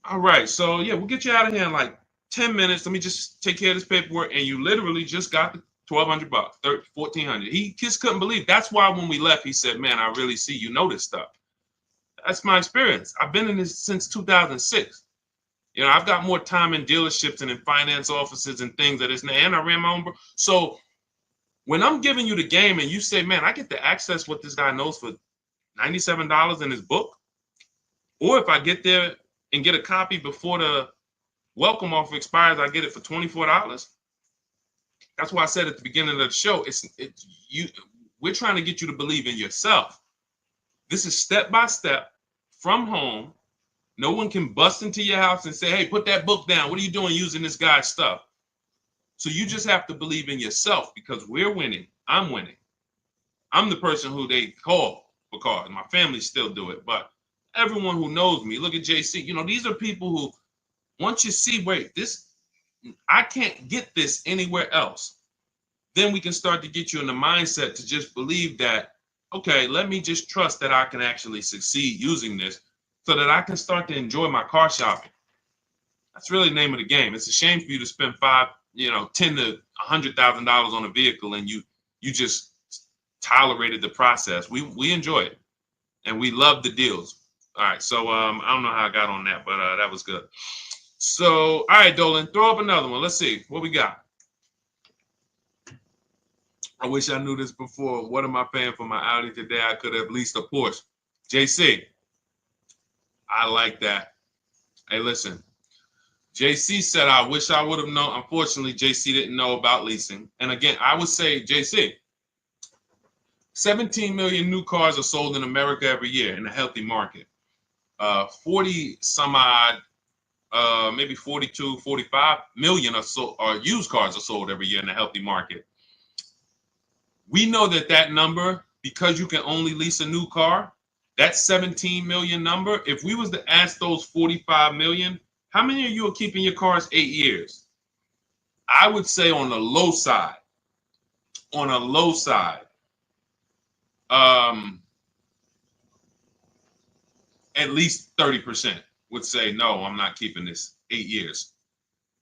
All right, so yeah, we'll get you out of here in like 10 minutes. Let me just take care of this paperwork, and you literally just got the $1,200, $1,400. He just couldn't believe. That's why when we left, he said, "Man, I really see you know this stuff." That's my experience. I've been in this since 2006. I've got more time in dealerships and in finance offices and things that isn't. And I ran my own. So when I'm giving you the game and you say, "Man, I get to access what this guy knows for $97 in his book," or if I get there and get a copy before the welcome offer expires, I get it for $24. That's why I said at the beginning of the show, we're trying to get you to believe in yourself. This is step by step from home. No one can bust into your house and say, "Hey, put that book down. What are you doing using this guy's stuff?" So you just have to believe in yourself because we're winning. I'm winning. I'm the person who they call for cars. My family still do it, but everyone who knows me, look at JC. These are people who, once you see, wait, I can't get this anywhere else. Then we can start to get you in the mindset to just believe that, okay, let me just trust that I can actually succeed using this so that I can start to enjoy my car shopping. That's really the name of the game. It's a shame for you to spend $10,000 to $100,000 on a vehicle and you just tolerated the process. We enjoy it and we love the deals. All right, so I don't know how I got on that, but that was good. So, all right, Dolan, throw up another one. Let's see what we got. I wish I knew this before. What am I paying for my Audi today? I could have leased a Porsche. JC, I like that. Hey, listen. JC said, I wish I would have known. Unfortunately, JC didn't know about leasing. And again, I would say, JC, 17 million new cars are sold in America every year in a healthy market. 40 some odd, maybe 42, 45 million are used cars are sold every year in a healthy market. We know that number, because you can only lease a new car, that 17 million number, if we was to ask those 45 million, how many of you are keeping your cars 8 years? I would say on the low side, at least 30% would say, no, I'm not keeping this 8 years.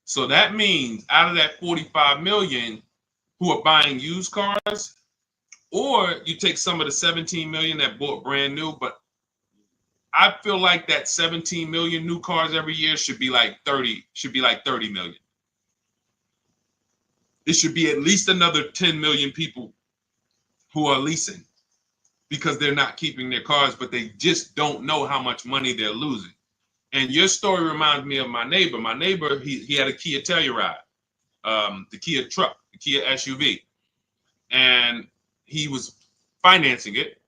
So that means out of that 45 million who are buying used cars, or you take some of the 17 million that bought brand new, but I feel like that 17 million new cars every year should be like 30 million. It should be at least another 10 million people who are leasing because they're not keeping their cars, but they just don't know how much money they're losing. And your story reminds me of my neighbor. My neighbor, he had a Kia Telluride, the Kia truck, the Kia SUV, and he was financing it.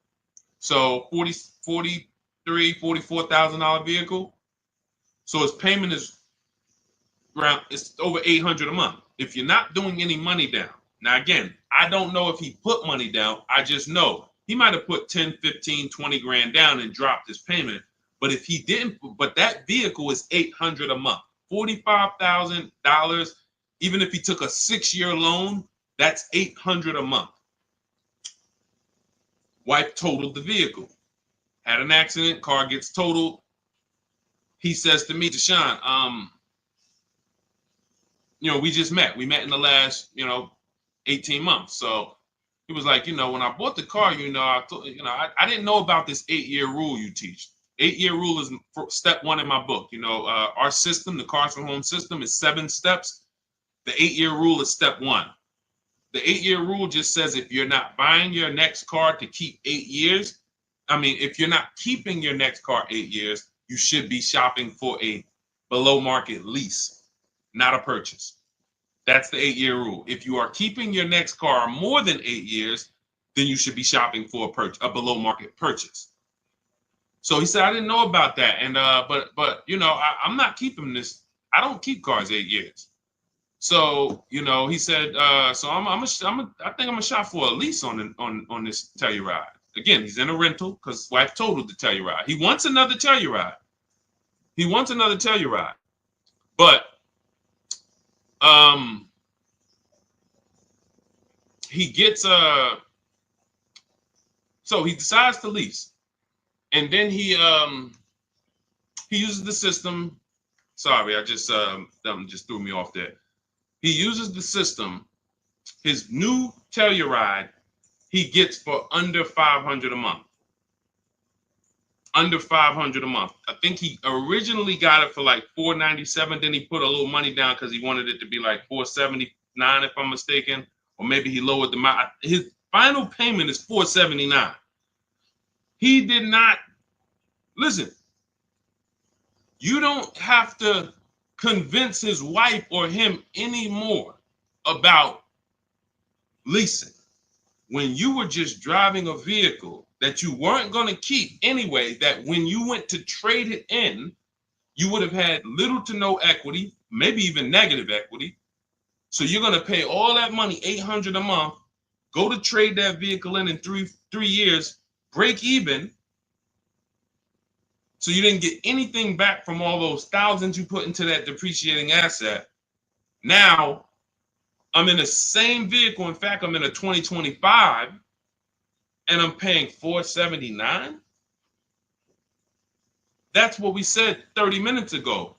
So $44,000 vehicle. So his payment is it's over $800 a month. If you're not doing any money down. Now, again, I don't know if he put money down. I just know he might have put 10, 15, 20 grand down and dropped his payment. But if he didn't, but that vehicle is $800 a month, $45,000. Even if he took a 6-year loan, that's $800 a month. Wife totaled the vehicle, had an accident, car gets totaled. He says to me, Deshone, we just met. We met in the last, 18 months. So he was like, when I bought the car, I didn't know about this 8-year rule you teach. 8-year rule is step 1 in my book. Our system, the Cars from Home system, is 7 steps. The 8-year rule is step 1. The 8-year rule just says if you're not buying your next car to keep 8 years, if you're not keeping your next car 8 years, you should be shopping for a below market lease, not a purchase. That's the 8-year rule. If you are keeping your next car more than 8 years, then you should be shopping for a below market purchase. So he said, I didn't know about that. And but I'm not keeping this. I don't keep cars 8 years. So, he said, so I think I'm gonna shop for a lease on this Telluride. Again, he's in a rental because his wife totaled the Telluride. He wants another Telluride. But he gets so he decides to lease, and then he uses the system. Sorry, I just just threw me off there. He uses the system. His new Telluride he gets for under $500 a month. Under $500 a month. I think he originally got it for like $497. Then he put a little money down because he wanted it to be like $479, if I'm mistaken, or maybe he lowered the amount. His final payment is $479. He did not listen. You don't have to convince his wife or him anymore about leasing. When you were just driving a vehicle that you weren't going to keep anyway, that when you went to trade it in, you would have had little to no equity, maybe even negative equity. So you're going to pay all that money, $800 a month, go to trade that vehicle in 3 years, break even. So you didn't get anything back from all those thousands you put into that depreciating asset. Now, I'm in the same vehicle. In fact, I'm in a 2025, and I'm paying $479. That's what we said 30 minutes ago.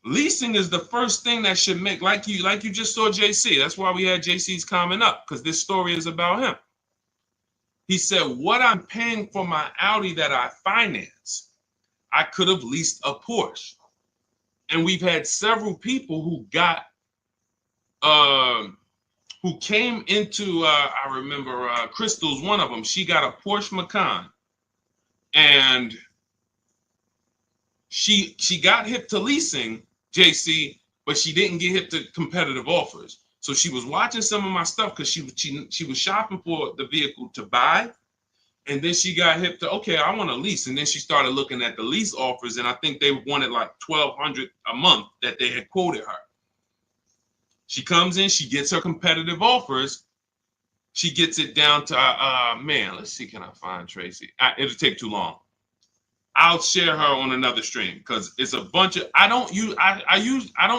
Leasing is the first thing that should make, like you just saw JC. That's why we had JC's comment up, because this story is about him. He said, what I'm paying for my Audi that I finance, I could have leased a Porsche. And we've had several people who got who came into, I remember Crystal's one of them. She got a Porsche Macan, and she got hip to leasing, JC, but she didn't get hip to competitive offers. So she was watching some of my stuff because she was shopping for the vehicle to buy. And then she got hip to, okay, I want to lease. And then she started looking at the lease offers, and I think they wanted like $1,200 a month that they had quoted her. She comes in, she gets her competitive offers. She gets it down to, man, let's see, can I find Tracy? It'll take too long. I'll share her on another stream because it's a bunch of, I don't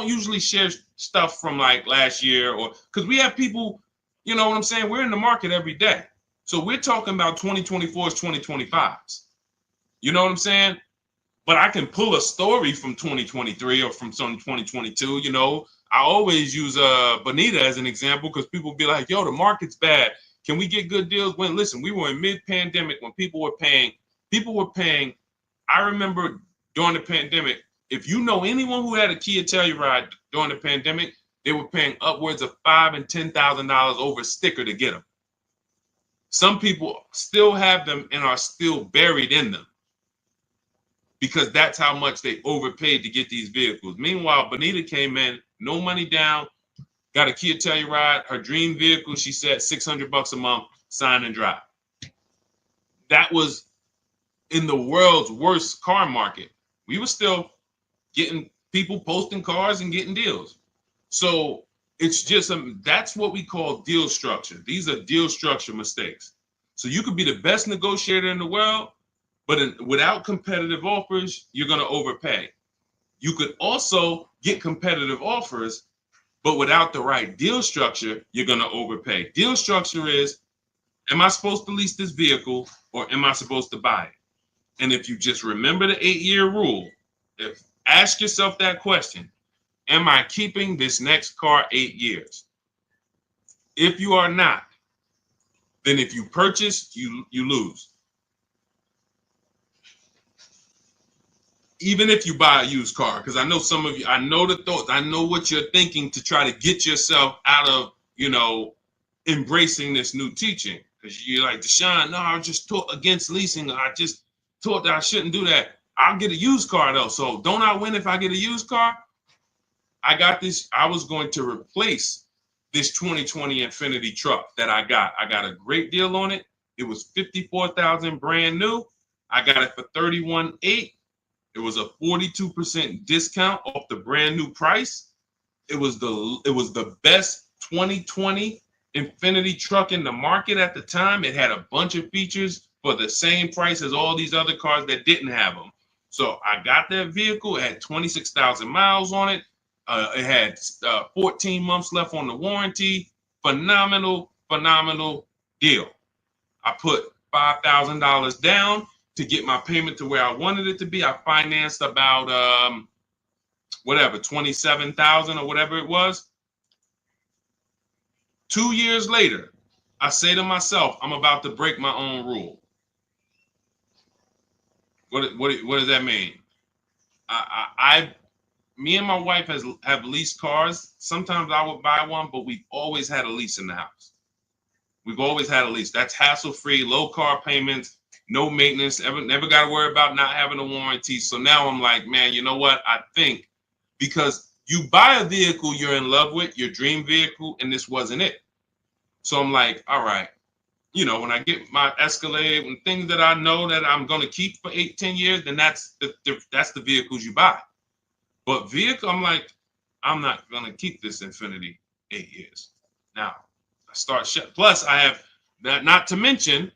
usually share stuff from like last year, or because we have people, you know what I'm saying? We're in the market every day. So we're talking about 2024s, 2025s. You know what I'm saying? But I can pull a story from 2023 or from some 2022. You know, I always use Bonita as an example because people be like, yo, the market's bad. Can we get good deals? When, listen, we were in mid-pandemic when people were paying. I remember during the pandemic, if you know anyone who had a Kia Telluride during the pandemic, they were paying upwards of $5,000 and $10,000 over a sticker to get them. Some people still have them and are still buried in them because that's how much they overpaid to get these vehicles. Meanwhile, Bonita came in, no money down, got a Kia Telluride, her dream vehicle, she said $600 a month, sign and drive. That was in the world's worst car market. We were still getting people posting cars and getting deals. So it's just, that's what we call deal structure. These are deal structure mistakes. So you could be the best negotiator in the world, but without competitive offers, you're going to overpay. You could also get competitive offers, but without the right deal structure, you're going to overpay. Deal structure is, am I supposed to lease this vehicle or am I supposed to buy it? And if you just remember the 8-year rule, ask yourself that question. Am I keeping this next car 8 years? If you are not, then if you purchase, you lose. Even if you buy a used car, because I know some of you, I know the thoughts, I know what you're thinking to try to get yourself out of, you know, embracing this new teaching. Because you're like, Deshone, no, I just taught against leasing. I just taught that I shouldn't do that. I'll get a used car though. So don't I win if I get a used car? I got this. I was going to replace this 2020 Infiniti truck that I got. I got a great deal on it. It was $54,000 brand new. I got it for $31,800. It was a 42% discount off the brand new price. It was the best 2020 Infiniti truck in the market at the time. It had a bunch of features for the same price as all these other cars that didn't have them. So I got that vehicle. It had 26,000 miles on it. It had 14 months left on the warranty. Phenomenal deal. I put $5,000 down to get my payment to where I wanted it to be. I financed about $27,000 or whatever it was. 2 years later, I say to myself, I'm about to break my own rule. What does that mean? Me and my wife have leased cars. Sometimes I would buy one, but we've always had a lease in the house. We've always had a lease. That's hassle-free, low car payments, no maintenance, never got to worry about not having a warranty. So now I'm like, man, you know what? I think because you buy a vehicle you're in love with, your dream vehicle, and this wasn't it. So I'm like, all right, you know, when I get my Escalade and things that I know that I'm going to keep for 8-10 years, then that's the vehicles you buy. But vehicle, I'm like, I'm not going to keep this Infiniti 8 years. Now, I start, plus I have, not to mention,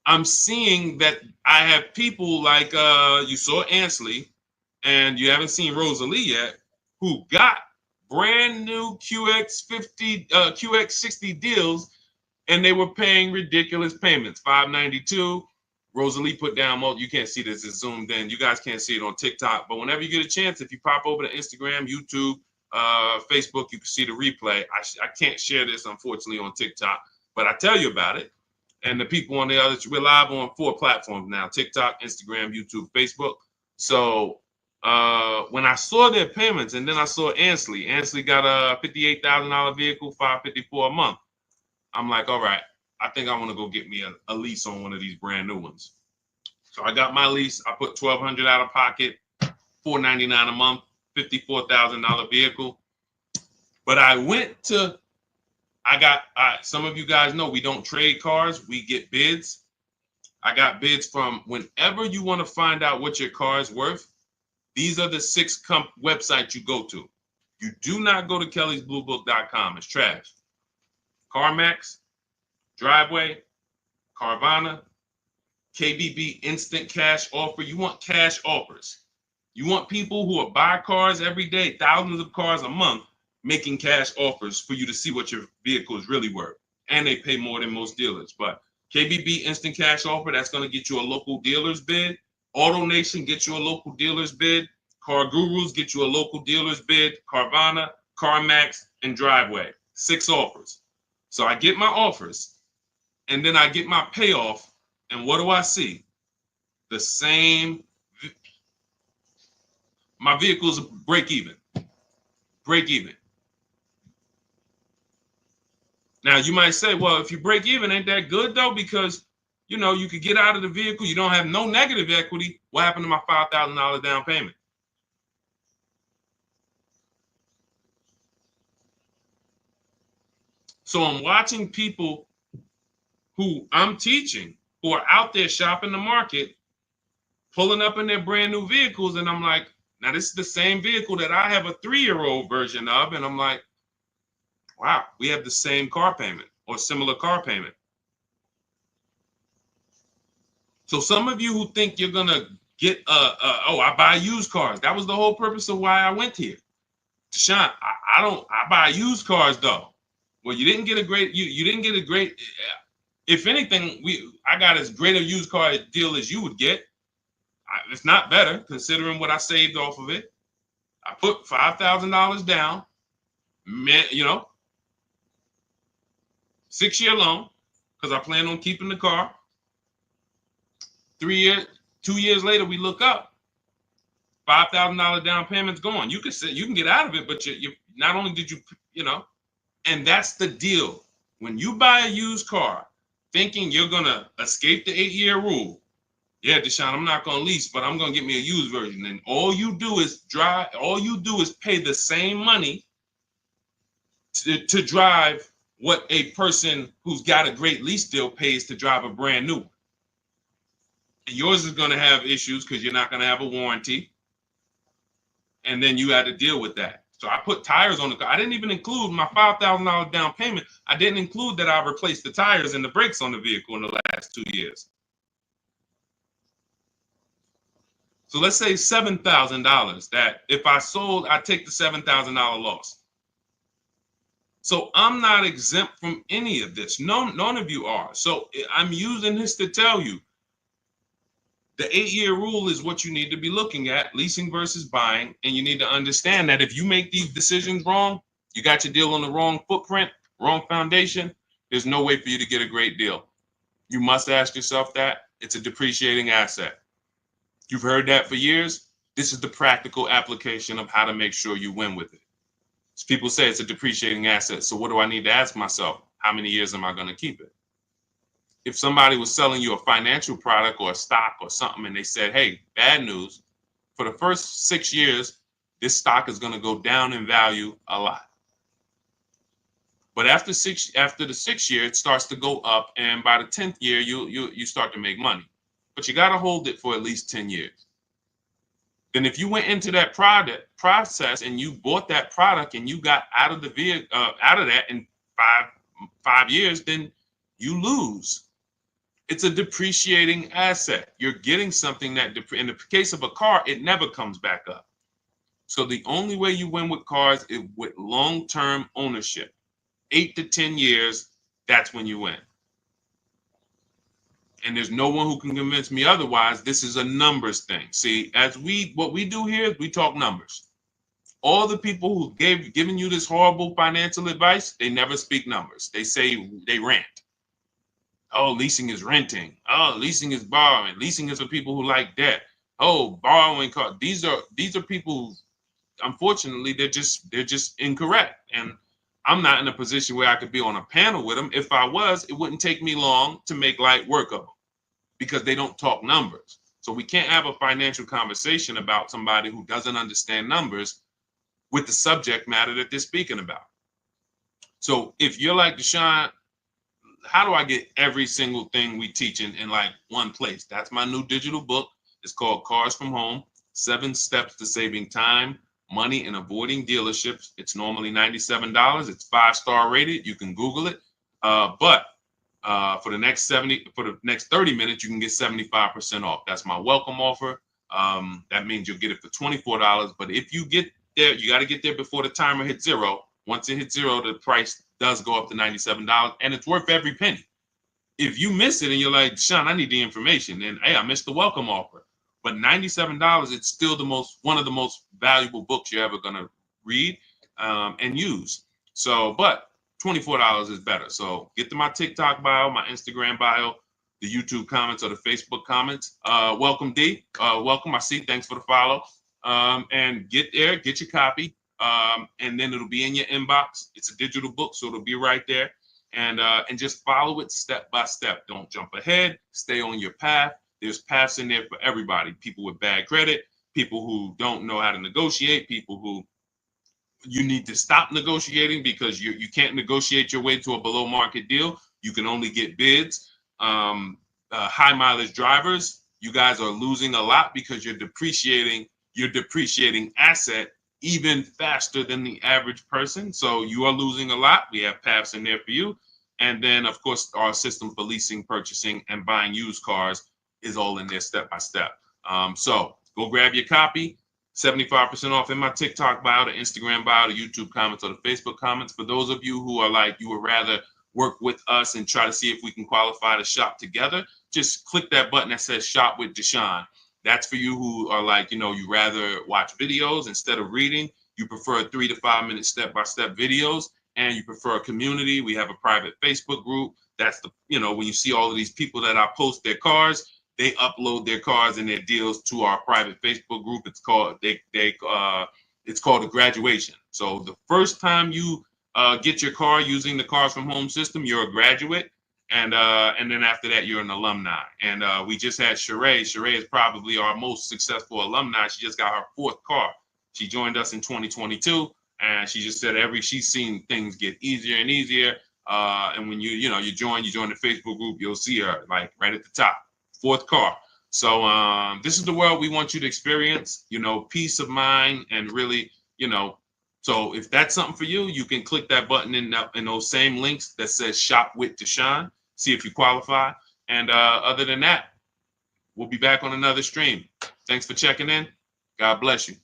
I'm seeing that I have people like, you saw Ansley, and you haven't seen Rosalie yet, who got brand new QX50, QX60 deals, and they were paying ridiculous payments, $592. Rosalie put down, you can't see this, it's zoomed in. You guys can't see it on TikTok, but whenever you get a chance, if you pop over to Instagram, YouTube, Facebook, you can see the replay. I can't share this, unfortunately, on TikTok, but I tell you about it. And the people on the others, we're live on 4 platforms now, TikTok, Instagram, YouTube, Facebook. So when I saw their payments, and then I saw Ansley got a $58,000 vehicle, $554 a month. I'm like, all right, I think I want to go get me a lease on one of these brand new ones. So I got my lease. I put $1,200 out of pocket, $499 a month, $54,000 vehicle. But I went to, some of you guys know we don't trade cars. We get bids. I got bids from whenever you want to find out what your car is worth. These are the 6 websites you go to. You do not go to kellysbluebook.com. It's trash. CarMax, Driveway, Carvana, KBB Instant Cash Offer. You want cash offers. You want people who will buy cars every day, thousands of cars a month, making cash offers for you to see what your vehicle is really worth. And they pay more than most dealers. But KBB Instant Cash Offer, that's going to get you a local dealer's bid. AutoNation gets you a local dealer's bid. Car Gurus get you a local dealer's bid. Carvana, CarMax, and Driveway. 6 offers. So I get my offers, and then I get my payoff, and what do I see? The same. My vehicle's break even. Break even. Now, you might say, well, if you break even, ain't that good, though? Because, you know, you could get out of the vehicle. You don't have no negative equity. What happened to my $5,000 down payment? So I'm watching people who I'm teaching who are out there shopping the market, pulling up in their brand new vehicles. And I'm like, now this is the same vehicle that I have a 3-year-old version of. And I'm like, wow, we have the same car payment or similar car payment. So some of you who think you're going to get, I buy used cars. That was the whole purpose of why I went here. Deshone, I buy used cars though. Well, you didn't get a great, you didn't get a great, if anything, I got as great a used car deal as you would get. It's not better considering what I saved off of it. I put $5,000 down, you know, 6-year loan, because I plan on keeping the car. 2 years later, we look up, $5,000 down payment's gone. You can get out of it, but you not only did you know, and that's the deal. When you buy a used car, thinking you're gonna escape the 8-year rule, yeah, Deshone, I'm not gonna lease, but I'm gonna get me a used version. And all you do is pay the same money to drive what a person who's got a great lease deal pays to drive a brand new one. And yours is gonna have issues because you're not gonna have a warranty. And then you had to deal with that. So I put tires on the car. I didn't even include my $5,000 down payment. I didn't include that I replaced the tires and the brakes on the vehicle in the last 2 years. So let's say $7,000 that if I sold, I take the $7,000 loss. So I'm not exempt from any of this. None of you are. So I'm using this to tell you the 8-year rule is what you need to be looking at, leasing versus buying. And you need to understand that if you make these decisions wrong, you got your deal on the wrong footprint, wrong foundation, there's no way for you to get a great deal. You must ask yourself that. It's a depreciating asset. You've heard that for years. This is the practical application of how to make sure you win with it. So people say it's a depreciating asset. So what do I need to ask myself? How many years am I going to keep it? If somebody was selling you a financial product or a stock or something and they said, hey, bad news, for the first 6 years, this stock is going to go down in value a lot. But after the 6th year, it starts to go up. And by the 10th year, you start to make money. But you got to hold it for at least 10 years. Then if you went into that process and you bought that product and you got out of that in five years, then you lose. It's a depreciating asset. You're getting something that, in the case of a car, it never comes back up. So the only way you win with cars is with long-term ownership. 8 to 10 years, that's when you win. And there's no one who can convince me otherwise. This is a numbers thing. See, what we do here is we talk numbers. All the people who given you this horrible financial advice, they never speak numbers. They rant. Oh, leasing is renting. Oh, leasing is borrowing. Leasing is for people who like debt. Oh, borrowing cars. These are people who, unfortunately, they're just incorrect. And I'm not in a position where I could be on a panel with them. If I was, it wouldn't take me long to make light work of them because they don't talk numbers. So we can't have a financial conversation about somebody who doesn't understand numbers with the subject matter that they're speaking about. So if you're like Deshone, how do I get every single thing we teach in like one place? That's my new digital book. It's called Cars from Home, 7 Steps to Saving Time, Money, and Avoiding Dealerships. It's normally $97. It's 5-star rated. You can Google it. But for the next 30 minutes, you can get 75% off. That's my welcome offer. That means you'll get it for $24. But if you get there, you got to get there before the timer hits 0. Once it hits 0, the price does go up to $97, and it's worth every penny. If you miss it and you're like, Deshone, I need the information, and hey, I missed the welcome offer. But $97, it's still one of the most valuable books you're ever gonna read and use. So, but $24 is better. So get to my TikTok bio, my Instagram bio, the YouTube comments or the Facebook comments. Welcome, D. Welcome. I see. Thanks for the follow. And get there, get your copy. And then it'll be in your inbox. It's a digital book, so it'll be right there. And just follow it step by step. Don't jump ahead. Stay on your path. There's paths in there for everybody. People with bad credit, people who don't know how to negotiate, people who you need to stop negotiating because you can't negotiate your way to a below market deal. You can only get bids. High mileage drivers, you guys are losing a lot because you're depreciating asset even faster than the average person. So you are losing a lot. We have paths in there for you. And then, of course, our system for leasing, purchasing, and buying used cars is all in there step by step. So go grab your copy. 75% off in my TikTok bio, the Instagram bio, the YouTube comments, or the Facebook comments. For those of you who are like, you would rather work with us and try to see if we can qualify to shop together, just click that button that says Shop with Deshone. That's for you who are like, you rather watch videos instead of reading. You prefer 3 to 5 minute step-by-step videos, and you prefer a community. We have a private Facebook group. That's when you see all of these people that I post their cars, they upload their cars and their deals to our private Facebook group. It's called it's called a graduation. So the first time you get your car using the Cars from Home system, you're a graduate. And then after that, you're an alumni. And we just had Sheree. Sheree is probably our most successful alumni. She just got her 4th car. She joined us in 2022, and she just said she's seen things get easier and easier. And when you join the Facebook group, you'll see her like right at the top, 4th car. So this is the world we want you to experience. Peace of mind and really, So if that's something for you, you can click that button in those same links that says Shop with Deshone. See if you qualify. And other than that, we'll be back on another stream. Thanks for checking in. God bless you.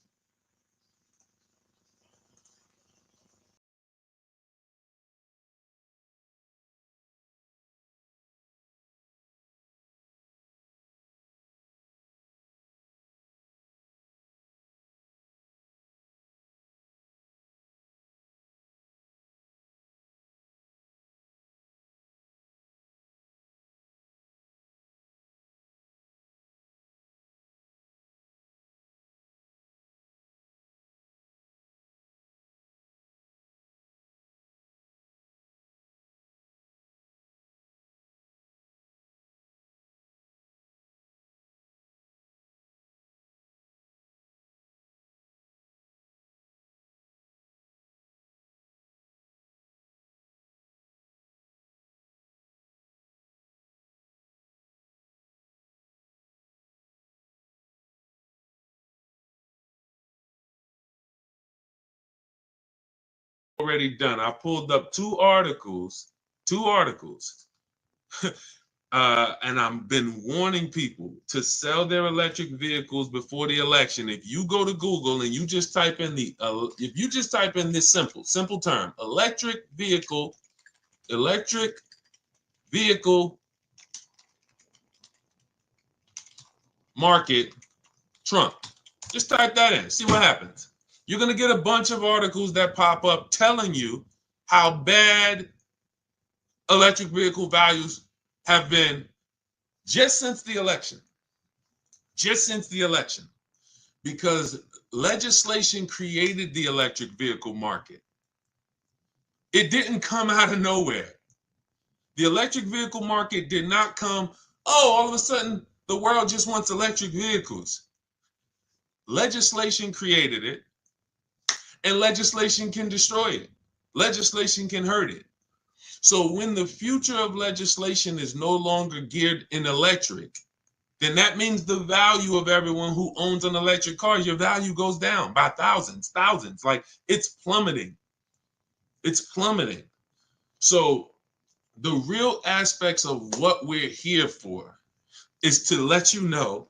Already done. I pulled up two articles, and I've been warning people to sell their electric vehicles before the election. If you go to Google and you just type in this simple term, electric vehicle market Trump, just type that in, see what happens. You're going to get a bunch of articles that pop up telling you how bad electric vehicle values have been just since the election. Because legislation created the electric vehicle market. It didn't come out of nowhere. The electric vehicle market did not come, oh, all of a sudden the world just wants electric vehicles. Legislation created it, and legislation can destroy it. Legislation can hurt it. So when the future of legislation is no longer geared in electric, then that means the value of everyone who owns an electric car, your value goes down by thousands. Like it's plummeting. It's plummeting. So the real aspects of what we're here for is to let you know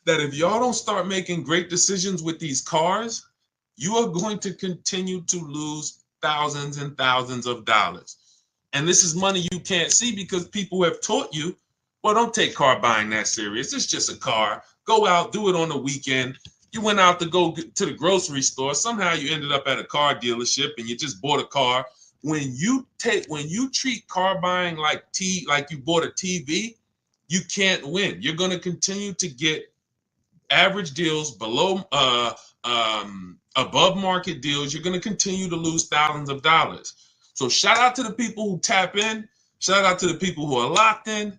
that if y'all don't start making great decisions with these cars, you are going to continue to lose thousands and thousands of dollars. And this is money you can't see because people have taught you, well, don't take car buying that serious. It's just a car. Go out, do it on the weekend. You went out to go to the grocery store. Somehow you ended up at a car dealership and you just bought a car. When you treat car buying like you bought a TV, you can't win. You're going to continue to get average deals below above market deals. You're going to continue to lose thousands of dollars. So shout out to the people who tap in. Shout out to the people who are locked in.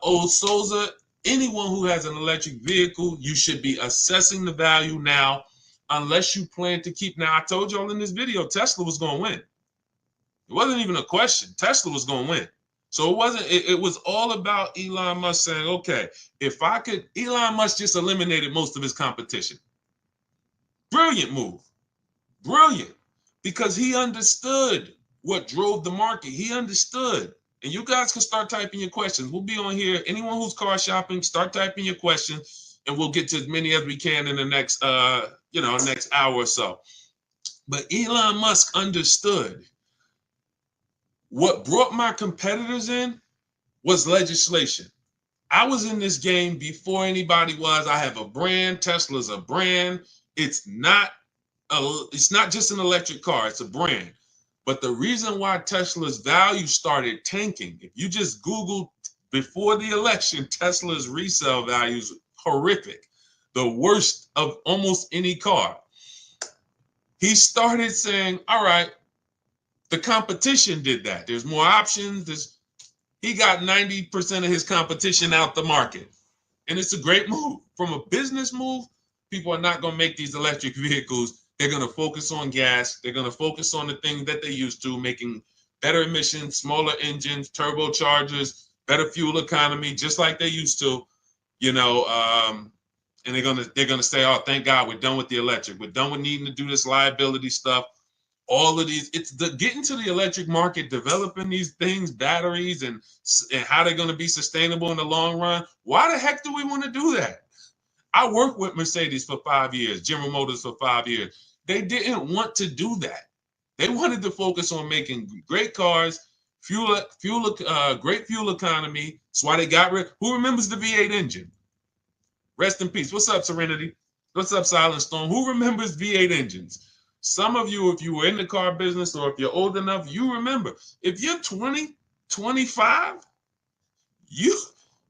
Old Souza, anyone who has an electric vehicle, you should be assessing the value now, unless you plan to keep. Now, I told y'all in this video, Tesla was going to win. It wasn't even a question. Tesla was going to win. So it wasn't. It was all about Elon Musk saying, okay, if I could, Elon Musk just eliminated most of his competition. Brilliant move. Brilliant. Because he understood what drove the market. He understood. And you guys can start typing your questions. We'll be on here. Anyone who's car shopping, start typing your questions, and we'll get to as many as we can in the next, next hour or so. But Elon Musk understood. What brought my competitors in was legislation. I was in this game before anybody was. I have a brand. Tesla's a brand. It's not just an electric car. It's a brand. But the reason why Tesla's value started tanking, if you just Google before the election, Tesla's resale values horrific, the worst of almost any car. He started saying, all right, the competition did that. There's more options. He got 90% of his competition out the market. And it's a great move. From a business move, people are not going to make these electric vehicles. They're going to focus on gas. They're going to focus on the things that they used to, making better emissions, smaller engines, turbochargers, better fuel economy, just like they used to, and they're going to say, oh, thank God we're done with the electric. We're done with needing to do this liability stuff. All of these, it's the getting to the electric market, developing these things, batteries, and how they're going to be sustainable in the long run. Why the heck do we want to do that? I worked with Mercedes for 5 years, General Motors for 5 years. They didn't want to do that. They wanted to focus on making great cars, great fuel economy. That's why they got rid. Who remembers the V8 engine? Rest in peace. What's up, Serenity? What's up, Silent Storm? Who remembers V8 engines? Some of you, if you were in the car business or if you're old enough, you remember. If you're 20, 25, you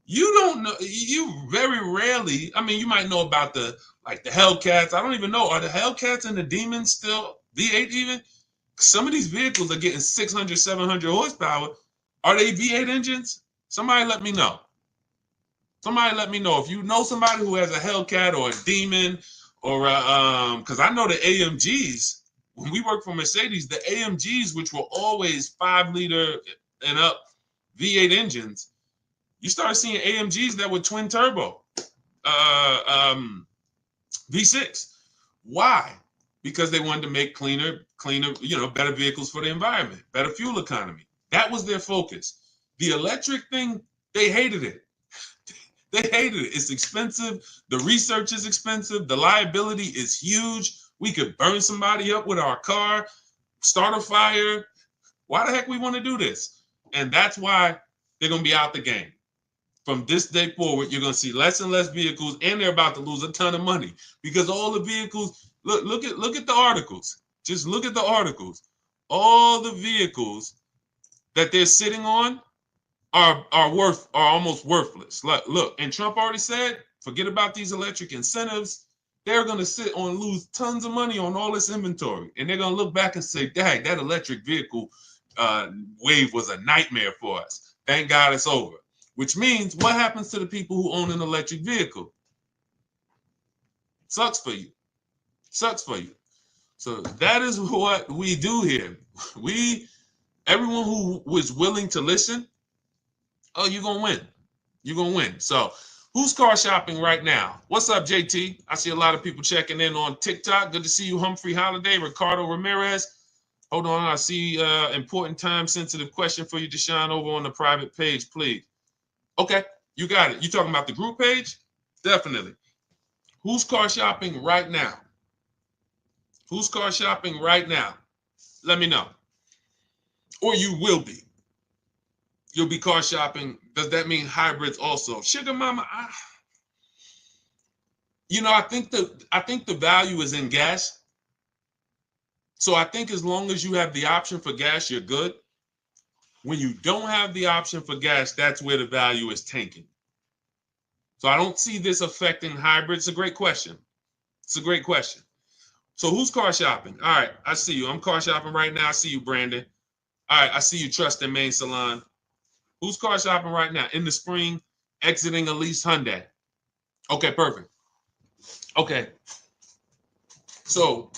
don't know. You very rarely, I mean, you might know about the Hellcats. I don't even know. Are the Hellcats and the Demons still V8 even? Some of these vehicles are getting 600, 700 horsepower. Are they V8 engines? Somebody let me know. Somebody let me know. If you know somebody who has a Hellcat or a Demon, or because I know the AMGs, when we worked for Mercedes, the AMGs, which were always 5-liter and up V8 engines, you started seeing AMGs that were twin turbo V6. Why? Because they wanted to make cleaner, better vehicles for the environment, better fuel economy. That was their focus. The electric thing, they hated it. They hated it. It's expensive. The research is expensive. The liability is huge. We could burn somebody up with our car, start a fire. Why the heck we want to do this? And that's why they're going to be out the game. From this day forward, you're going to see less and less vehicles, and they're about to lose a ton of money because all the vehicles, look at the articles. Just look at the articles. All the vehicles that they're sitting on are almost worthless. Look, and Trump already said, forget about these electric incentives. they're going to sit on lose tons of money on all this inventory. And they're going to look back and say, dang, that electric vehicle wave was a nightmare for us. Thank God it's over. Which means what happens to the people who own an electric vehicle? Sucks for you. Sucks for you. So that is what we do here. Everyone who was willing to listen, oh, you're going to win. You're going to win. So who's car shopping right now? What's up, JT? I see a lot of people checking in on TikTok. Good to see you, Humphrey Holiday, Ricardo Ramirez. Hold on, I see important time-sensitive question for you, Deshone, over on the private page, please. Okay, you got it. You talking about the group page? Definitely. Who's car shopping right now? Who's car shopping right now? Let me know. Or you will be. You'll be car shopping. Does that mean hybrids also? Sugar mama, I think the value is in gas. So I think as long as you have the option for gas, you're good. When you don't have the option for gas, that's where the value is tanking. So I don't see this affecting hybrids. It's a great question. It's a great question. So who's car shopping? All right, I see you. I'm car shopping right now. I see you, Brandon. All right, I see you, Trust and Main Salon. Who's car shopping right now? In the spring, exiting a lease Hyundai. Okay, perfect. Okay. So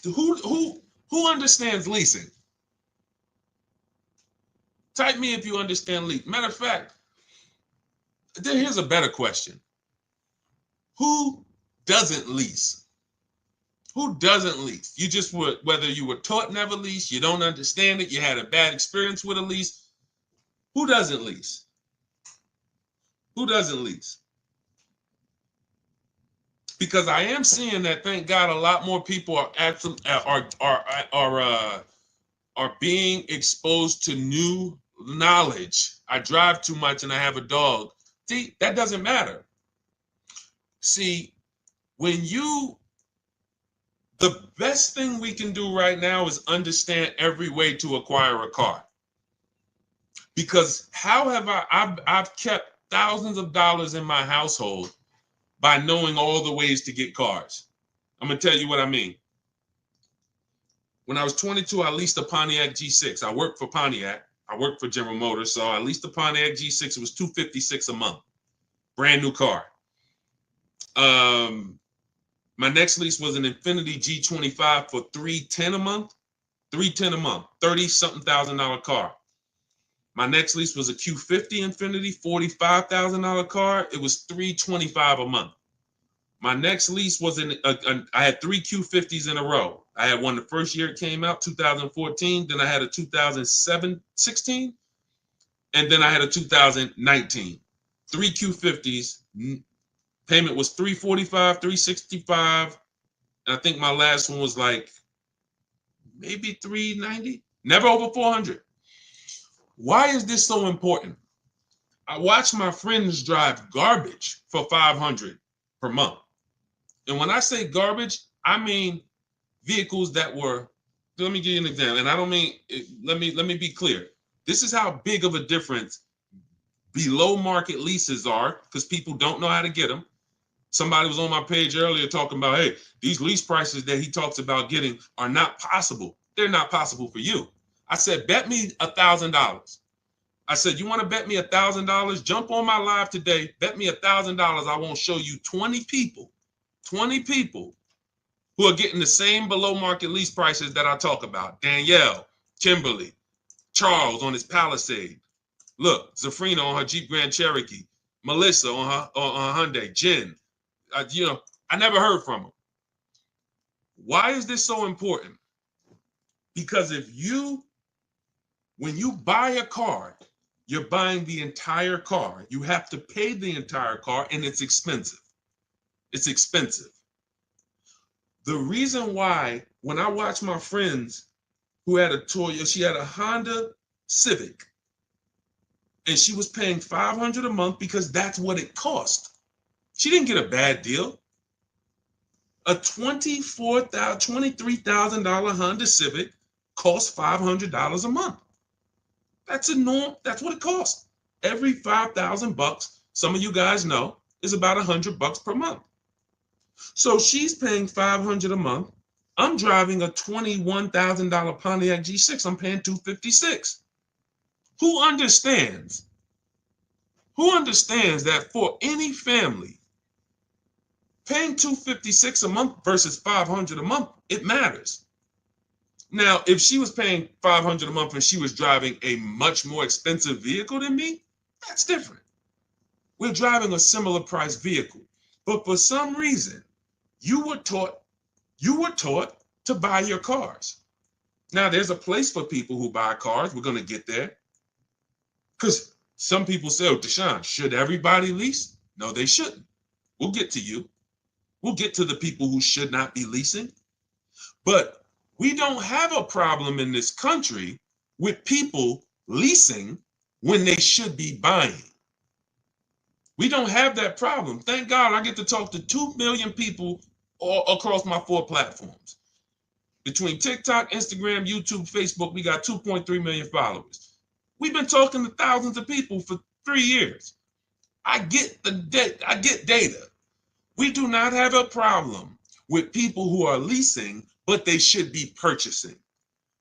who understands leasing? Type me if you understand lease. Matter of fact, here's a better question. Who doesn't lease? Who doesn't lease? You just would, whether you were taught never lease, you don't understand it, you had a bad experience with a lease. Who doesn't lease? Who doesn't lease? Because I am seeing that, thank God, a lot more people are being exposed to new knowledge. I drive too much and I have a dog. See, that doesn't matter. See, the best thing we can do right now is understand every way to acquire a car. Because how have I've kept thousands of dollars in my household by knowing all the ways to get cars. I'm going to tell you what I mean. When I was 22, I leased a Pontiac G6. I worked for Pontiac. I worked for General Motors. So I leased a Pontiac G6. It was $256 a month. Brand new car. My next lease was an Infiniti G25 for $310 a month. $310 a month. 30-something $1,000 car. My next lease was a Q50 Infiniti, $45,000 car. It was $325 a month. My next lease was I had 3 Q50s in a row. I had one the first year it came out, 2014. Then I had a 2016. And then I had a 2019. 3 Q50s. Payment was $345, $365. And I think my last one was like maybe $390. Never over $400. Why is this so important? I watch my friends drive garbage for $500 per month. And when I say garbage, I mean vehicles that were, let me give you an example. And I don't mean, let me be clear. This is how big of a difference below market leases are, because people don't know how to get them. Somebody was on my page earlier talking about, hey, these lease prices that he talks about getting are not possible. They're not possible for you. I said, bet me $1,000. I said, you want to bet me $1,000? Jump on my live today. Bet me $1,000. I won't show you 20 people who are getting the same below market lease prices that I talk about. Danielle, Kimberly, Charles on his Palisade. Look, Zafrina on her Jeep Grand Cherokee. Melissa on her Hyundai. Jen. I never heard from them. Why is this so important? Because when you buy a car, you're buying the entire car. You have to pay the entire car, and it's expensive. It's expensive. The reason why, when I watch my friends who had a Toyota, she had a Honda Civic, and she was paying $500 a month because that's what it cost. She didn't get a bad deal. A $23,000 Honda Civic costs $500 a month. That's a norm. That's what it costs. Every $5,000, some of you guys know, is about $100 per month. So she's paying $500 a month. I'm driving a $21,000 Pontiac G6. I'm paying $256. Who understands? Who understands that for any family, paying $256 a month versus $500 a month, it matters. Now, if she was paying $500 a month and she was driving a much more expensive vehicle than me, that's different. We're driving a similar price vehicle. But for some reason, you were taught to buy your cars. Now, there's a place for people who buy cars. We're going to get there. Because some people say, oh, Deshone, should everybody lease? No, they shouldn't. We'll get to you. We'll get to the people who should not be leasing. But we don't have a problem in this country with people leasing when they should be buying. We don't have that problem. Thank God I get to talk to 2 million people all across my 4 platforms. Between TikTok, Instagram, YouTube, Facebook, we got 2.3 million followers. We've been talking to thousands of people for 3 years. I get data. We do not have a problem with people who are leasing, but they should be purchasing.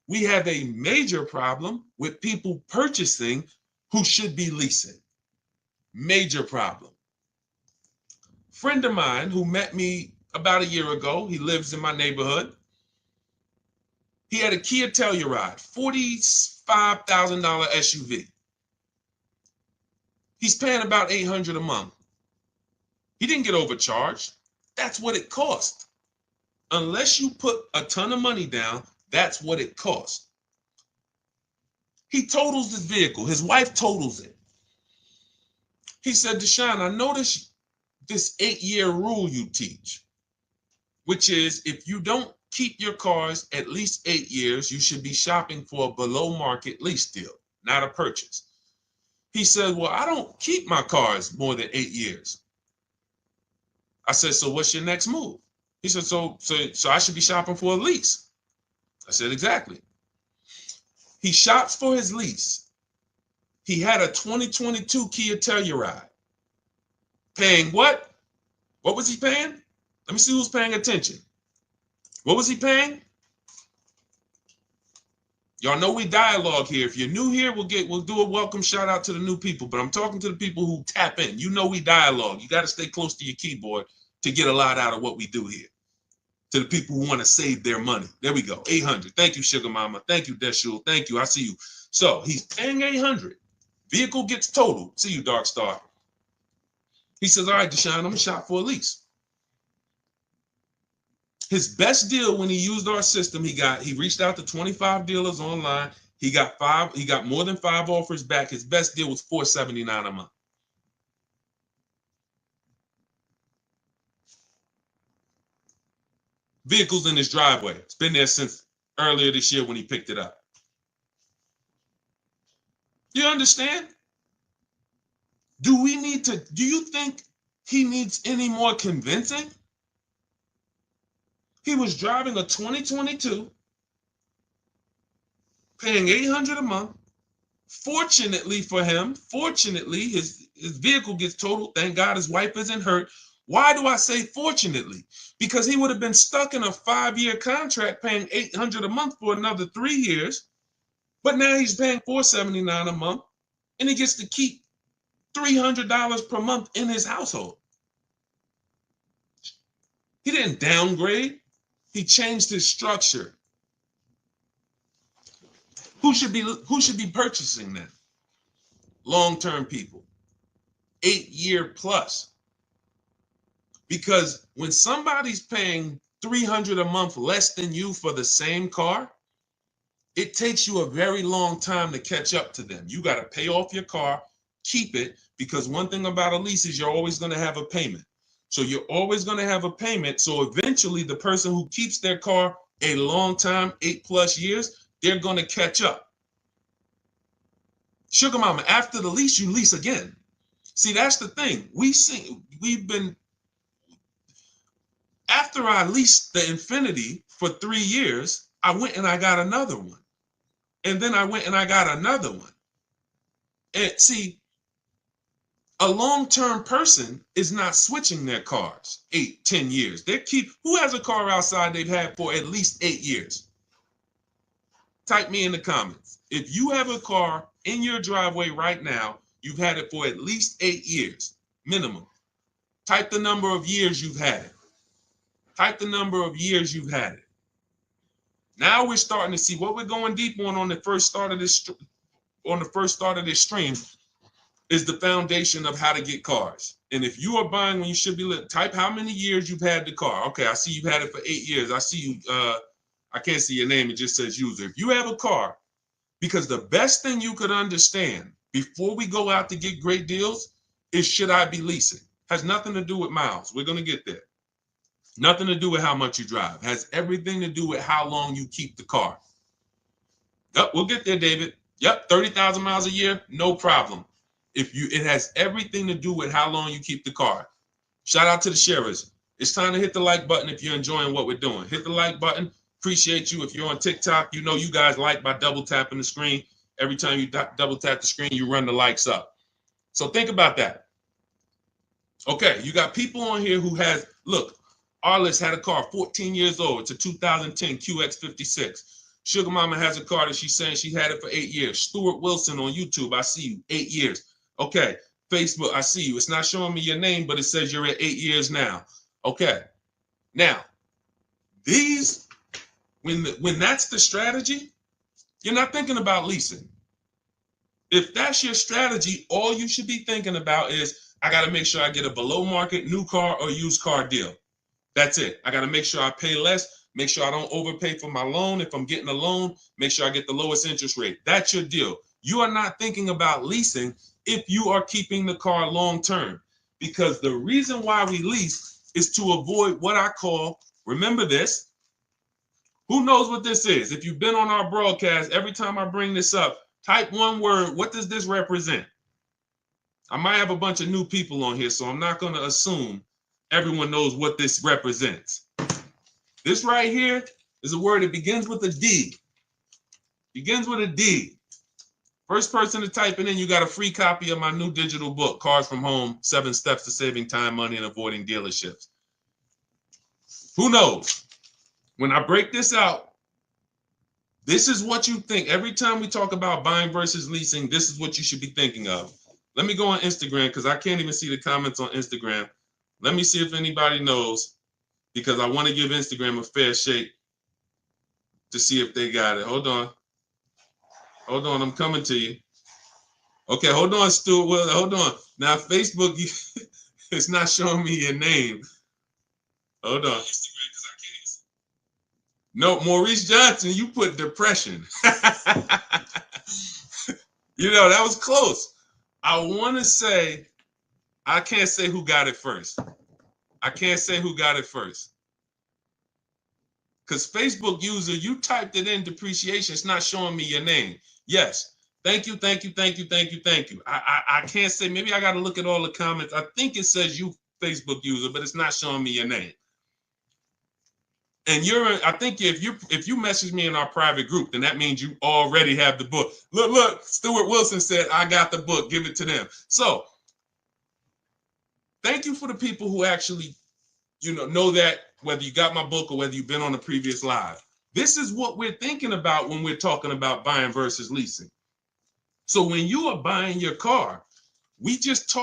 We have a major problem with people purchasing who should be leasing. Major problem. Friend of mine who met me about a year ago, he lives in my neighborhood. He had a Kia Telluride, $45,000 SUV. He's paying about $800 a month. He didn't get overcharged. That's what it cost. Unless you put a ton of money down, that's what it cost. He totals his vehicle. His wife totals it. He said, Deshone, I noticed this 8-year rule you teach, which is if you don't keep your cars at least 8 years, you should be shopping for a below market lease deal, not a purchase. He said, well, I don't keep my cars more than 8 years. I said, so what's your next move? He said, so I should be shopping for a lease. I said, exactly. He shops for his lease. He had a 2022 Kia Telluride. Paying what? What was he paying? Let me see who's paying attention. What was he paying? Y'all know we dialogue here. If you're new here, we'll do a welcome shout out to the new people. But I'm talking to the people who tap in. You know we dialogue. You got to stay close to your keyboard to get a lot out of what we do here. To the people who want to save their money. There we go. 800. Thank you, Sugar Mama. Thank you, Deshone. Thank you. I see you. So he's paying 800. Vehicle gets totaled. See you, Dark Star. He says, all right, Deshone, I'm going to shop for a lease. His best deal when he used our system, he reached out to 25 dealers online. He got more than 5 offers back. His best deal was $479 a month. Vehicles in his driveway. It's been there since earlier this year when he picked it up. You understand? Do you think he needs any more convincing? He was driving a 2022, paying $800 a month. Fortunately for him, his vehicle gets totaled. Thank God his wife isn't hurt. Why do I say fortunately? Because he would have been stuck in a 5-year contract paying $800 a month for another 3 years. But now he's paying $479 a month, and he gets to keep $300 per month in his household. He didn't downgrade. He changed his structure. Who should be purchasing that? Long-term people. 8-year plus. Because when somebody's paying $300 a month less than you for the same car, it takes you a very long time to catch up to them. You got to pay off your car, keep it, because one thing about a lease is you're always going to have a payment. So you're always going to have a payment. So eventually the person who keeps their car a long time, 8+ years, they're going to catch up. Sugar Mama, after the lease, you lease again. See, that's the thing. After I leased the Infinity for 3 years, I went and I got another one. And then I went and I got another one. And see, A long-term person is not switching their cars 8, 10 years. Who has a car outside they've had for at least 8 years? Type me in the comments. If you have a car in your driveway right now, you've had it for at least 8 years, minimum. Type the number of years you've had it. Type the number of years you've had it. Now we're starting to see what we're going deep on the first start of this stream is the foundation of how to get cars. And if you are buying when you should be, type how many years you've had the car. Okay, I see you've had it for 8 years. I see you, I can't see your name, it just says user. If you have a car, because the best thing you could understand before we go out to get great deals is, should I be leasing? Has nothing to do with miles. We're going to get there. Nothing to do with how much you drive. Has everything to do with how long you keep the car. Yep, we'll get there, David. Yep, 30,000 miles a year, no problem. It has everything to do with how long you keep the car. Shout out to the sharers. It's time to hit the like button if you're enjoying what we're doing. Hit the like button. Appreciate you. If you're on TikTok, you know you guys like by double tapping the screen. Every time you double tap the screen, you run the likes up. So think about that. Okay, you got people on here who has, look, Arliss had a car, 14 years old. It's a 2010 QX56. Sugar Mama has a car that she's saying she had it for 8 years. Stuart Wilson on YouTube, I see you, 8 years. Okay, Facebook, I see you. It's not showing me your name, but it says you're at 8 years now. Okay, now, these, when that's the strategy, you're not thinking about leasing. If that's your strategy, all you should be thinking about is, I got to make sure I get a below market new car or used car deal. That's it. I got to make sure I pay less, make sure I don't overpay for my loan. If I'm getting a loan, make sure I get the lowest interest rate. That's your deal. You are not thinking about leasing if you are keeping the car long term, because the reason why we lease is to avoid what I call, remember this, who knows what this is? If you've been on our broadcast, every time I bring this up, type one word, what does this represent? I might have a bunch of new people on here, so I'm not going to assume everyone knows what this represents. This right here is a word that begins with a D. Begins with a D. First person to type it in, you got a free copy of my new digital book, Cars from Home, 7 Steps to Saving Time, Money, and Avoiding Dealerships. Who knows? When I break this out, this is what you think. Every time we talk about buying versus leasing, this is what you should be thinking of. Let me go on Instagram because I can't even see the comments on Instagram. Let me see if anybody knows, because I want to give Instagram a fair shake to see if they got it. Hold on. Hold on, I'm coming to you. Okay, hold on, Stuart. Well, hold on. Now, Facebook, it's not showing me your name. Hold on. No, Maurice Johnson, you put depression. You know, that was close. I want to say, I can't say who got it first. I can't say who got it first. Because Facebook user, you typed it in depreciation. It's not showing me your name. Yes. Thank you, thank you, thank you, thank you, thank you. I can't say, maybe I got to look at all the comments. I think it says you Facebook user, but it's not showing me your name. And I think if you message me in our private group, then that means you already have the book. Look, Stuart Wilson said, I got the book, give it to them. So thank you for the people who actually, know that, whether you got my book or whether you've been on the previous live. This is what we're thinking about when we're talking about buying versus leasing. So when you are buying your car, we just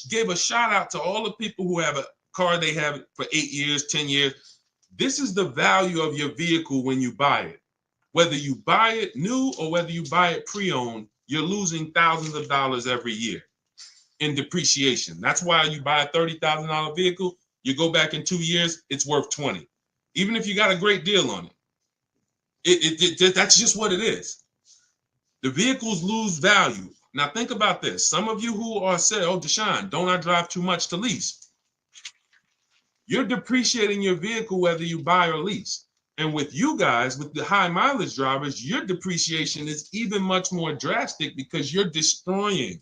gave a shout out to all the people who have a car they have for 8 years, 10 years. This is the value of your vehicle when you buy it. Whether you buy it new or whether you buy it pre-owned, you're losing thousands of dollars every year in depreciation. That's why you buy a $30,000 vehicle, you go back in 2 years, it's worth 20. Even if you got a great deal on it. That's just what it is. The vehicles lose value. Now think about this. Some of you who are saying, oh, Deshone, don't I drive too much to lease? You're depreciating your vehicle whether you buy or lease. And with you guys, with the high mileage drivers, your depreciation is even much more drastic because you're destroying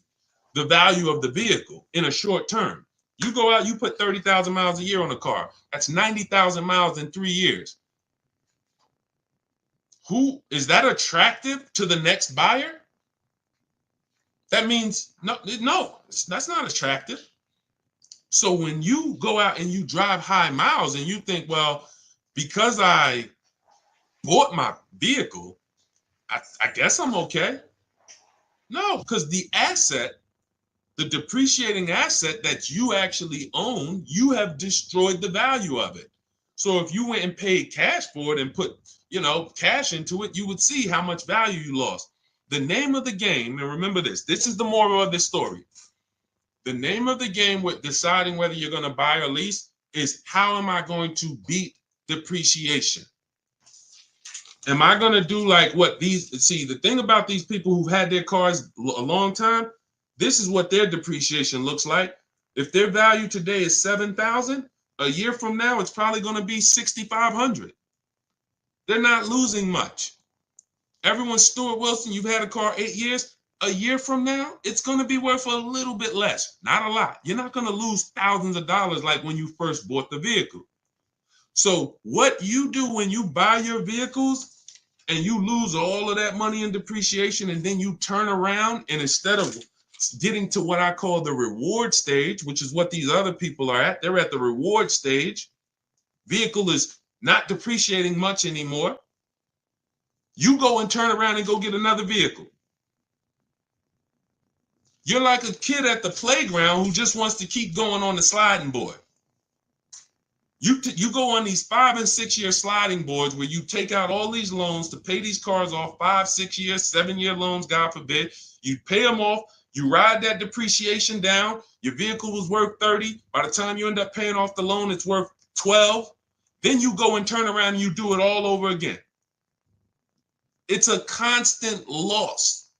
the value of the vehicle in a short term. You go out, you put 30,000 miles a year on a car. That's 90,000 miles in 3 years. Who is that attractive to the next buyer? That means no, that's not attractive. So when you go out and you drive high miles and you think, well, because I bought my vehicle, I guess I'm okay. No, because the asset, the depreciating asset that you actually own, you have destroyed the value of it. So if you went and paid cash for it and put, cash into it, you would see how much value you lost. The name of the game, and remember this is the moral of this story. The name of the game with deciding whether you're going to buy or lease is, how am I going to beat depreciation? Am I going to do like what the thing about these people who've had their cars a long time, this is what their depreciation looks like. If their value today is 7,000, a year from now, it's probably going to be 6,500. They're not losing much. Everyone, Stuart Wilson, you've had a car 8 years. A year from now, it's going to be worth a little bit less, not a lot. You're not going to lose thousands of dollars like when you first bought the vehicle. So what you do when you buy your vehicles and you lose all of that money in depreciation, and then you turn around and instead of getting to what I call the reward stage, which is what these other people are at, they're at the reward stage. Vehicle is not depreciating much anymore. You go and turn around and go get another vehicle. You're like a kid at the playground who just wants to keep going on the sliding board. You go on these 5 and 6 year sliding boards where you take out all these loans to pay these cars off, 5, 6 years, 7-year loans, God forbid. You pay them off. You ride that depreciation down. Your vehicle was worth 30. By the time you end up paying off the loan, it's worth 12. Then you go and turn around and you do it all over again. It's a constant loss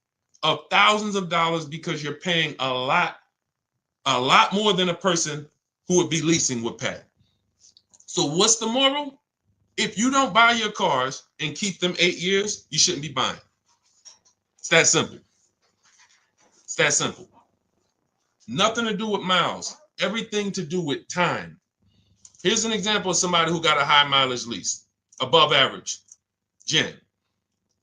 of thousands of dollars because you're paying a lot more than a person who would be leasing would pay. So what's the moral? If you don't buy your cars and keep them 8 years, you shouldn't be buying. It's that simple. It's that simple. Nothing to do with miles. Everything to do with time. Here's an example of somebody who got a high mileage lease, above average. Jen.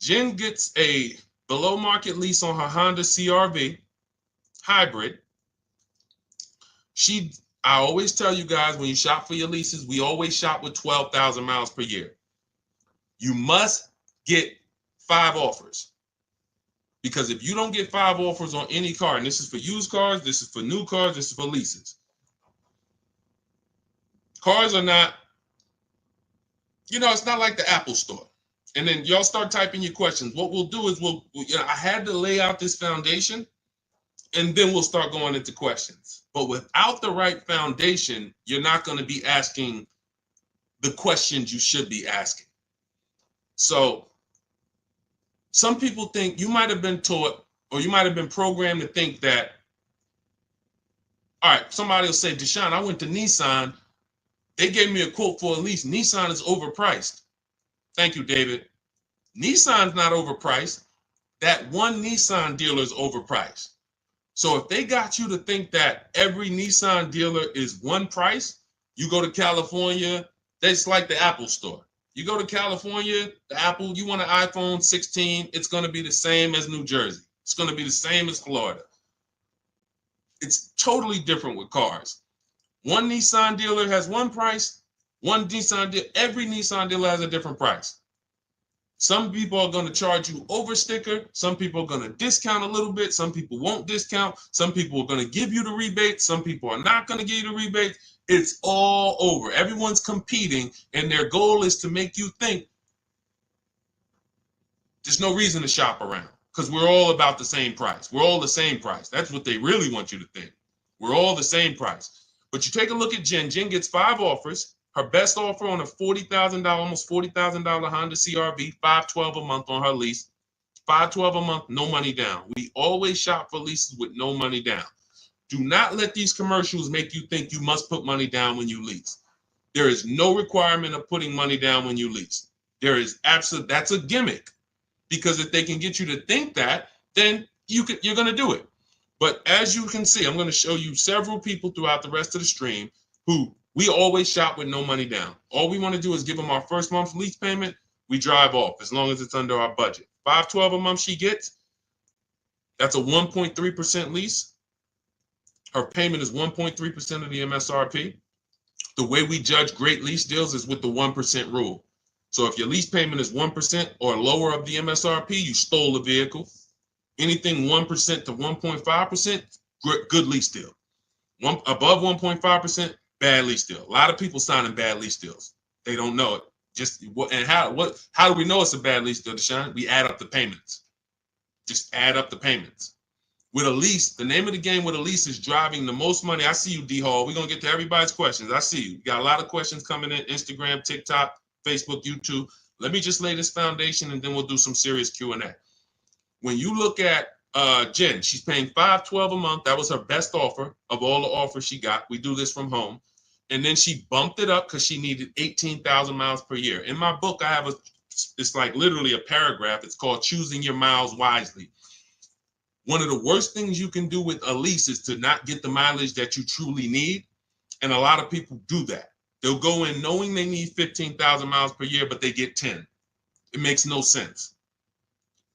Jen gets a below market lease on her Honda CR-V hybrid. I always tell you guys, when you shop for your leases, we always shop with 12,000 miles per year. You must get 5 offers. Because if you don't get 5 offers on any car, and this is for used cars, this is for new cars, this is for leases. Cars are not, it's not like the Apple store. And then y'all start typing your questions. What we'll do is I had to lay out this foundation, and then we'll start going into questions. But without the right foundation, you're not going to be asking the questions you should be asking. So some people think, you might have been taught, or you might have been programmed to think that, all right, somebody will say, Deshone, I went to Nissan. They gave me a quote for a lease. Nissan is overpriced. Thank you, David. Nissan's not overpriced. That one Nissan dealer is overpriced. So if they got you to think that every Nissan dealer is one price, you go to California, that's like the Apple store. You go to California, the Apple, you want an iPhone 16, it's going to be the same as New Jersey. It's going to be the same as Florida. It's totally different with cars. One Nissan dealer has one price. Every Nissan dealer has a different price. Some people are going to charge you over sticker. Some people are going to discount a little bit. Some people won't discount. Some people are going to give you the rebate. Some people are not going to give you the rebate. It's all over. Everyone's competing, and their goal is to make you think there's no reason to shop around because we're all about the same price. We're all the same price. That's what they really want you to think. We're all the same price. But you take a look at Jen. Jen gets 5 offers. Her best offer on a $40,000, almost $40,000 Honda CR-V, $512 a month on her lease. $512 a month, no money down. We always shop for leases with no money down. Do not let these commercials make you think you must put money down when you lease. There is no requirement of putting money down when you lease. That's a gimmick. Because if they can get you to think that, then you're going to do it. But as you can see, I'm going to show you several people throughout the rest of the stream who we always shop with no money down. All we want to do is give them our first month's lease payment. We drive off as long as it's under our budget. $512 a month she gets. That's a 1.3% lease. Her payment is 1.3% of the MSRP. The way we judge great lease deals is with the 1% rule. So if your lease payment is 1% or lower of the MSRP, you stole the vehicle. Anything 1% to 1.5%, good lease deal. Above 1.5%, bad lease deal. A lot of people signing bad lease deals. They don't know it. How do we know it's a bad lease deal, Deshone? We add up the payments. Just add up the payments. With a lease, the name of the game with a lease is driving the most money. I see you, D Hall. We're gonna get to everybody's questions. I see you. We got a lot of questions coming in: Instagram, TikTok, Facebook, YouTube. Let me just lay this foundation, and then we'll do some serious Q&A. When you look at Jen, she's paying $512 a month. That was her best offer of all the offers she got. We do this from home. And then she bumped it up because she needed 18,000 miles per year. In my book, I have it's like literally a paragraph. It's called Choosing Your Miles Wisely. One of the worst things you can do with a lease is to not get the mileage that you truly need. And a lot of people do that. They'll go in knowing they need 15,000 miles per year, but they get 10. It makes no sense.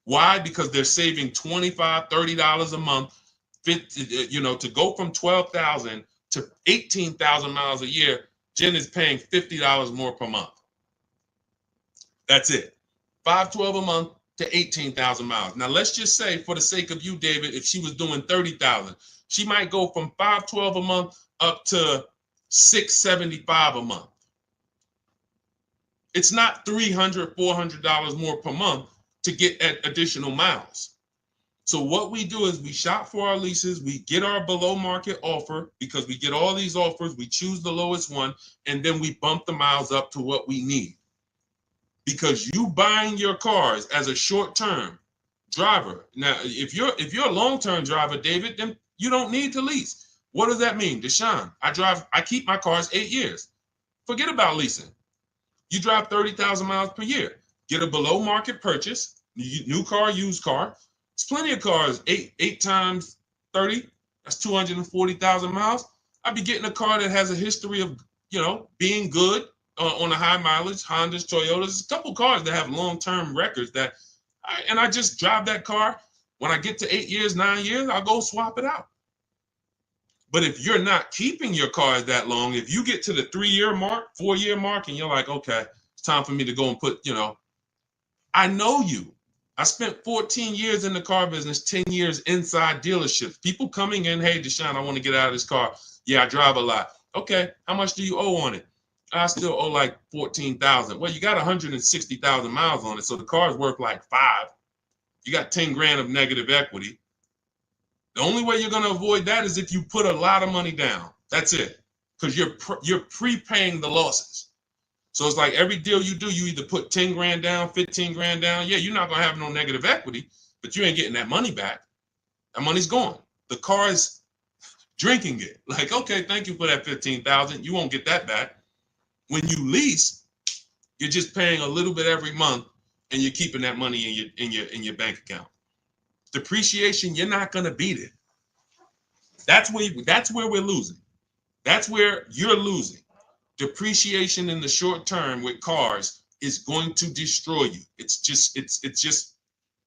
Why? Because they're saving $25, $30 a month, to go from 12,000 to 18,000 miles a year. Jen is paying $50 more per month. That's it. $512 a month to 18,000 miles. Now let's just say, for the sake of you, David, if she was doing 30,000, she might go from $512 a month up to $675 a month. It's not $300, $400 more per month to get additional miles. So what we do is we shop for our leases, we get our below market offer, because we get all these offers, we choose the lowest one, and then we bump the miles up to what we need. Because you buying your cars as a short-term driver. Now, if you're a long-term driver, David, then you don't need to lease. What does that mean? Deshone, I keep my cars 8 years. Forget about leasing. You drive 30,000 miles per year. Get a below market purchase, new car, used car. There's plenty of cars, 8 times 30, that's 240,000 miles. I'd be getting a car that has a history of, being good on a high mileage, Hondas, Toyotas. There's a couple cars that have long-term records and I just drive that car. When I get to 8 years, 9 years, I'll go swap it out. But if you're not keeping your cars that long, if you get to the 3-year mark, 4-year mark, and you're like, okay, it's time for me to go and put, I know you. I spent 14 years in the car business, 10 years inside dealerships. People coming in, hey, Deshone, I want to get out of this car. Yeah, I drive a lot. Okay, how much do you owe on it? I still owe like 14,000. Well, you got 160,000 miles on it, so the car is worth like 5. You got 10 grand of negative equity. The only way you're going to avoid that is if you put a lot of money down. That's it, because you're prepaying the losses. So it's like every deal you do, you either put 10 grand down, 15 grand down. Yeah, you're not going to have no negative equity, but you ain't getting that money back. That money's gone. The car is drinking it. Like, okay, thank you for that 15,000. You won't get that back. When you lease, you're just paying a little bit every month, and you're keeping that money in your bank account. Depreciation, you're not going to beat it. That's where we're losing. That's where you're losing. Depreciation in the short term with cars is going to destroy you. It's just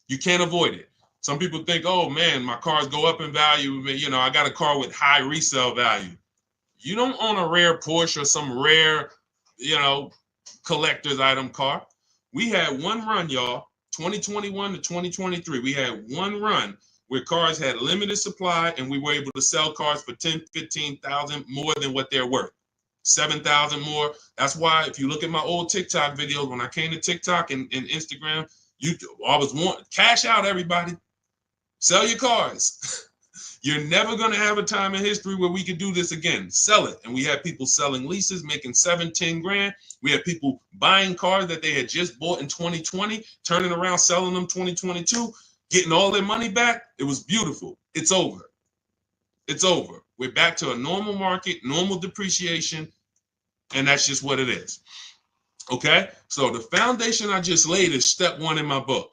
you can't avoid it. Some people think, oh man, my cars go up in value. I got a car with high resale value. You don't own a rare Porsche or some rare, collector's item car. We had one run, y'all, 2021 to 2023. We had one run where cars had limited supply, and we were able to sell cars for 10, 15,000 more than what they're worth. 7,000 more. That's why if you look at my old TikTok videos, when I came to TikTok and Instagram, I was wanting cash out, everybody. Sell your cars. You're never going to have a time in history where we could do this again. Sell it. And we had people selling leases, making 7, 10 grand. We had people buying cars that they had just bought in 2020, turning around, selling them 2022, getting all their money back. It was beautiful. It's over. It's over. We're back to a normal market, normal depreciation, and that's just what it is. Okay? So the foundation I just laid is step 1 in my book.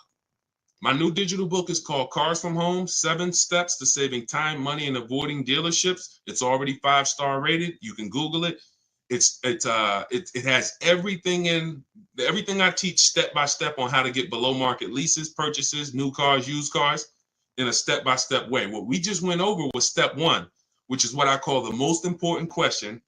My new digital book is called Cars from Home, 7 Steps to Saving Time, Money, and Avoiding Dealerships. It's already 5-star rated. You can Google it. It has everything I teach step by step on how to get below market leases, purchases, new cars, used cars. in a step-by-step way. What we just went over was step one, which is what I call the most important question,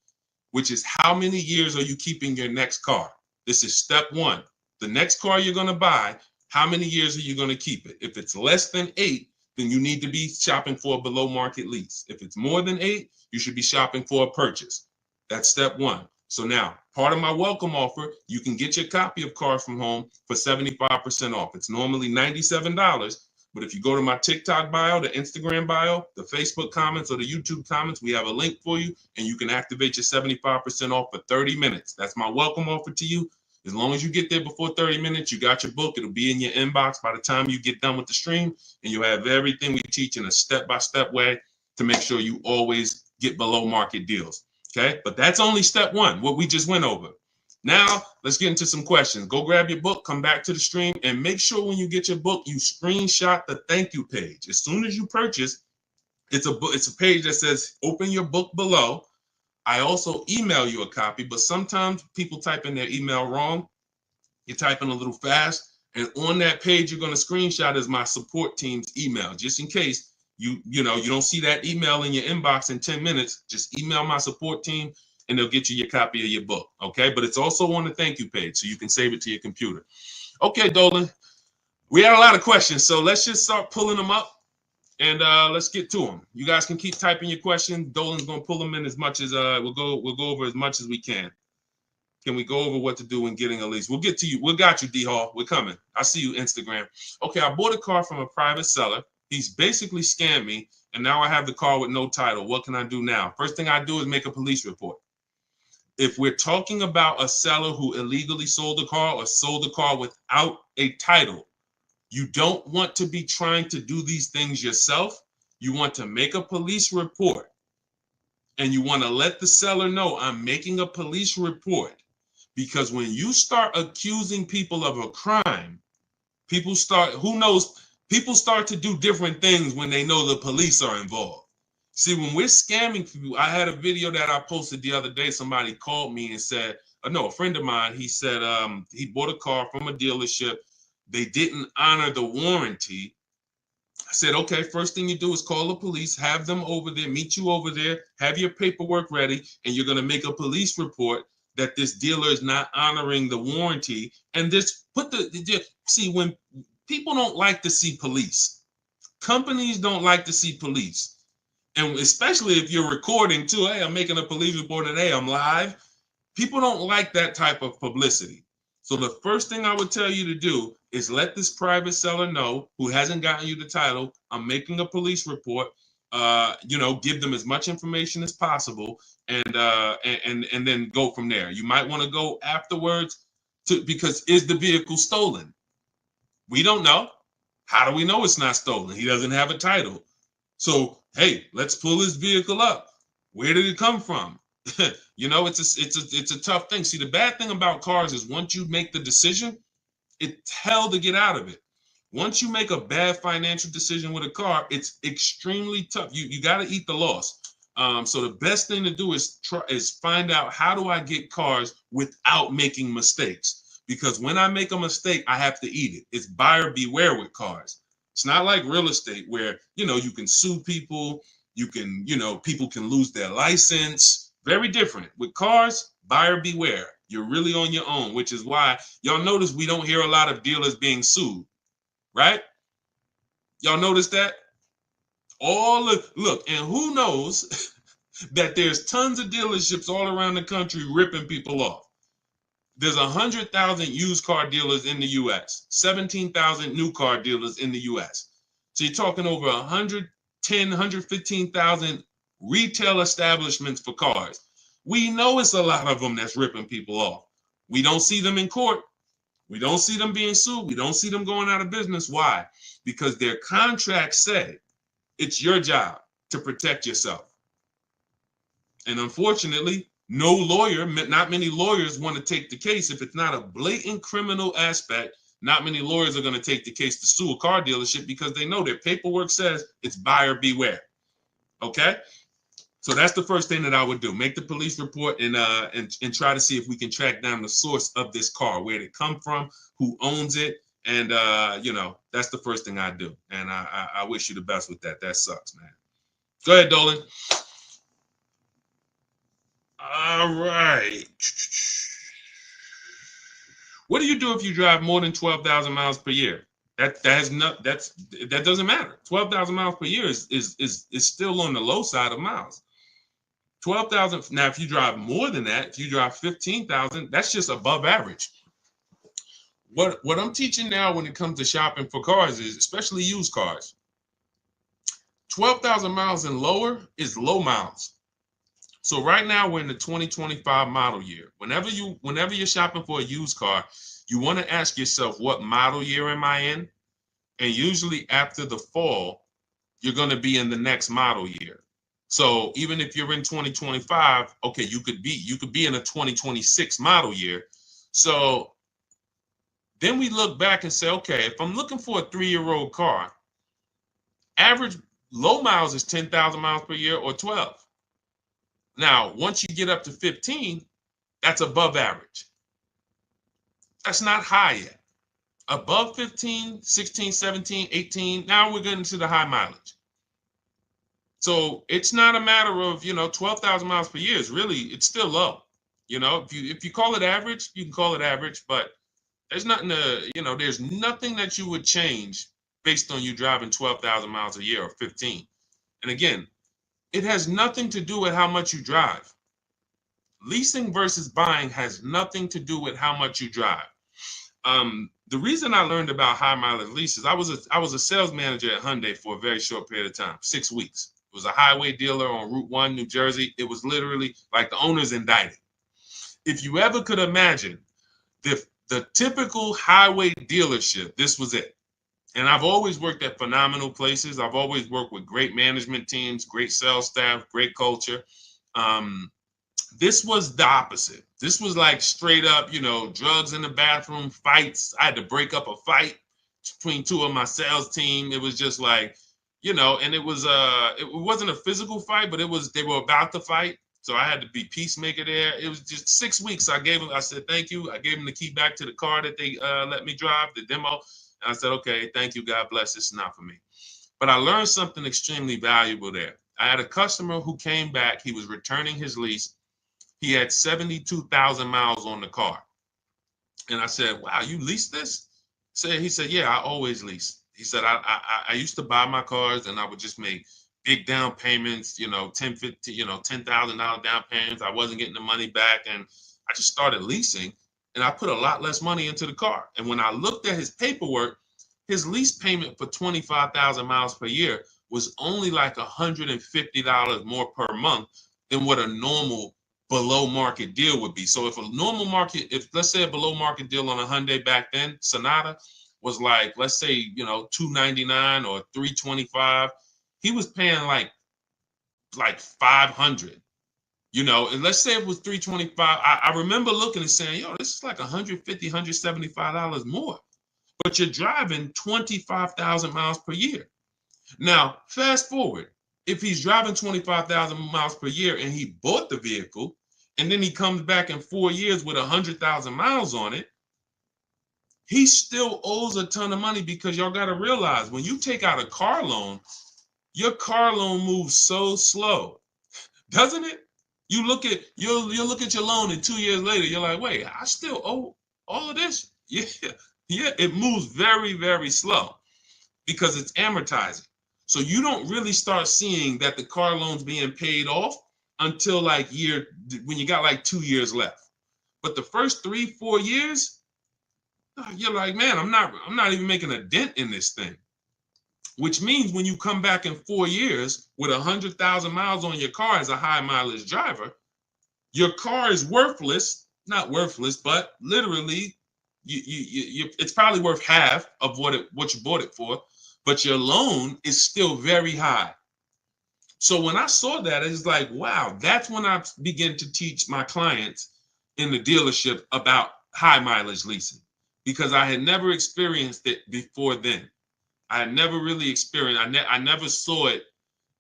which is how many years are you keeping your next car? This is step one. The next car you're going to buy, how many years are you going to keep it? If it's less than 8, then you need to be shopping for a below market lease. If it's more than 8, you should be shopping for a purchase. That's step one. So now, part of my welcome offer, you can get your copy of Car From Home for 75% off. It's normally $97, but if you go to my TikTok bio, the Instagram bio, the Facebook comments, or the YouTube comments, we have a link for you, and you can activate your 75% off for 30 minutes. That's my welcome offer to you. As long as you get there before 30 minutes, you got your book. It'll be in your inbox by the time you get done with the stream, and you'll have everything we teach in a step-by-step way to make sure you always get below market deals. Okay, but that's only step one, what we just went over. Now, let's get into some questions. Go grab your book, come back to the stream, and make sure when you get your book, you screenshot the thank you page. As soon as you purchase, it's a page that says open your book below. I also email you a copy, but sometimes people type in their email wrong. You're typing a little fast, and on that page you're going to screenshot is my support team's email, just in case you don't see that email in your inbox in 10 minutes. Just email my support team and they'll get you your copy of your book. Okay, but it's also on the thank you page, so you can save it to your computer. Okay, Dolan, we had a lot of questions, so let's just start pulling them up and let's get to them. You guys can keep typing your questions. Dolan's gonna pull them in as much as we'll go over as much as we can. Can we go over what to do when getting a lease? We'll get to you. We got you, D Hall. We're coming. I see you, Instagram. Okay, I bought a car from a private seller. He's basically scammed me, and now I have the car with no title. What can I do now? First thing I do is make a police report. If we're talking about a seller who illegally sold a car or sold a car without a title, you don't want to be trying to do these things yourself. You want to make a police report, and you want to let the seller know I'm making a police report, because when you start accusing people of a crime, people start to do different things when they know the police are involved. See, when we're scamming people, I had a video that I posted the other day. Somebody called me and said, a friend of mine, he said he bought a car from a dealership. They didn't honor the warranty. I said, okay, first thing you do is call the police, have them over there, meet you over there, have your paperwork ready, and you're going to make a police report that this dealer is not honoring the warranty. And this see, when people don't like to see police, companies don't like to see police. And especially if you're recording too, hey, I'm making a police report today, I'm live. People don't like that type of publicity. So the first thing I would tell you to do is let this private seller know who hasn't gotten you the title, I'm making a police report. Give them as much information as possible, and then go from there. You might want to go afterwards because is the vehicle stolen? We don't know. How do we know it's not stolen? He doesn't have a title. So, hey, let's pull his vehicle up. Where did it come from? It's a tough thing. See, the bad thing about cars is once you make the decision, it's hell to get out of it. Once you make a bad financial decision with a car, it's extremely tough. You got to eat the loss. So the best thing to do is find out, how do I get cars without making mistakes? Because when I make a mistake, I have to eat it. It's buyer beware with cars. It's not like real estate where, you can sue people. People can lose their license. Very different. With cars, buyer beware. You're really on your own, which is why y'all notice we don't hear a lot of dealers being sued, right? Y'all notice that? Look, and who knows that there's tons of dealerships all around the country ripping people off. There's 100,000 used car dealers in the U.S., 17,000 new car dealers in the U.S. So you're talking over 110, 115,000 retail establishments for cars. We know it's a lot of them that's ripping people off. We don't see them in court. We don't see them being sued. We don't see them going out of business. Why? Because their contracts say it's your job to protect yourself. And unfortunately, not many lawyers want to take the case. If it's not a blatant criminal aspect, not many lawyers are going to take the case to sue a car dealership because they know their paperwork says it's buyer beware. Okay? So that's the first thing that I would do. Make the police report and try to see if we can track down the source of this car, where did it come from, who owns it, And you know, that's the first thing I do. And I wish you the best with that. That sucks, man. Go ahead, Dolan. All right. What do you do if you drive more than 12,000 miles per year? That doesn't matter. 12,000 miles per year is still on the low side of miles. 12,000. Now, if you drive more than that, if you drive 15,000, that's just above average. What I'm teaching now when it comes to shopping for cars is, especially used cars, 12,000 miles and lower is low miles. So right now we're in the 2025 model year. Whenever you're shopping for a used car, you want to ask yourself, what model year am I in? And usually after the fall, you're going to be in the next model year. So even if you're in 2025, okay, you could be in a 2026 model year. So then we look back and say, okay, if I'm looking for a 3-year-old car, average low miles is 10,000 miles per year or 12. Now, once you get up to 15, that's above average. That's not high yet. Above 15, 16, 17, 18, now we're getting to the high mileage. So it's not a matter of, 12,000 miles per year is really, it's still low. If you call it average, you can call it average, but there's nothing there's nothing that you would change based on you driving 12,000 miles a year or 15. And again, it has nothing to do with how much you drive. Leasing versus buying has nothing to do with how much you drive. The reason I learned about high mileage leases, I was a sales manager at Hyundai for a very short period of time, 6 weeks. It was a highway dealer on Route 1, New Jersey. It was literally like the owner's indicted. If you ever could imagine the typical highway dealership, this was it. And I've always worked at phenomenal places. I've always worked with great management teams, great sales staff, great culture. This was the opposite. This was like straight up, drugs in the bathroom, fights. I had to break up a fight between two of my sales team. It was just like, and it wasn't a physical fight, but they were about to fight. So I had to be peacemaker there. It was just 6 weeks. I said, thank you. I gave them the key back to the car that they let me drive, the demo. And I said, okay, thank you. God bless. This is not for me. But I learned something extremely valuable there. I had a customer who came back. He was returning his lease. He had 72,000 miles on the car. And I said, wow, you leased this? He said, yeah, I always lease. He said, I used to buy my cars and I would just make big down payments, $10,000 down payments. I wasn't getting the money back. And I just started leasing and I put a lot less money into the car. And when I looked at his paperwork, his lease payment for 25,000 miles per year was only like $150 more per month than what a normal below market deal would be. So if let's say a below market deal on a Hyundai back then, Sonata was like, let's say, $299 or $325, he was paying like $500, and let's say it was $325. I remember looking and saying, this is like $150, $175 more, but you're driving 25,000 miles per year. Now, fast forward, if he's driving 25,000 miles per year and he bought the vehicle, and then he comes back in 4 years with 100,000 miles on it, he still owes a ton of money, because y'all got to realize when you take out a car loan, your car loan moves so slow, doesn't it? You look at your loan, and 2 years later, you're like, wait, I still owe all of this? Yeah, it moves very, very slow because it's amortizing. So you don't really start seeing that the car loan's being paid off until when you got like 2 years left. But the first 3-4 years, you're like, man, I'm not even making a dent in this thing. Which means when you come back in 4 years with 100,000 miles on your car as a high mileage driver, your car is worthless, not worthless, but literally it's probably worth half of what you bought it for, but your loan is still very high. So when I saw that, it's like, wow, that's when I began to teach my clients in the dealership about high mileage leasing, because I had never experienced it before then. I had never really experienced, I never saw it.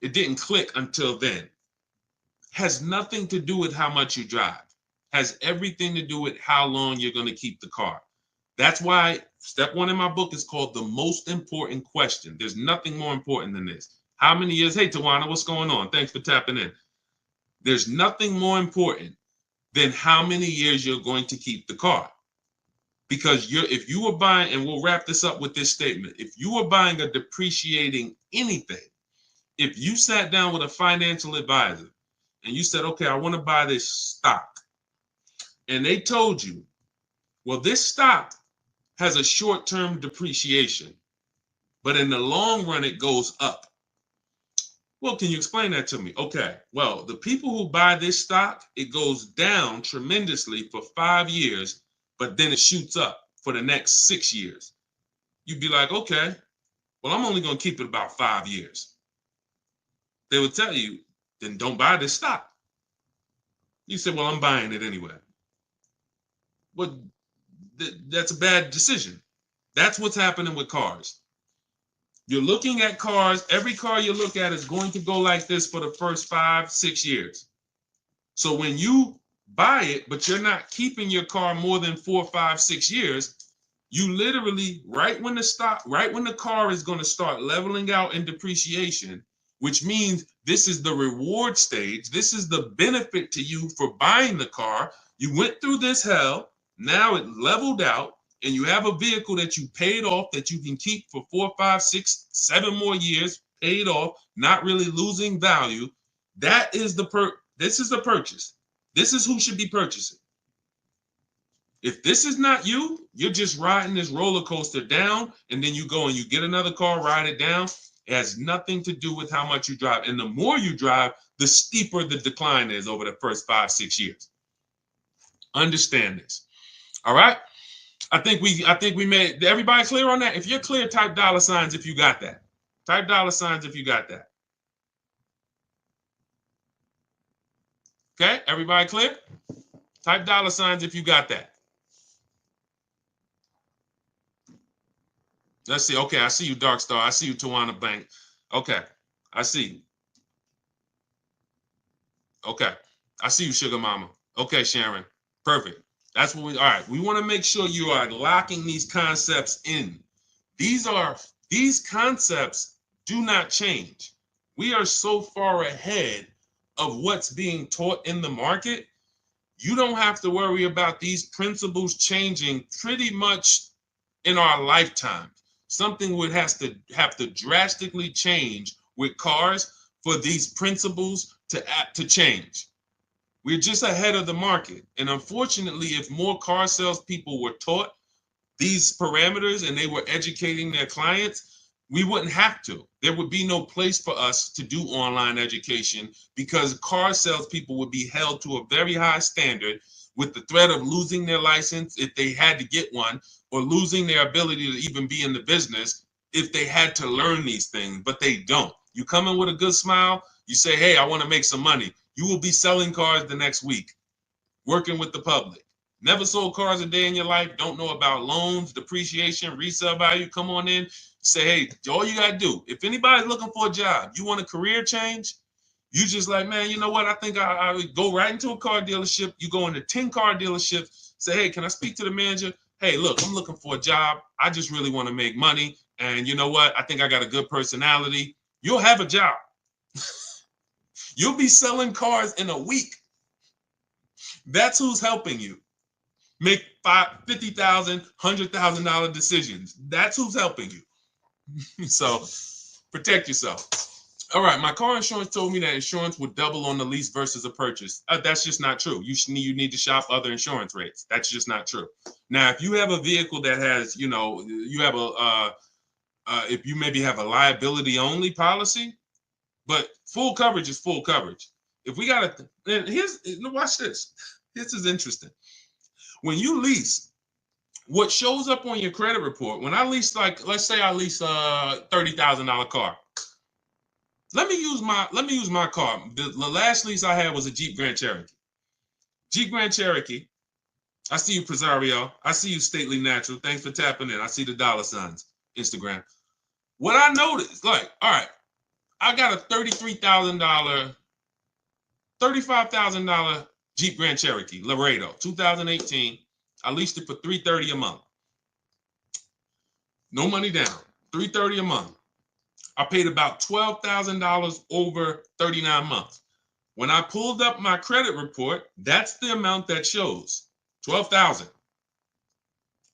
It didn't click until then. Has nothing to do with how much you drive. Has everything to do with how long you're going to keep the car. That's why Step one in my book is called the most important question. There's nothing more important than this. How many years? Hey, Tawana, what's going on? Thanks for tapping in. There's nothing more important than how many years you're going to keep the car. Because if you were buying, and we'll wrap this up with this statement, if you were buying a depreciating anything, if you sat down with a financial advisor and you said, okay, I want to buy this stock, and they told you, well, this stock has a short-term depreciation, but in the long run, it goes up. Well, can you explain that to me? Okay, well, the people who buy this stock, it goes down tremendously for 5 years, but then it shoots up for the next 6 years. You'd be like, okay, well, I'm only going to keep it about 5 years. They would tell you, then don't buy this stock. You say, well, I'm buying it anyway. Well, that's a bad decision. That's what's happening with cars. You're looking at cars. Every car you look at is going to go like this for the first 5, 6 years. So when you buy it, but you're not keeping your car more than 4, 5, 6 years, you literally, right when the car is going to start leveling out in depreciation, which means this is the reward stage. This is the benefit to you for buying the car. You went through this hell. Now it leveled out, and you have a vehicle that you paid off that you can keep for 4, 5, 6, 7 more years, paid off, not really losing value. That is this is the purchase. This is who should be purchasing. If this is not you, you're just riding this roller coaster down, and then you go and you get another car, ride it down. It has nothing to do with how much you drive. And the more you drive, the steeper the decline is over the first 5, 6 years. Understand this. All right. I think we made everybody clear on that. If you're clear, type $signs if you got that. Type $signs if you got that. Okay, everybody clear? Type $signs if you got that. Let's see. Okay, I see you, Dark Star. I see you, Tawana Bank. Okay, I see you. Okay, I see you, Sugar Mama. Okay, Sharon. Perfect. That's what all right. We want to make sure you are locking these concepts in. These concepts do not change. We are so far ahead of what's being taught in the market. You don't have to worry about these principles changing pretty much in our lifetime. Something would have to drastically change with cars for these principles to change. We're just ahead of the market. And unfortunately, if more car salespeople were taught these parameters and they were educating their clients, we wouldn't have to. There would be no place for us to do online education because car salespeople would be held to a very high standard with the threat of losing their license if they had to get one, or losing their ability to even be in the business if they had to learn these things, but they don't. You come in with a good smile, you say, hey, I want to make some money. You will be selling cars the next week, working with the public. Never sold cars a day in your life, don't know about loans, depreciation, resale value. Come on in, say, hey, all you got to do, if anybody's looking for a job, you want a career change, you just like, man, you know what? I think I would go right into a car dealership. You go into 10 car dealerships, say, hey, can I speak to the manager? Hey, look, I'm looking for a job. I just really want to make money. And you know what? I think I got a good personality. You'll have a job. You'll be selling cars in a week. That's who's helping you make $50,000, $100,000 decisions. That's who's helping you. So protect yourself. All right, my car insurance told me that insurance would double on the lease versus a purchase. That's just not true. You need to shop other insurance rates. That's just not true. Now, if you have a vehicle that has, you have if you maybe have a liability only policy, but full coverage is full coverage. If we got to, watch this. This is interesting. When you lease, what shows up on your credit report, when I lease, like, let's say I lease a $30,000 car. Let me use my car. The last lease I had was a Jeep Grand Cherokee. Jeep Grand Cherokee. I see you, Presario. I see you, Stately Natural. Thanks for tapping in. I see the $signs, Instagram. What I noticed, like, all right, I got a $33,000, $35,000 Jeep Grand Cherokee Laredo, 2018. I leased it for $330 a month. No money down, $330 a month. I paid about $12,000 over 39 months. When I pulled up my credit report, that's the amount that shows. 12,000.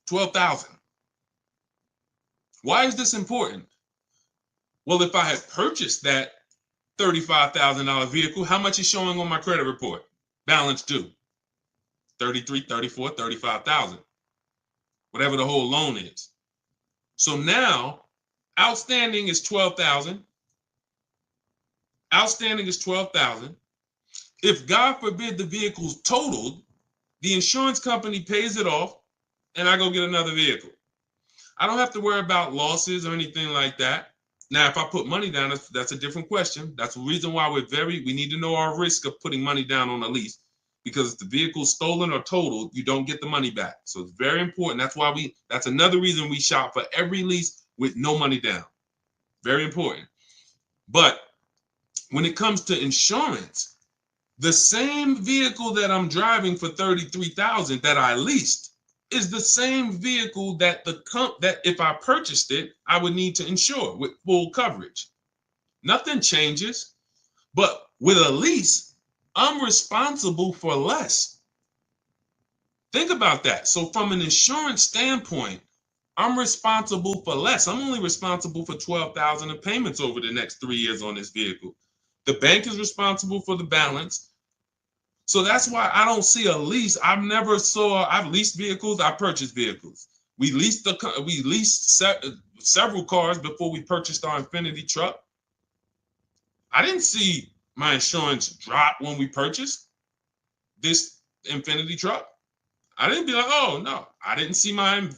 12,000. Why is this important? Well, if I had purchased that $35,000 vehicle, how much is showing on my credit report? Balance due. 33, 34, 35,000. Whatever the whole loan is. So now outstanding is 12,000. Outstanding is 12,000. If God forbid the vehicle's totaled, the insurance company pays it off and I go get another vehicle. I don't have to worry about losses or anything like that. Now, if I put money down, that's a different question. That's the reason why we need to know our risk of putting money down on a lease, because if the vehicle's stolen or totaled, you don't get the money back. So it's very important. That's another reason we shop for every lease with no money down. Very important. But when it comes to insurance, the same vehicle that I'm driving for $33,000 that I leased is the same vehicle that that if I purchased it, I would need to insure with full coverage. Nothing changes, but with a lease, I'm responsible for less. Think about that. So from an insurance standpoint, I'm responsible for less. I'm only responsible for $12,000 of payments over the next 3 years on this vehicle. The bank is responsible for the balance. So that's why I don't see a lease. I've leased vehicles. I purchased vehicles. We leased several cars before we purchased our Infiniti truck. I didn't see my insurance drop when we purchased this Infiniti truck. I didn't be like, oh no, I didn't see my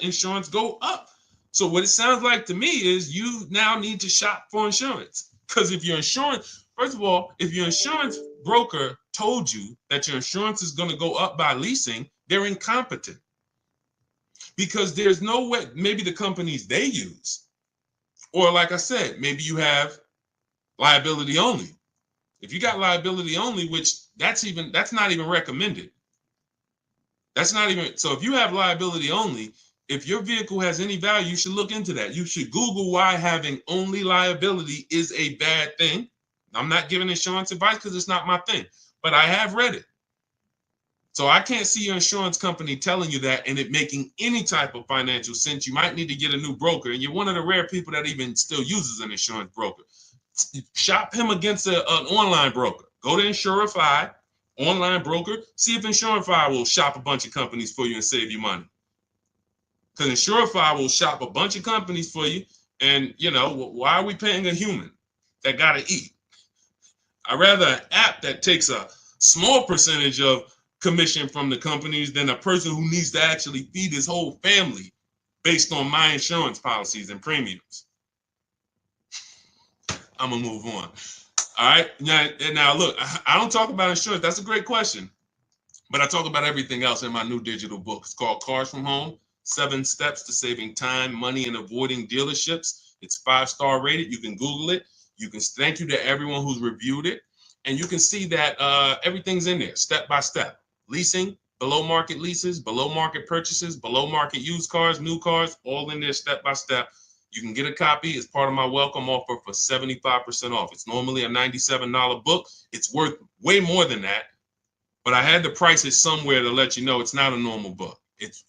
insurance go up. So what it sounds like to me is you now need to shop for insurance. Because if your insurance broker told you that your insurance is going to go up by leasing, they're incompetent. Because there's no way, maybe the companies they use, or like I said, maybe you have liability only. If you got liability only, which that's not even recommended. So if you have liability only, if your vehicle has any value, you should look into that. You should Google why having only liability is a bad thing. I'm not giving insurance advice because it's not my thing, but I have read it. So I can't see your insurance company telling you that and it making any type of financial sense. You might need to get a new broker, and you're one of the rare people that even still uses an insurance broker. Shop him against an online broker. Go to Insurify, online broker. See if Insurify will shop a bunch of companies for you and save you money. Because Insurify will shop a bunch of companies for you, and why are we paying a human that got to eat? I'd rather an app that takes a small percentage of commission from the companies than a person who needs to actually feed his whole family based on my insurance policies and premiums. I'm going to move on. All right. Now, look, I don't talk about insurance. That's a great question. But I talk about everything else in my new digital book. It's called Cars from Home, 7 Steps to Saving Time, Money, and Avoiding Dealerships. It's 5-star rated. You can Google it. You can thank you to everyone who's reviewed it. And you can see that everything's in there, step by step. Leasing, below market leases, below market purchases, below market used cars, new cars, all in there step by step. You can get a copy as part of my welcome offer for 75% off. It's normally a $97 book. It's worth way more than that. But I had to price it somewhere to let you know it's not a normal book.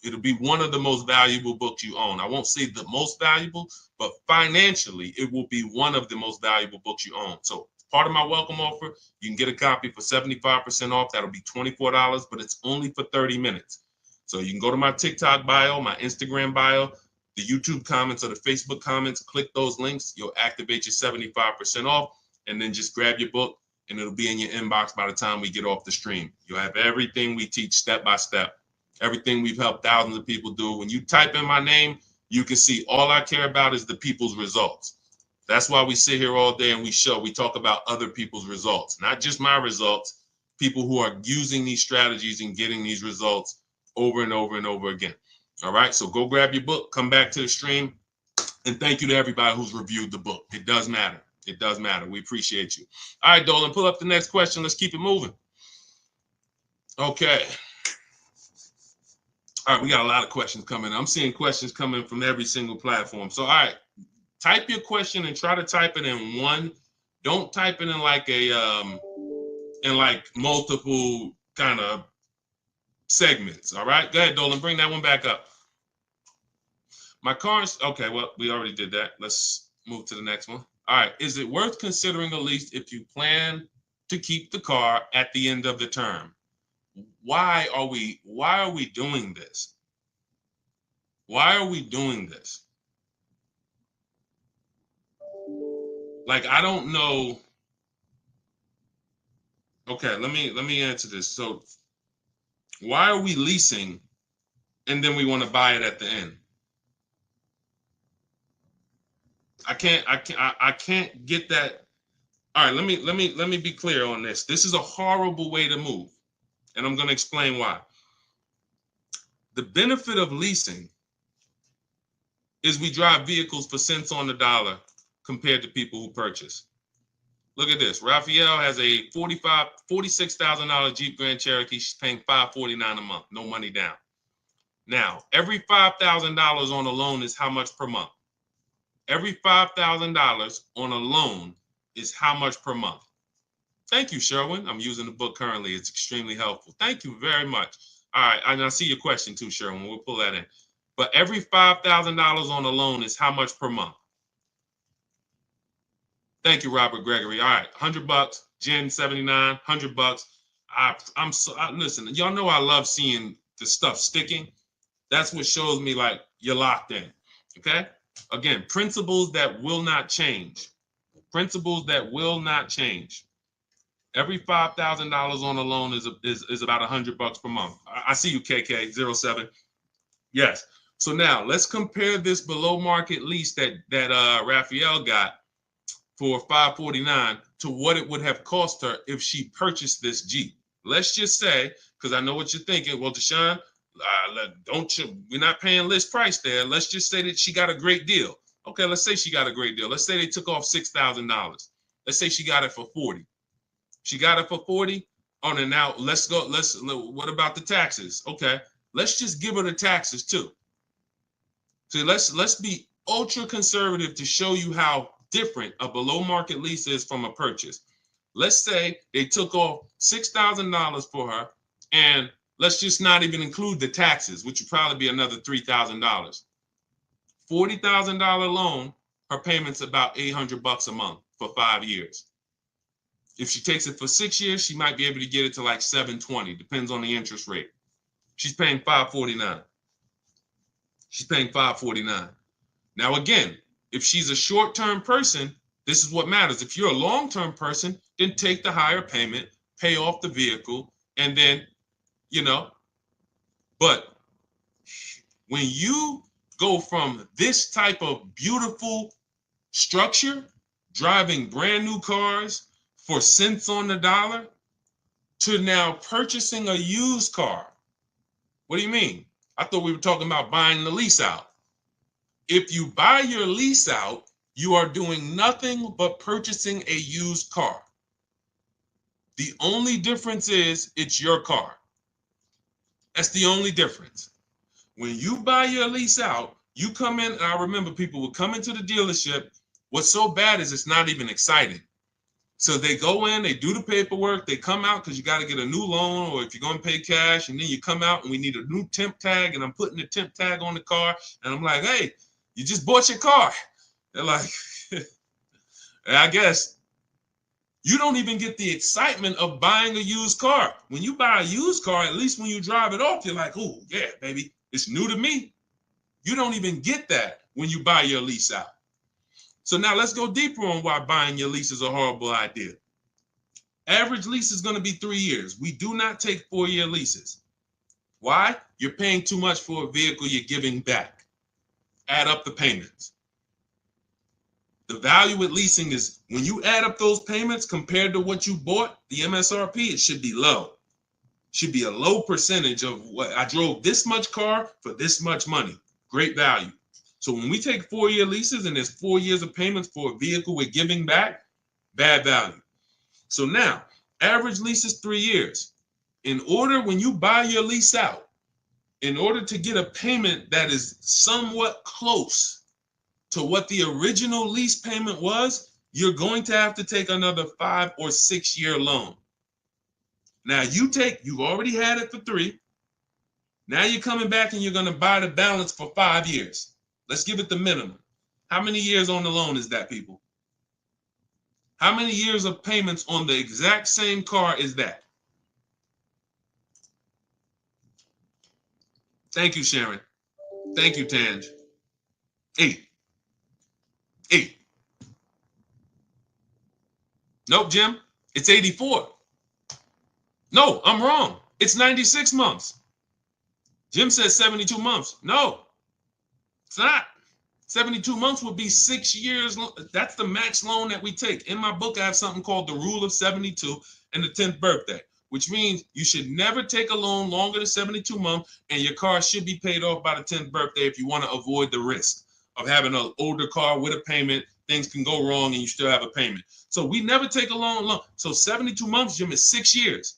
It'll be one of the most valuable books you own. I won't say the most valuable, but financially, it will be one of the most valuable books you own. So part of my welcome offer, you can get a copy for 75% off. That'll be $24, but it's only for 30 minutes. So you can go to my TikTok bio, my Instagram bio, the YouTube comments or the Facebook comments, click those links. You'll activate your 75% off, and then just grab your book, and it'll be in your inbox by the time we get off the stream. You'll have everything we teach step by step, everything we've helped thousands of people do. When you type in my name, you can see all I care about is the people's results. That's why we sit here all day and we talk about other people's results, not just my results, people who are using these strategies and getting these results over and over and over again. All right, so go grab your book, come back to the stream, and thank you to everybody who's reviewed the book. It does matter. It does matter. We appreciate you. All right, Dolan, pull up the next question. Let's keep it moving. Okay. All right, we got a lot of questions coming. I'm seeing questions coming from every single platform. So, all right, type your question and try to type it in one. Don't type it in like multiple kind of segments. All right, go ahead, Dolan, bring that one back up. My car's okay. Well, we already did that. Let's move to the next one. All right, is it worth considering a lease if you plan to keep the car at the end of the term? Why are we doing this? Why are we doing this? Like, I don't know. Okay, let me answer this. So, why are we leasing and then we want to buy it at the end? I can't get that. All right, let me be clear on this. This is a horrible way to move, and I'm going to explain why. The benefit of leasing is we drive vehicles for cents on the dollar compared to people who purchase. Look at this. Raphael has a $46,000 Jeep Grand Cherokee. She's paying $549 a month, no money down. Now, every $5,000 on a loan is how much per month? Every $5,000 on a loan is how much per month? Thank you, Sherwin. I'm using the book currently. It's extremely helpful. Thank you very much. All right, and I see your question too, Sherwin. We'll pull that in. But every $5,000 on a loan is how much per month? Thank you, Robert Gregory. All right, $100. Jen 79, $100. Listen. Y'all know I love seeing the stuff sticking. That's what shows me like you're locked in. Okay. Again, principles that will not change. Principles that will not change. Every $5,000 on a loan is about $100 per month. I see you, KK07. Yes. So now let's compare this below market lease that Raphael got for $549 to what it would have cost her if she purchased this Jeep. Let's just say, because I know what you're thinking. Well, Deshone, we're not paying list price there. Let's just say that she got a great deal. Okay, let's say she got a great deal. Let's say they took off $6,000. Let's say she got it for $40. She got it for $40. Oh, and now what about the taxes? Okay, let's just give her the taxes too. So let's be ultra conservative to show you how different a below market lease is from a purchase. Let's say they took off $6,000 for her, and let's just not even include the taxes, which would probably be another $3,000. $40,000 loan, her payment's about $800 a month for 5 years. If she takes it for 6 years, she might be able to get it to like $720, depends on the interest rate. She's paying $549. She's paying $549. Now, again, if she's a short-term person, this is what matters. If you're a long-term person, then take the higher payment, pay off the vehicle, and then, but when you go from this type of beautiful structure, driving brand new cars for cents on the dollar, to now purchasing a used car. What do you mean? I thought we were talking about buying the lease out. If you buy your lease out, you are doing nothing but purchasing a used car. The only difference is it's your car. That's the only difference. When you buy your lease out, you come in, and I remember people would come into the dealership. What's so bad is it's not even exciting. So they go in, they do the paperwork, they come out because you got to get a new loan, or if you're going to pay cash, and then you come out and we need a new temp tag, and I'm putting the temp tag on the car, and I'm like, hey, you just bought your car. They're like, I guess you don't even get the excitement of buying a used car. When you buy a used car, at least when you drive it off, you're like, oh, yeah, baby, it's new to me. You don't even get that when you buy your lease out. So now let's go deeper on why buying your lease is a horrible idea. Average lease is going to be 3 years. We do not take 4-year leases. Why? You're paying too much for a vehicle you're giving back. Add up the payments. The value with leasing is when you add up those payments compared to what you bought, the MSRP, it should be low. Should be a low percentage of what I drove this much car for this much money. Great value. So when we take 4-year leases and there's 4 years of payments for a vehicle we're giving back, bad value. So now, average lease is 3 years. In order, when you buy your lease out, in order to get a payment that is somewhat close to what the original lease payment was, you're going to have to take another 5 or 6 year loan. Now you've already had it for 3. Now you're coming back and you're going to buy the balance for 5 years. Let's give it the minimum. How many years on the loan is that, people? How many years of payments on the exact same car is that? Thank you, Sharon. Thank you, Tanj. 8. Nope, Jim. It's 84. No, I'm wrong. It's 96 months. Jim says 72 months. No, it's not. 72 months would be 6 years. That's the max loan that we take. In my book, I have something called the rule of 72 and the 10th birthday, which means you should never take a loan longer than 72 months, and your car should be paid off by the 10th birthday if you want to avoid the risk of having an older car with a payment. Things can go wrong and you still have a payment. So we never take a loan. So 72 months, Jim, is 6 years.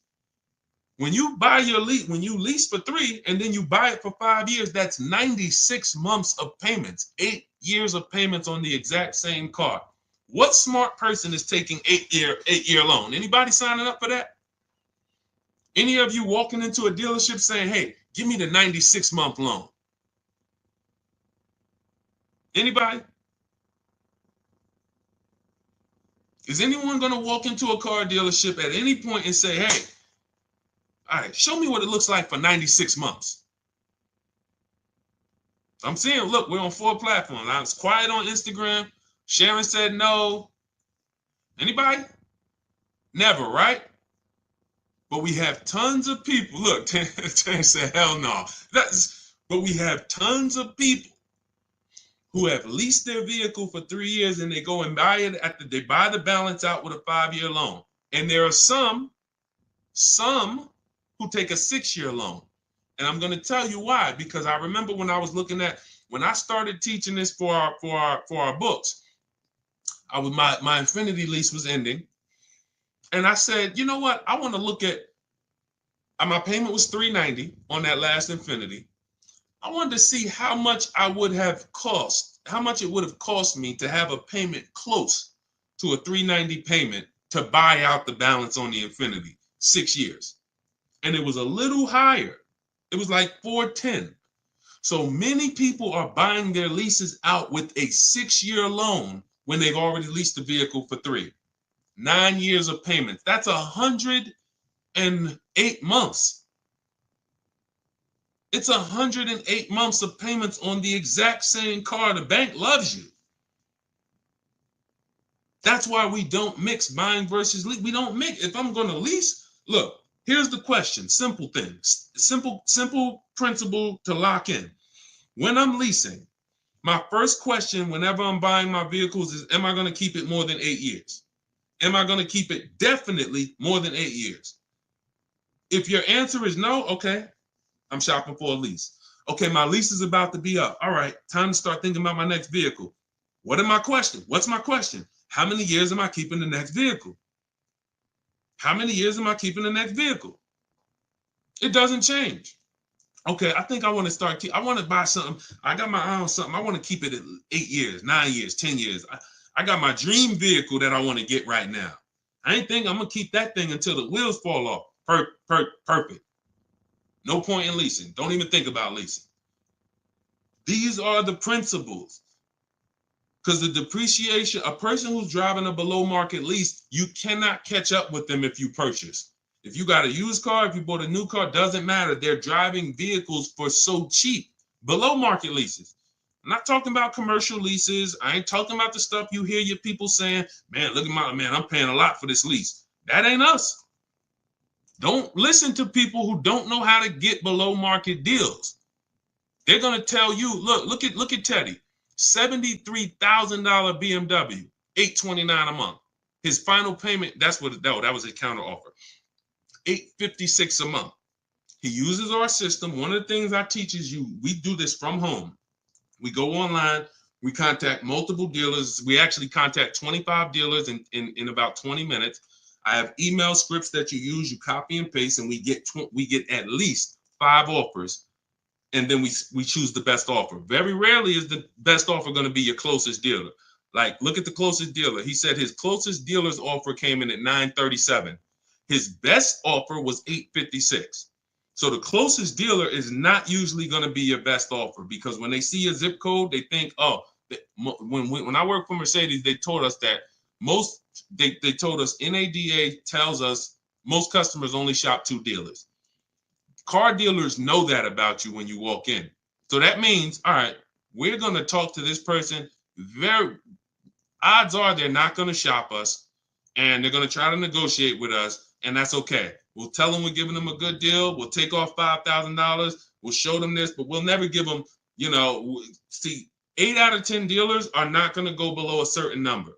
When you buy your lease, when you lease for 3 and then you buy it for 5 years, that's 96 months of payments, 8 years of payments on the exact same car. What smart person is taking 8-year loan? Anybody signing up for that? Any of you walking into a dealership saying, hey, give me the 96-month loan? Anybody? Is anyone going to walk into a car dealership at any point and say, hey, all right, show me what it looks like for 96 months? I'm seeing, look, we're on 4 platforms. I was quiet on Instagram. Sharon said no. Anybody? Never, right? But we have tons of people. Look, Tan said, hell no. But we have tons of people who have leased their vehicle for 3 years and they go and buy it they buy the balance out with a 5-year loan. And there are some who take a 6-year loan. And I'm going to tell you why, because I remember when I started teaching this for our books, my Infinity lease was ending. And I said, you know what? I want to look at, my payment was $390 on that last Infinity. I wanted to see how much it would have cost me to have a payment close to a $390 payment to buy out the balance on the Infinity, 6 years. And it was a little higher. It was like $410. So many people are buying their leases out with a 6-year loan when they've already leased the vehicle for 3. 9 years of payments. That's 108 months. It's 108 months of payments on the exact same car. The bank loves you. That's why we don't mix buying versus lease. We don't mix. If I'm going to lease, look, here's the question. Simple things. Simple principle to lock in. When I'm leasing, my first question whenever I'm buying my vehicles is, am I going to keep it more than 8 years? Am I going to keep it definitely more than 8 years? If your answer is no, okay, I'm shopping for a lease. Okay, my lease is about to be up. All right, time to start thinking about my next vehicle. What's my question? How many years am I keeping the next vehicle? How many years am I keeping the next vehicle? It doesn't change. Okay, I think I want to I want to buy something. I got my eye on something. I want to keep it at 8 years, 9 years, 10 years. I got my dream vehicle that I want to get right now. I ain't think I'm going to keep that thing until the wheels fall off. Perfect. No point in leasing. Don't even think about leasing. These are the principles. Because the depreciation, a person who's driving a below market lease, you cannot catch up with them if you purchase. If you got a used car, if you bought a new car, doesn't matter. They're driving vehicles for so cheap. Below market leases. I'm not talking about commercial leases. I ain't talking about the stuff you hear your people saying, man, look at I'm paying a lot for this lease. That ain't us. Don't listen to people who don't know how to get below market deals. They're going to tell you, look at Teddy, $73,000 BMW, $829 a month. His final payment, that was his counter offer, $856 a month. He uses our system. One of the things I teach is we do this from home. We go online, we contact multiple dealers. We actually contact 25 dealers in about 20 minutes. I have email scripts that you use, you copy and paste, and we get at least 5 offers and then we choose the best offer. Very rarely is the best offer going to be your closest dealer. Like, look at the closest dealer. He said his closest dealer's offer came in at 937. His best offer was 856. So the closest dealer is not usually going to be your best offer, because when they see a zip code, they think, oh, when I worked for Mercedes, they told us that they told us NADA tells us most customers only shop 2 dealers. Car dealers know that about you when you walk in. So that means, all right, we're going to talk to this person. Odds are they're not going to shop us, and they're going to try to negotiate with us, and that's okay. We'll tell them we're giving them a good deal. We'll take off $5,000. We'll show them this, but we'll never give them, see, 8 out of 10 dealers are not going to go below a certain number.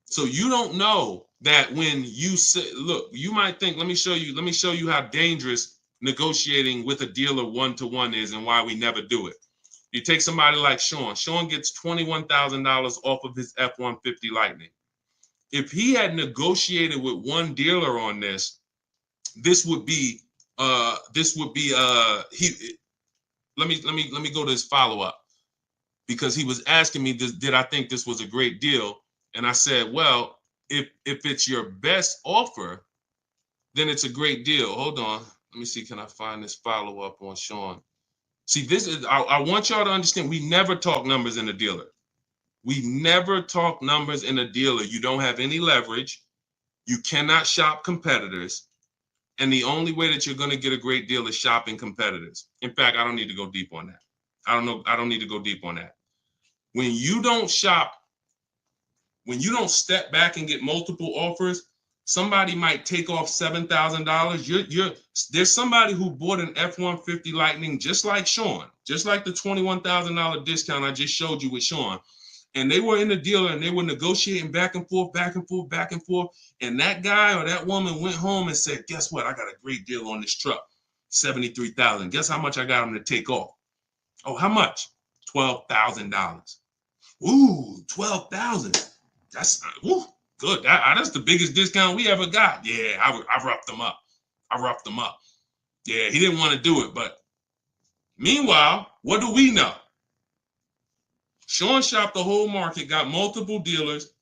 So you don't know that when you say, look, you might think, let me show you how dangerous negotiating with a dealer one-to-one is and why we never do it. You take somebody like Sean. Sean gets $21,000 off of his F-150 Lightning. If he had negotiated with one dealer on this, let me go to his follow-up, because he was asking me, did I think this was a great deal? And I said, well, if it's your best offer, then it's a great deal. Hold on. Let me see. Can I find this follow-up on Sean? See, I want y'all to understand, we never talk numbers in a dealer. We never talk numbers in a dealer. You don't have any leverage. You cannot shop competitors. And the only way that you're going to get a great deal is shopping competitors. In fact, I don't need to go deep on that. I don't need to go deep on that. When you don't shop, when you don't step back and get multiple offers, somebody might take off $7,000. There's somebody who bought an F-150 Lightning just like Sean, just like the $21,000 discount I just showed you with Sean. And they were in the dealer and they were negotiating back and forth, back and forth, back and forth. And that guy or that woman went home and said, guess what? I got a great deal on this truck, $73,000. Guess how much I got him to take off? Oh, how much? $12,000. Ooh, $12,000. That's good. That's the biggest discount we ever got. Yeah, I roughed him up. Yeah, he didn't want to do it. But meanwhile, what do we know? Sean shopped the whole market, got multiple dealers,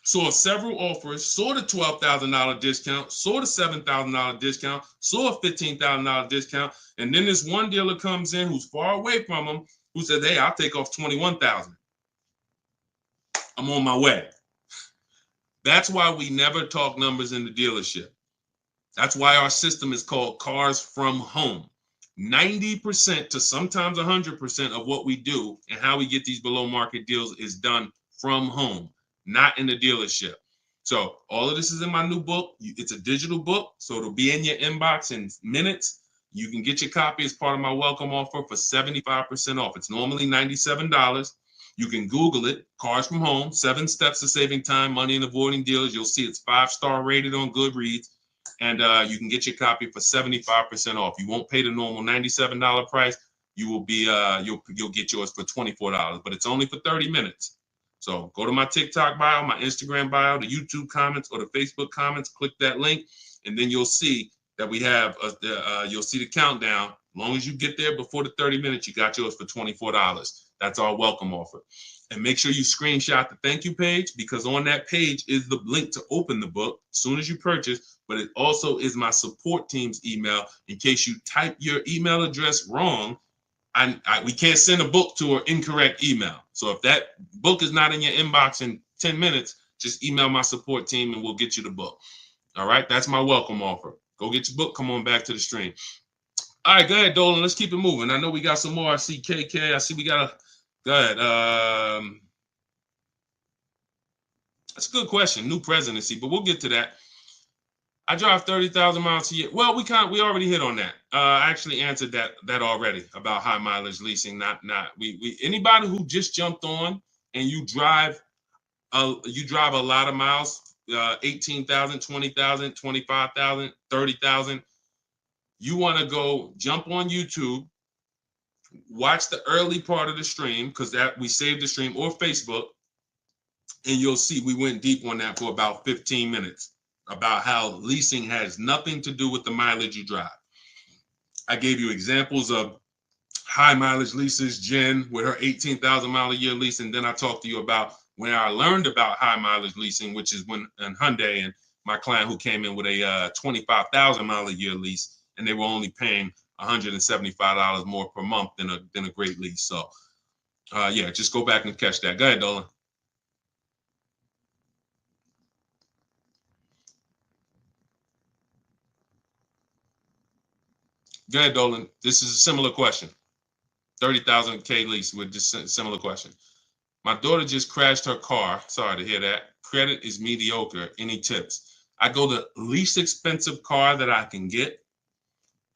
saw several offers, saw the $12,000 discount, saw the $7,000 discount, saw a $15,000 discount, and then this one dealer comes in who's far away from him, who said, hey, I'll take off $21,000. I'm on my way. That's why we never talk numbers in the dealership. That's why our system is called Cars from Home. 90% to sometimes 100% of what we do and how we get these below market deals is done from home, not in the dealership. So all of this is in my new book. It's a digital book, so it'll be in your inbox in minutes. You can get your copy as part of my welcome offer for 75% off. It's normally $97. You can Google it, Cars from Home, 7 Steps to Saving Time, Money, and Avoiding Dealers. You'll see it's 5-star rated on Goodreads. And you can get your copy for 75% off. You won't pay the normal $97 price. You will be you'll get yours for $24, but it's only for 30 minutes. So go to my TikTok bio, my Instagram bio, the YouTube comments, or the Facebook comments. Click that link, and then you'll see that we have you'll see the countdown. As long as you get there before the 30 minutes, you got yours for $24. That's our welcome offer. And make sure you screenshot the thank you page, because on that page is the link to open the book as soon as you purchase, but it also is my support team's email in case you type your email address wrong. We can't send a book to an incorrect email. So if that book is not in your inbox in 10 minutes, just email my support team and we'll get you the book. All right, that's my welcome offer. Go get your book. Come on back to the stream. All right, go ahead, Dolan. Let's keep it moving. I know we got some more. I see KK. I see we got a... Go ahead. That's a good question. New presidency, but we'll get to that. I drive 30,000 miles a year. Well, we already hit on that. I actually answered that already about high mileage leasing. Not we anybody who just jumped on and you drive a lot of miles, 18,000, 20,000, 25,000, 30,000. You want to go jump on YouTube. Watch the early part of the stream, because that we saved the stream, or Facebook, and you'll see we went deep on that for about 15 minutes about how leasing has nothing to do with the mileage you drive. I gave you examples of high mileage leases, Jen with her 18,000 mile a year lease. And then I talked to you about when I learned about high mileage leasing, which is when in Hyundai and my client who came in with a 25,000 mile a year lease, and they were only paying $175 more per month than a great lease. So yeah, just go back and catch that. Go ahead, Dolan. Go ahead, Dolan. This is a similar question. 30,000 K lease with just a similar question. My daughter just crashed her car. Sorry to hear that. Credit is mediocre. Any tips? I go the least expensive car that I can get.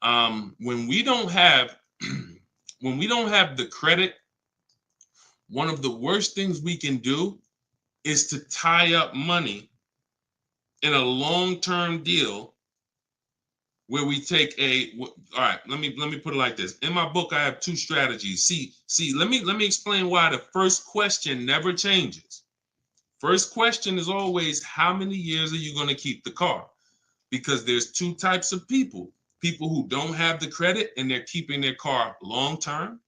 When we don't have the credit, one of the worst things we can do is to tie up money in a long-term deal where we take all right, let me put it like this. In my book, I have two strategies. See, let me explain why the first question never changes. First question is always, how many years are you going to keep the car? Because there's two types of people who don't have the credit and they're keeping their car long term,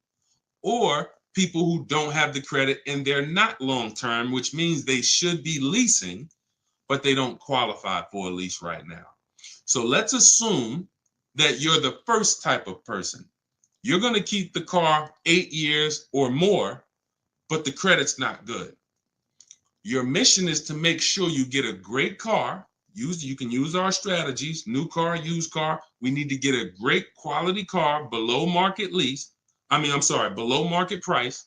or people who don't have the credit and they're not long term, which means they should be leasing, but they don't qualify for a lease right now. So let's assume that you're the first type of person. You're going to keep the car 8 years or more, but the credit's not good. Your mission is to make sure you get a great car. You can use our strategies, new car, used car. We need to get a great quality car below market below market price.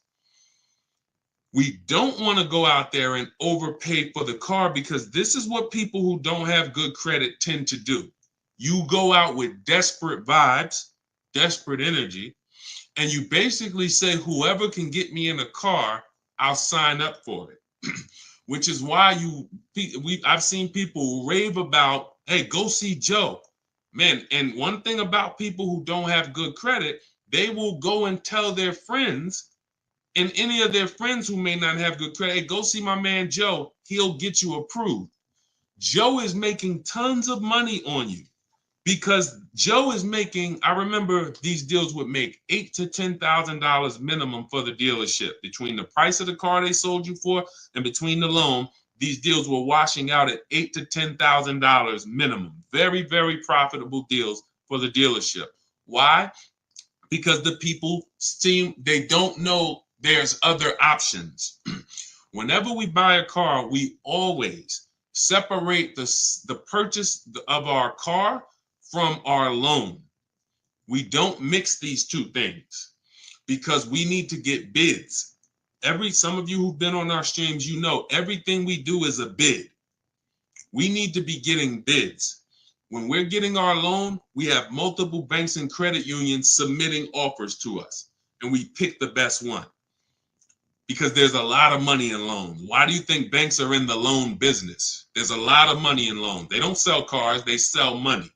We don't want to go out there and overpay for the car, because this is what people who don't have good credit tend to do. You go out with desperate vibes, desperate energy, and you basically say, whoever can get me in a car, I'll sign up for it. Which is why I've seen people rave about, hey, go see Joe. Man, and one thing about people who don't have good credit, they will go and tell their friends, and any of their friends who may not have good credit, hey, go see my man Joe, he'll get you approved. Joe is making tons of money on you, because Joe is making, I remember these deals would make $8,000 to $10,000 minimum for the dealership. Between the price of the car they sold you for and between the loan, these deals were washing out at $8,000 to $10,000 minimum. Very, very profitable deals for the dealership. Why? Because the people they don't know there's other options. Whenever we buy a car, we always separate the purchase of our car from our loan. We don't mix these two things, because we need to get bids. Some of you who've been on our streams, you know everything we do is a bid. We need to be getting bids. When we're getting our loan, we have multiple banks and credit unions submitting offers to us, and we pick the best one, because there's a lot of money in loans. Why do you think banks are in the loan business? There's a lot of money in loans. They don't sell cars, they sell money.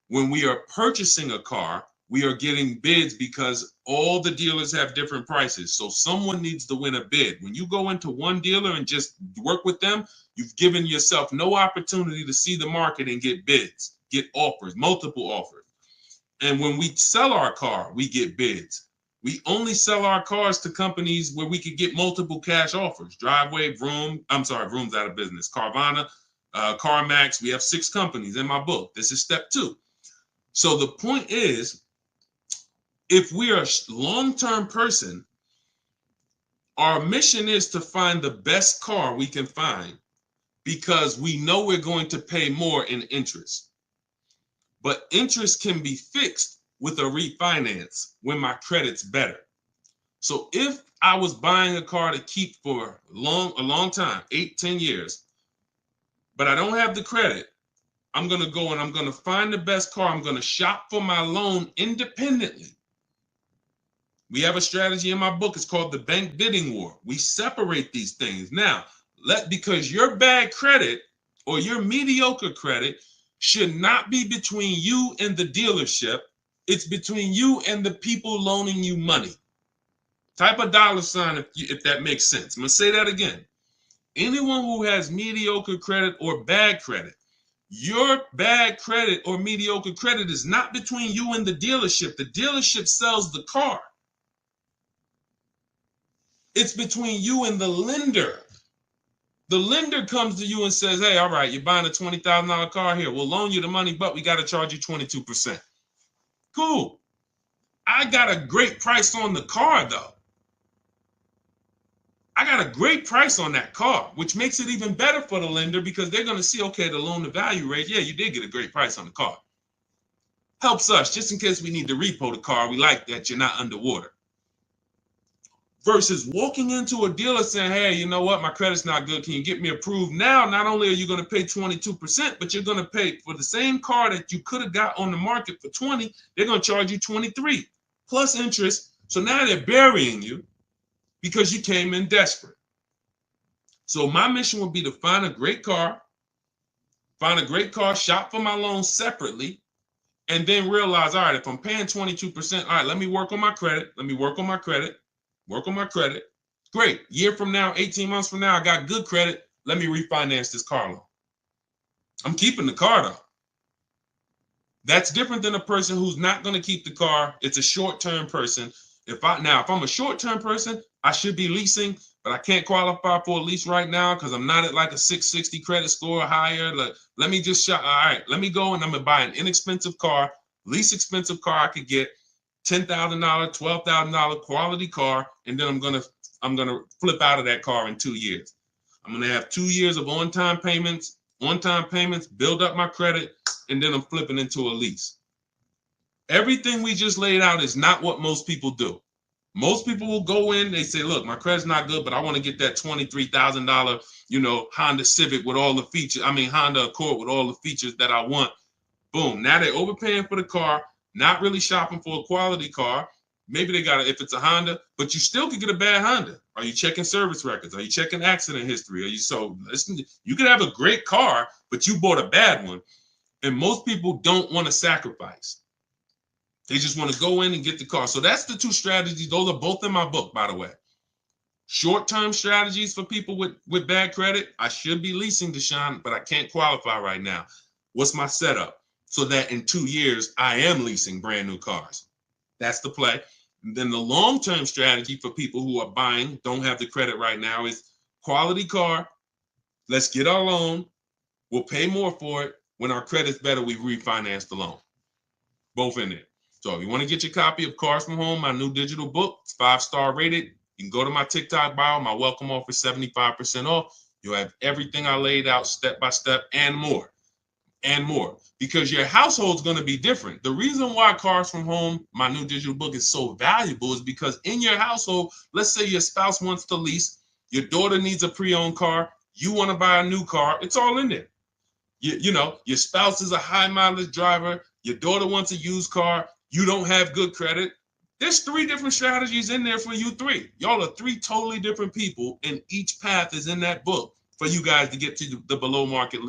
When we are purchasing a car, we are getting bids because all the dealers have different prices. So someone needs to win a bid. When you go into one dealer and just work with them, you've given yourself no opportunity to see the market and get bids, get offers, multiple offers. And when we sell our car, we get bids. We only sell our cars to companies where we could get multiple cash offers. Driveway, Vroom's out of business. Carvana, CarMax. We have 6 companies in my book. This is step 2. So the point is, if we are a long-term person, our mission is to find the best car we can find, because we know we're going to pay more in interest. But interest can be fixed with a refinance when my credit's better. So if I was buying a car to keep for a long time, 8, 10 years, but I don't have the credit, I'm going to go and I'm going to find the best car. I'm going to shop for my loan independently. We have a strategy in my book. It's called the bank bidding war. We separate these things. Now, because your bad credit or your mediocre credit should not be between you and the dealership. It's between you and the people loaning you money. Type a $sign if that makes sense. I'm going to say that again. Anyone who has mediocre credit or bad credit Your bad credit or mediocre credit is not between you and the dealership. The dealership sells the car. It's between you and the lender. The lender comes to you and says, hey, all right, you're buying a $20,000 car here. We'll loan you the money, but we got to charge you 22%. Cool. I got a great price on the car, though. I got a great price on that car, which makes it even better for the lender because they're going to see, okay, the loan to value rate. Yeah, you did get a great price on the car. Helps us just in case we need to repo the car. We like that you're not underwater. Versus walking into a dealer saying, hey, you know what? My credit's not good. Can you get me approved? Now, not only are you going to pay 22%, but you're going to pay for the same car that you could have got on the market for 20. They're going to charge you 23 plus interest. So now they're burying you because you came in desperate. So my mission would be to find a great car, shop for my loan separately, and then realize, all right, if I'm paying 22%, all right, let me work on my credit. Work on my credit. Great. Year from now, 18 months from now, I got good credit. Let me refinance this car loan. I'm keeping the car though. That's different than a person who's not going to keep the car. It's a short-term person. If I'm a short-term person, I should be leasing, but I can't qualify for a lease right now because I'm not at like a 660 credit score or higher. Let me just all right, let me go and I'm gonna buy an inexpensive car, least expensive car I could get, $10,000, $12,000 quality car, and then I'm gonna flip out of that car in 2 years. I'm gonna have 2 years of on-time payments, build up my credit, and then I'm flipping into a lease. Everything we just laid out is not what most people do. Most people will go in, they say, look, my credit's not good, but I want to get that $23,000, Honda Civic with all the features. Honda Accord with all the features that I want. Boom. Now they're overpaying for the car, not really shopping for a quality car. Maybe they got it if it's a Honda, but you still could get a bad Honda. Are you checking service records? Are you checking accident history? You could have a great car, but you bought a bad one. And most people don't want to sacrifice. They just want to go in and get the car. So that's the two strategies. Those are both in my book, by the way. Short-term strategies for people with bad credit. I should be leasing, Deshone, but I can't qualify right now. What's my setup? So that in 2 years, I am leasing brand new cars. That's the play. And then the long-term strategy for people who are buying, don't have the credit right now, is quality car. Let's get our loan. We'll pay more for it. When our credit's better, we refinance the loan. Both in there. So if you want to get your copy of Cars from Home, my new digital book, it's 5-star rated. You can go to my TikTok bio, my welcome offer, 75% off. You'll have everything I laid out step by step and more. Because your household's going to be different. The reason why Cars from Home, my new digital book, is so valuable is because in your household, let's say your spouse wants to lease, your daughter needs a pre-owned car, you want to buy a new car, it's all in there. Your spouse is a high mileage driver, your daughter wants a used car, you don't have good credit. There's 3 different strategies in there for you 3. Y'all are 3 totally different people, and each path is in that book for you guys to get to the below market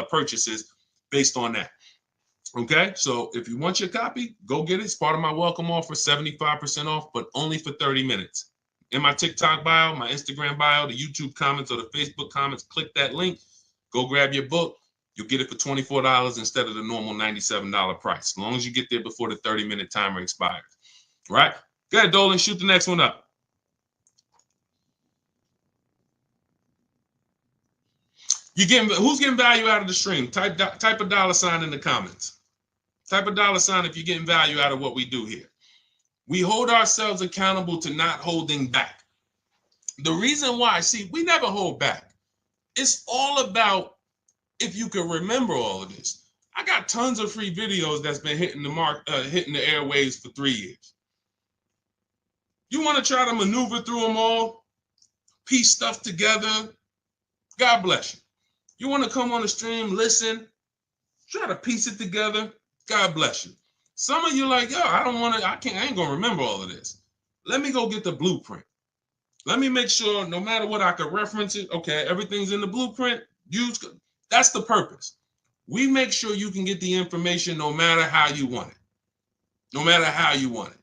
purchases based on that. Okay, so if you want your copy, go get it. It's part of my welcome offer, 75% off, but only for 30 minutes. In my TikTok bio, my Instagram bio, the YouTube comments, or the Facebook comments, click that link, go grab your book. You'll get it for $24 instead of the normal $97 price, as long as you get there before the 30-minute timer expires. Right? Go ahead, Dolan, shoot the next one up. Who's getting value out of the stream? Type a dollar sign in the comments. Type a dollar sign if you're getting value out of what we do here. We hold ourselves accountable to not holding back. The reason why, we never hold back. It's all about, if you can remember all of this. I got tons of free videos that's been hitting the airwaves for 3 years. You want to try to maneuver through them all, piece stuff together, God bless you. You want to come on the stream, listen, try to piece it together, God bless you. Some of you like, yo, I ain't going to remember all of this. Let me go get the blueprint. Let me make sure no matter what I can reference it. Okay, everything's in the blueprint. That's the purpose. We make sure you can get the information no matter how you want it. No matter how you want it.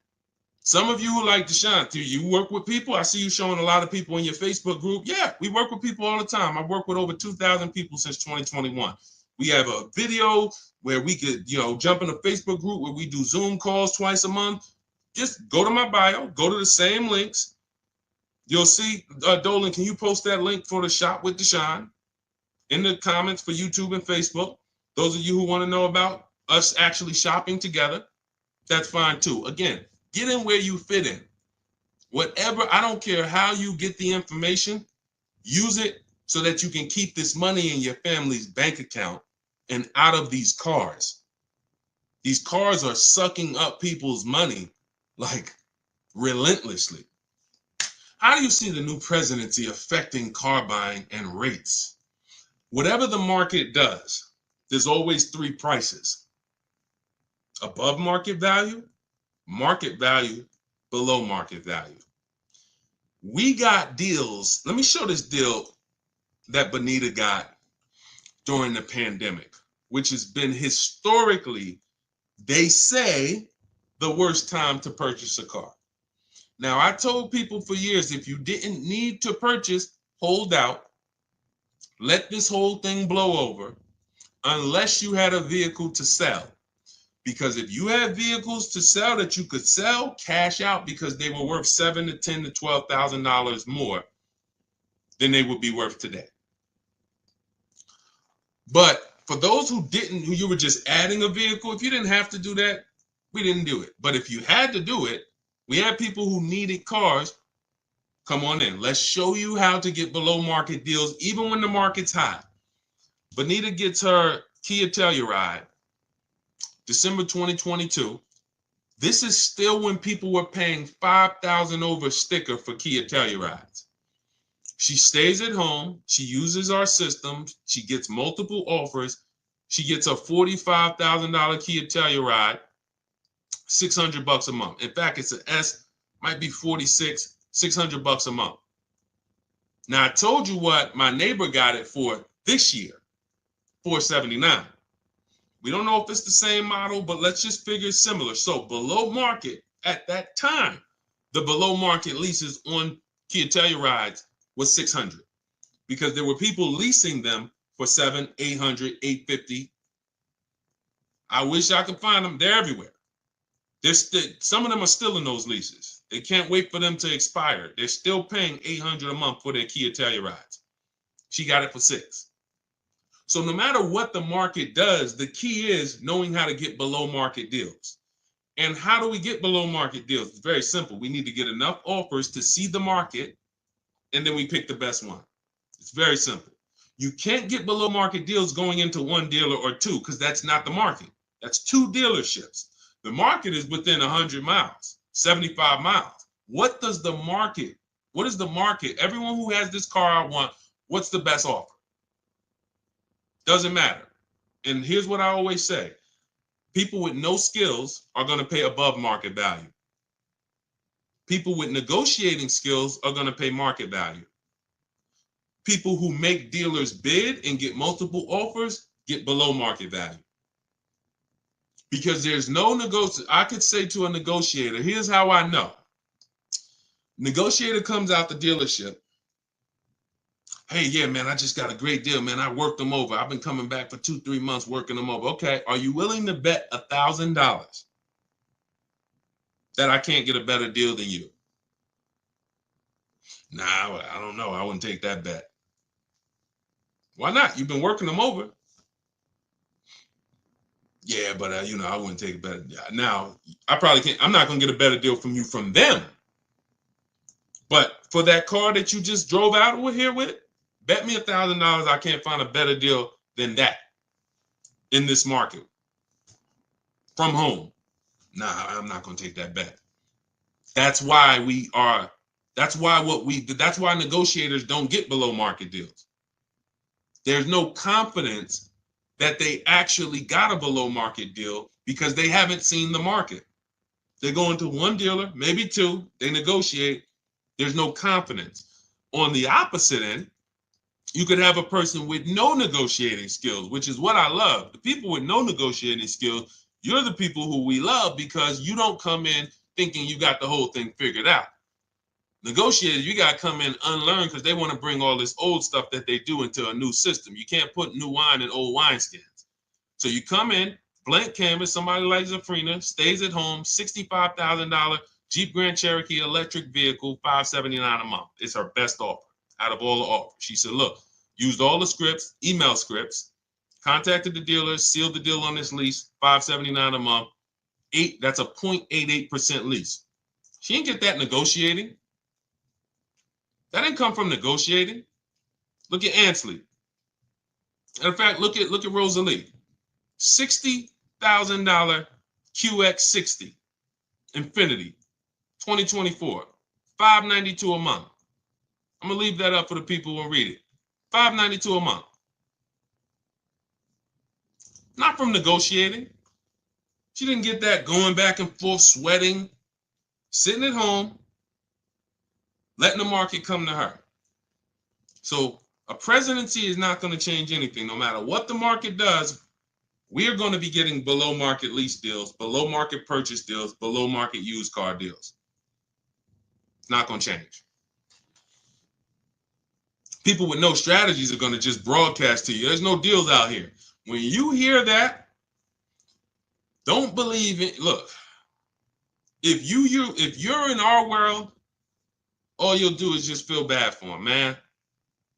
Some of you who like Deshone, you work with people. I see you showing a lot of people in your Facebook group. Yeah, we work with people all the time. I've worked with over 2,000 people since 2021. We have a video where we could, jump in a Facebook group where we do Zoom calls twice a month. Just go to my bio, go to the same links. You'll see, Dolan, can you post that link for the Shop with Deshone in the comments for YouTube and Facebook? Those of you who want to know about us actually shopping together, that's fine too. Again, get in where you fit in. Whatever, I don't care how you get the information, use it so that you can keep this money in your family's bank account and out of these cars. These cars are sucking up people's money like relentlessly. How do you see the new presidency affecting car buying and rates? Whatever the market does, there's always three prices: above market value, below market value. We got deals. Let me show this deal that Bonita got during the pandemic, which has been historically, they say, the worst time to purchase a car. Now, I told people for years, if you didn't need to purchase, hold out, let this whole thing blow over, unless you had a vehicle to sell. Because if you had vehicles to sell that you could sell, cash out, because they were worth $7,000 to $10,000 to $12,000 more than they would be worth today. But for those who you were just adding a vehicle, if you didn't have to do that, we didn't do it. But if you had to do it, we had people who needed cars. Come on in. Let's show you how to get below market deals, even when the market's high. Bonita gets her Kia Telluride, December 2022. This is still when people were paying $5,000 over sticker for Kia Tellurides. She stays at home. She uses our system. She gets multiple offers. She gets a $45,000 Kia Telluride, $600 a month. In fact, it's an S, might be 46, $600 a month. Now, I told you what my neighbor got it for this year, $479. We don't know if it's the same model, but let's just figure it's similar. So below market at that time, the below market leases on Kia Tellurides was $600, because there were people leasing them for $700, $800, $850. I wish I could find them. They're everywhere. Some of them are still in those leases. They can't wait for them to expire. They're still paying $800 a month for their Kia Tellurides. She got it for $600. So no matter what the market does, the key is knowing how to get below market deals. And how do we get below market deals? It's very simple. We need to get enough offers to see the market, and then we pick the best one. It's very simple. You can't get below market deals going into one dealer or two, because that's not the market. That's two dealerships. The market is within 100 miles, 75 miles. What is the market? Everyone who has this car I want, what's the best offer? Doesn't matter. And here's what I always say. People with no skills are going to pay above market value. People with negotiating skills are going to pay market value. People who make dealers bid and get multiple offers get below market value. Because there's no I could say to a negotiator, here's how I know. Negotiator comes out the dealership. Hey, yeah, man, I just got a great deal, man. I worked them over. I've been coming back for 2-3 months working them over. Okay, are you willing to bet $1,000 that I can't get a better deal than you? Nah, I don't know. I wouldn't take that bet. Why not? You've been working them over. Yeah, but I wouldn't take a better. Now, I probably can't. I'm not gonna get a better deal from you from them. But for that car that you just drove out here with, bet me $1,000 I can't find a better deal than that in this market from home. Nah, I'm not gonna take that bet. That's why negotiators don't get below market deals. There's no confidence that they actually got a below market deal because they haven't seen the market. They go into one dealer, maybe two, they negotiate. There's no confidence. On the opposite end, you could have a person with no negotiating skills, which is what I love. The people with no negotiating skills, you're the people who we love, because you don't come in thinking you got the whole thing figured out. Negotiators, you got to come in unlearn because they want to bring all this old stuff that they do into a new system. You can't put new wine in old wineskins. So you come in, blank canvas, somebody like Zafrina, stays at home, $65,000 Jeep Grand Cherokee electric vehicle, $579 a month. It's her best offer out of all the offers. She said, look, used all the scripts, email scripts, contacted the dealer, sealed the deal on this lease, $579 a month. That's a 0.88% lease. She didn't get that negotiating. That didn't come from negotiating. Look at Ansley. In fact, look at Rosalie. $60,000 QX60 Infinity 2024, $592 a month. I'm gonna leave that up for the people who will read it. $592 a month. Not from negotiating. She didn't get that going back and forth, sweating, sitting at home, letting the market come to her. So a presidency is not going to change anything. No matter what the market does, we are going to be getting below market lease deals, below market purchase deals, below market used car deals. It's not going to change. People with no strategies are going to just broadcast to you. There's no deals out here. When you hear that, don't believe it. Look, if you're in our world, all you'll do is just feel bad for them, man.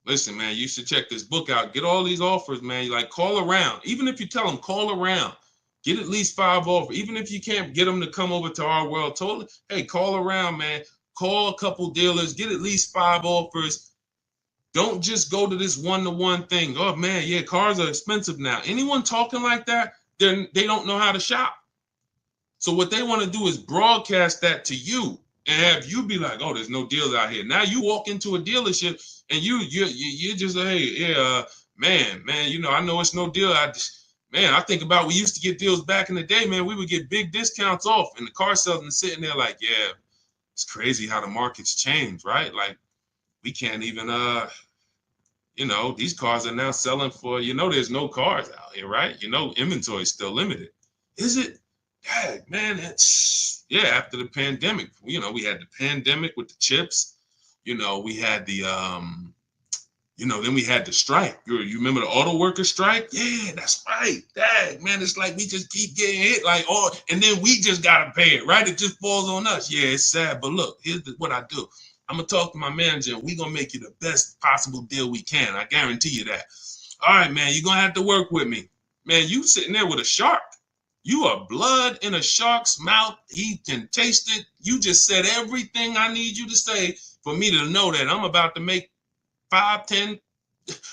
Listen, man, you should check this book out. Get all these offers, man. You like call around. Even if you tell them, call around. Get at least 5 offers. Even if you can't get them to come over to our world, totally. Hey, call around, man. Call a couple dealers. Get at least 5 offers. Don't just go to this one-to-one thing. Oh, man, yeah, cars are expensive now. Anyone talking like that, they don't know how to shop. So what they want to do is broadcast that to you and have you be like, oh, there's no deals out here. Now you walk into a dealership and you just like, hey, yeah, man, you know, I know it's no deal. I think about we used to get deals back in the day, man. We would get big discounts off, and the car salesman sitting there like, yeah, it's crazy how the market's changed, right? Like we can't even, you know, these cars are now selling for, you know, there's no cars out here, right? You know, inventory is still limited. Is it? Yeah, man, it's, yeah, after the pandemic, you know, we had the pandemic with the chips, you know, we had the, you know, then we had the strike. You remember the auto worker strike? Yeah, that's right. Dang, man, it's like we just keep getting hit like, oh, and then we just got to pay it, right? It just falls on us. Yeah, it's sad, but look, here's what I do. I'm going to talk to my manager, and we're going to make you the best possible deal we can. I guarantee you that. All right, man, you're going to have to work with me. Man, you sitting there with a shark. You are blood in a shark's mouth. He can taste it. You just said everything I need you to say for me to know that I'm about to make 5, 10.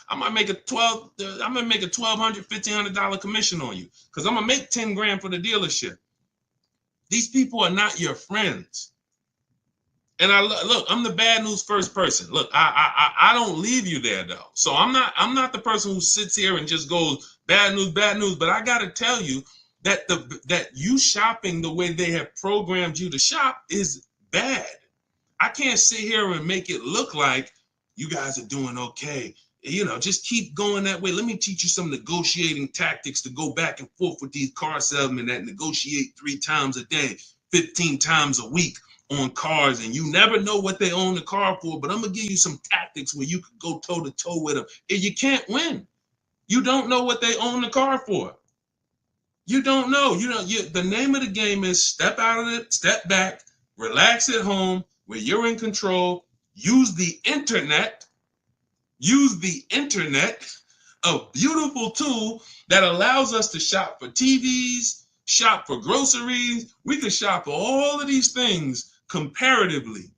I might make a $1,200, $1,500 commission on you because I'm gonna make 10 grand for the dealership. These people are not your friends. And look, I'm the bad news first person. Look, I don't leave you there though. So I'm not the person who sits here and just goes bad news. But I gotta tell you that that you shopping the way they have programmed you to shop is bad. I can't sit here and make it look like you guys are doing okay. You know, just keep going that way. Let me teach you some negotiating tactics to go back and forth with these car salesmen that negotiate 3 times a day, 15 times a week on cars, and you never know what they own the car for, but I'm going to give you some tactics where you could go toe-to-toe with them, and you can't win. You don't know what they own the car for. You don't know. The name of the game is step out of it, step back, relax at home where you're in control, use the internet, a beautiful tool that allows us to shop for TVs, shop for groceries. We can shop for all of these things comparatively,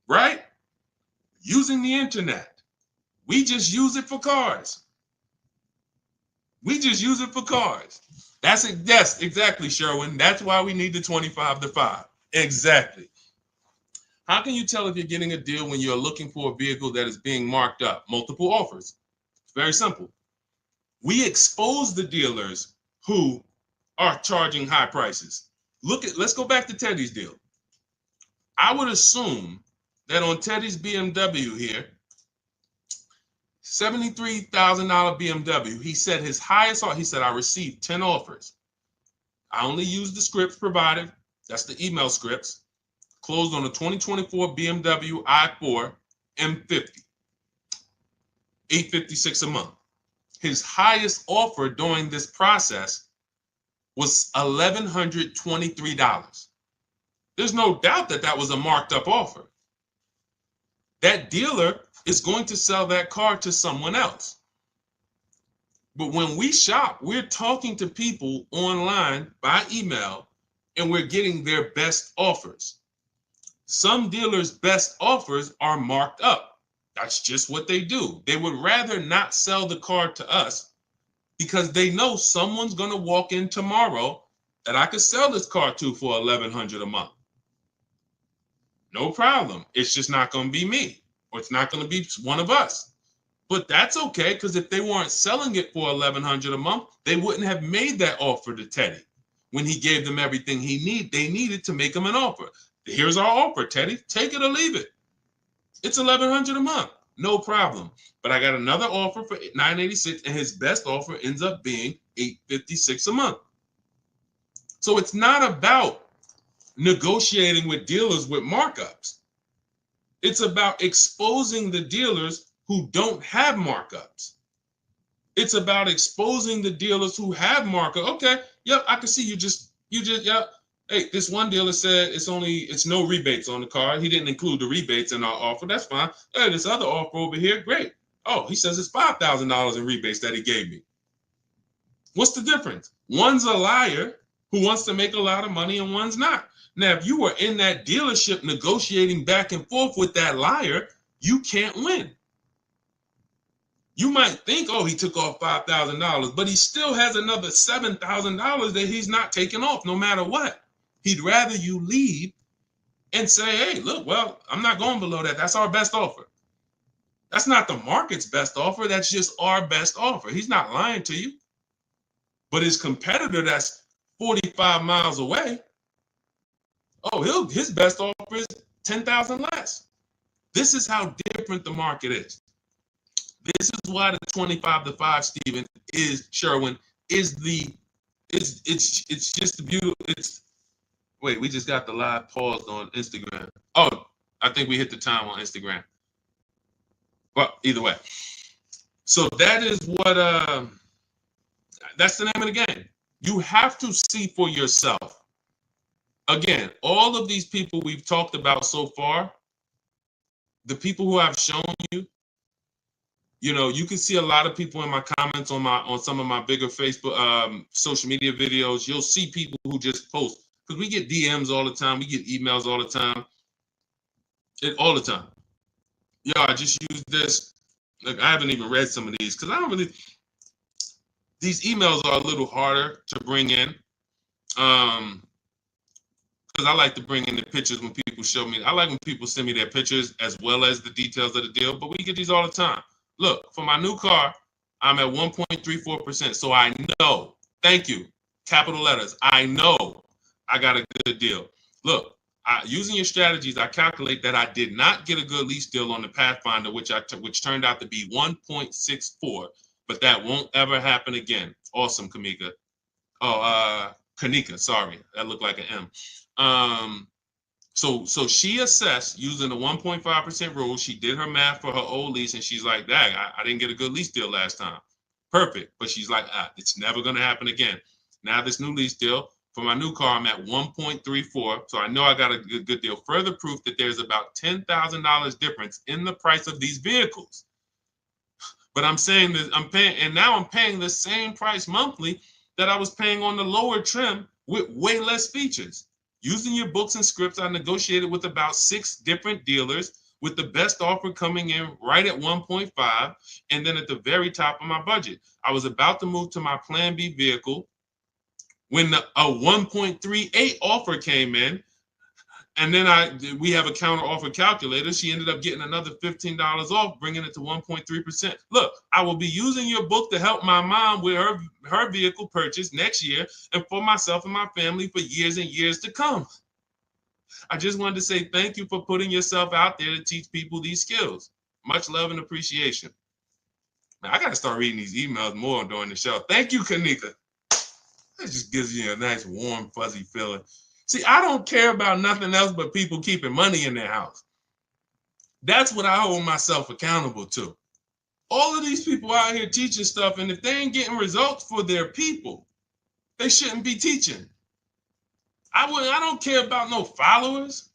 right? Using the internet. We just use it for cars. That's exactly, Sherwin. That's why we need the 25-5. Exactly. How can you tell if you're getting a deal when you're looking for a vehicle that is being marked up? Multiple offers. It's very simple. We expose the dealers who are charging high prices. Let's go back to Teddy's deal. I would assume that on Teddy's BMW here, $73,000 BMW, he said his highest offer, he said, I received 10 offers. I only used the scripts provided. That's the email scripts. closed on a 2024 BMW i4 M50, $856 a month. His highest offer during this process was $1,123. There's no doubt that that was a marked up offer. That dealer is going to sell that car to someone else. But when we shop, we're talking to people online by email, and we're getting their best offers. Some dealers' best offers are marked up. That's just what they do. They would rather not sell the car to us because they know someone's going to walk in tomorrow that I could sell this car to for $1,100 a month. No problem. It's just not going to be me, or it's not going to be one of us. But that's okay, because if they weren't selling it for $1,100 a month, they wouldn't have made that offer to Teddy when he gave them everything they needed to make him an offer. Here's our offer, Teddy. Take it or leave it. It's $1,100 a month. No problem. But I got another offer for $986, and his best offer ends up being $856 a month. So it's not about negotiating with dealers with markups. It's about exposing the dealers who don't have markups. It's about exposing the dealers who have markup. Okay, yep, I can see you just, yep. Hey, this one dealer said it's no rebates on the car. He didn't include the rebates in our offer. That's fine. Hey, this other offer over here, great. Oh, he says it's $5,000 in rebates that he gave me. What's the difference? One's a liar who wants to make a lot of money, and one's not. Now, if you were in that dealership negotiating back and forth with that liar, you can't win. You might think, oh, he took off $5,000, but he still has another $7,000 that he's not taking off no matter what. He'd rather you leave and say, hey, look, well, I'm not going below that. That's our best offer. That's not the market's best offer. That's just our best offer. He's not lying to you. But his competitor that's 45 miles away, oh, his best offer is $10,000 less. This is how different the market is. This is why the 25-5, Stephen, is Sherwin, is it's just the beautiful. Wait, we just got the live paused on Instagram. Oh, I think we hit the time on Instagram. Well, either way. So that is what that's the name of the game. You have to see for yourself. Again, all of these people we've talked about so far, the people who I've shown you, you can see a lot of people in my comments on some of my bigger Facebook social media videos. You'll see people who just post, because we get DMs all the time, we get emails all the time, all the time. Yeah, I just used this. Like, I haven't even read some of these because I don't really. These emails are a little harder to bring in, because I like to bring in the pictures when people show me. I like when people send me their pictures as well as the details of the deal. But we get these all the time. Look, for my new car, I'm at 1.34%. So I know, thank you, capital letters, I know I got a good deal. Look, using your strategies, I calculate that I did not get a good lease deal on the Pathfinder, which turned out to be 1.64, but that won't ever happen again. Awesome, Kamika. Oh, Kanika, sorry, that looked like an M. So she assessed using the 1.5% rule. She did her math for her old lease, and she's like, dang, I didn't get a good lease deal last time. Perfect. But she's like, it's never going to happen again. Now this new lease deal, for my new car, I'm at 1.34. So I know I got a good deal. Further proof that there's about $10,000 difference in the price of these vehicles. But I'm saying that I'm paying the same price monthly that I was paying on the lower trim with way less features. Using your books and scripts, I negotiated with about 6 different dealers, with the best offer coming in right at 1.5, and then at the very top of my budget. I was about to move to my Plan B vehicle when a 1.38 offer came in, and then we have a counter offer calculator. She ended up getting another $15 off, bringing it to 1.3%. Look, I will be using your book to help my mom with her vehicle purchase next year, and for myself and my family for years and years to come. I just wanted to say thank you for putting yourself out there to teach people these skills. Much love and appreciation. Now, I got to start reading these emails more during the show. Thank you, Kanika. That just gives you a nice, warm, fuzzy feeling. See, I don't care about nothing else but people keeping money in their house. That's what I hold myself accountable to. All of these people out here teaching stuff, and if they ain't getting results for their people, they shouldn't be teaching. I don't care about no followers.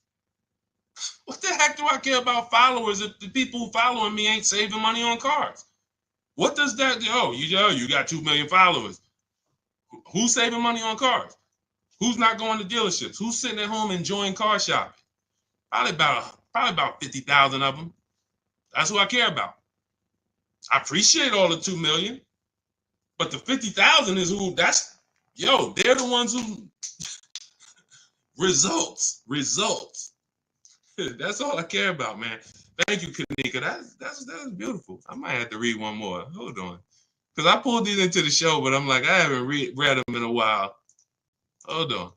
What the heck do I care about followers if the people who following me ain't saving money on cars? What does that do? Oh, you got 2 million followers. Who's saving money on cars? Who's not going to dealerships? Who's sitting at home enjoying car shopping? Probably about 50,000 of them. That's who I care about. I appreciate all the 2 million, but the 50,000 is who. They're the ones who results. That's all I care about, man. Thank you, Kanika. That's beautiful. I might have to read one more. Hold on, because I pulled these into the show, but I'm like, I haven't read them in a while. Hold on.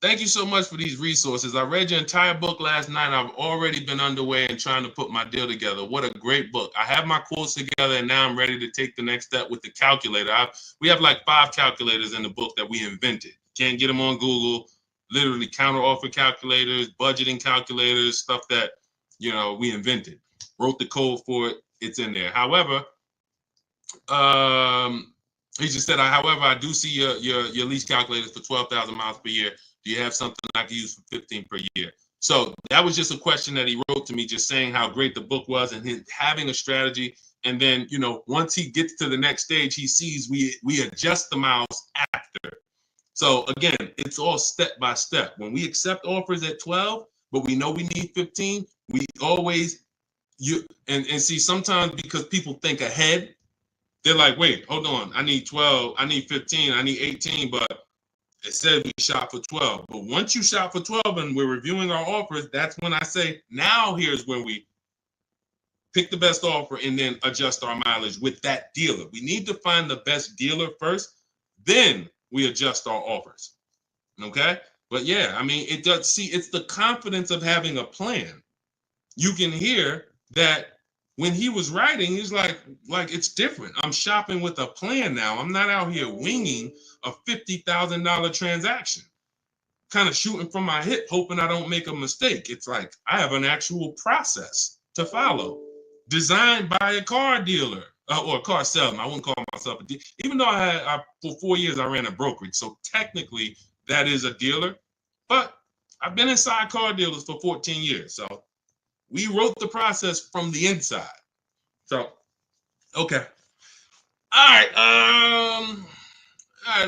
Thank you so much for these resources. I read your entire book last night. I've already been underway and trying to put my deal together. What a great book. I have my quotes together, and now I'm ready to take the next step with the calculator. We have like 5 calculators in the book that we invented. Can't get them on Google. Literally counter offer calculators, budgeting calculators, stuff that, we invented. Wrote the code for it. It's in there. However, he just said, however, I do see your lease calculators for 12,000 miles per year. Do you have something I can use for 15 per year? So that was just a question that he wrote to me, just saying how great the book was and him having a strategy. And then, once he gets to the next stage, he sees we adjust the miles after. So again, it's all step by step. When we accept offers at 12, but we know we need 15, we always see sometimes because people think ahead, they're like, wait, hold on, I need 12, I need 15, I need 18, but it said we shop for 12. But once you shop for 12 and we're reviewing our offers, that's when I say, now here's when we pick the best offer and then adjust our mileage with that dealer. We need to find the best dealer first, then we adjust our offers. Okay? But yeah, I mean, it does. See, it's the confidence of having a plan. You can hear that when he was writing, he's like it's different. I'm shopping with a plan now. I'm not out here winging a $50,000 transaction, kind of shooting from my hip, hoping I don't make a mistake. It's like I have an actual process to follow, designed by a car dealer or a car salesman. I wouldn't call myself a dealer, even though for 4 years I ran a brokerage. So technically that is a dealer, but I've been inside car dealers for 14 years. So we wrote the process from the inside. So, okay. All right.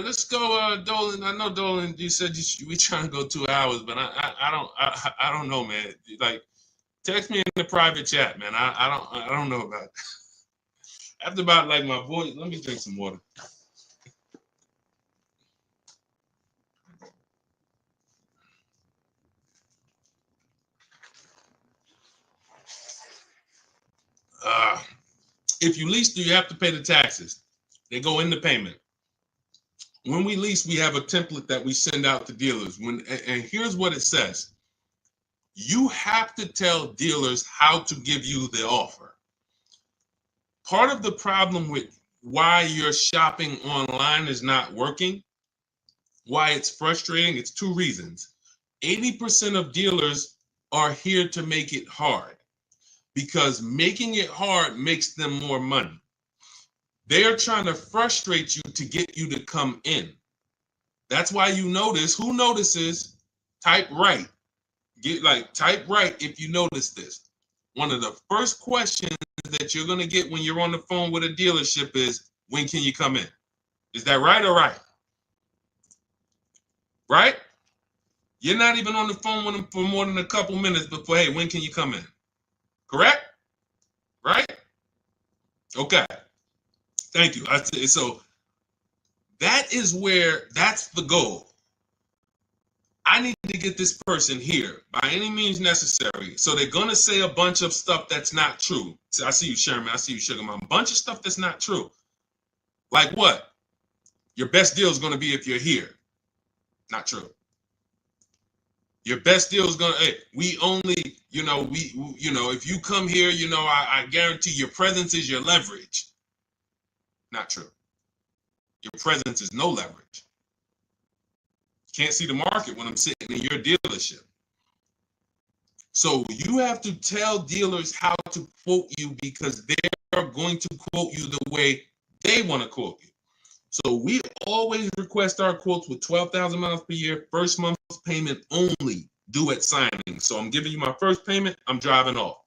Let's go, Dolan. I know, Dolan, you said we trying to go 2 hours, but I don't know, man. Like, text me in the private chat, man. I don't know about it. After about like my voice, let me drink some water. If you lease, do you have to pay the taxes? They go in the payment. When we lease, we have a template that we send out to dealers. And here's what it says. You have to tell dealers how to give you the offer. Part of the problem with why your shopping online is not working, why it's frustrating, it's 2 reasons. 80% of dealers are here to make it hard, because making it hard makes them more money. They are trying to frustrate you to get you to come in. That's why you notice, who notices, type right. Type right if you notice this. One of the first questions that you're going to get when you're on the phone with a dealership is, when can you come in? Is that right or right? Right? You're not even on the phone with them for more than a couple minutes before, hey, when can you come in? Correct? Right? Okay. Thank you. So that's the goal. I need to get this person here by any means necessary. So they're going to say a bunch of stuff that's not true. So I see you, Sherman. I see you, Sugar Mom. A bunch of stuff that's not true. Like what? Your best deal is going to be if you're here. Not true. Your best deal is going to, we only, if you come here, I guarantee your presence is your leverage. Not true. Your presence is no leverage. Can't see the market when I'm sitting in your dealership. So you have to tell dealers how to quote you because they're going to quote you the way they want to quote you. So we always request our quotes with 12,000 miles per year, first month's payment only, due at signing. So I'm giving you my first payment, I'm driving off.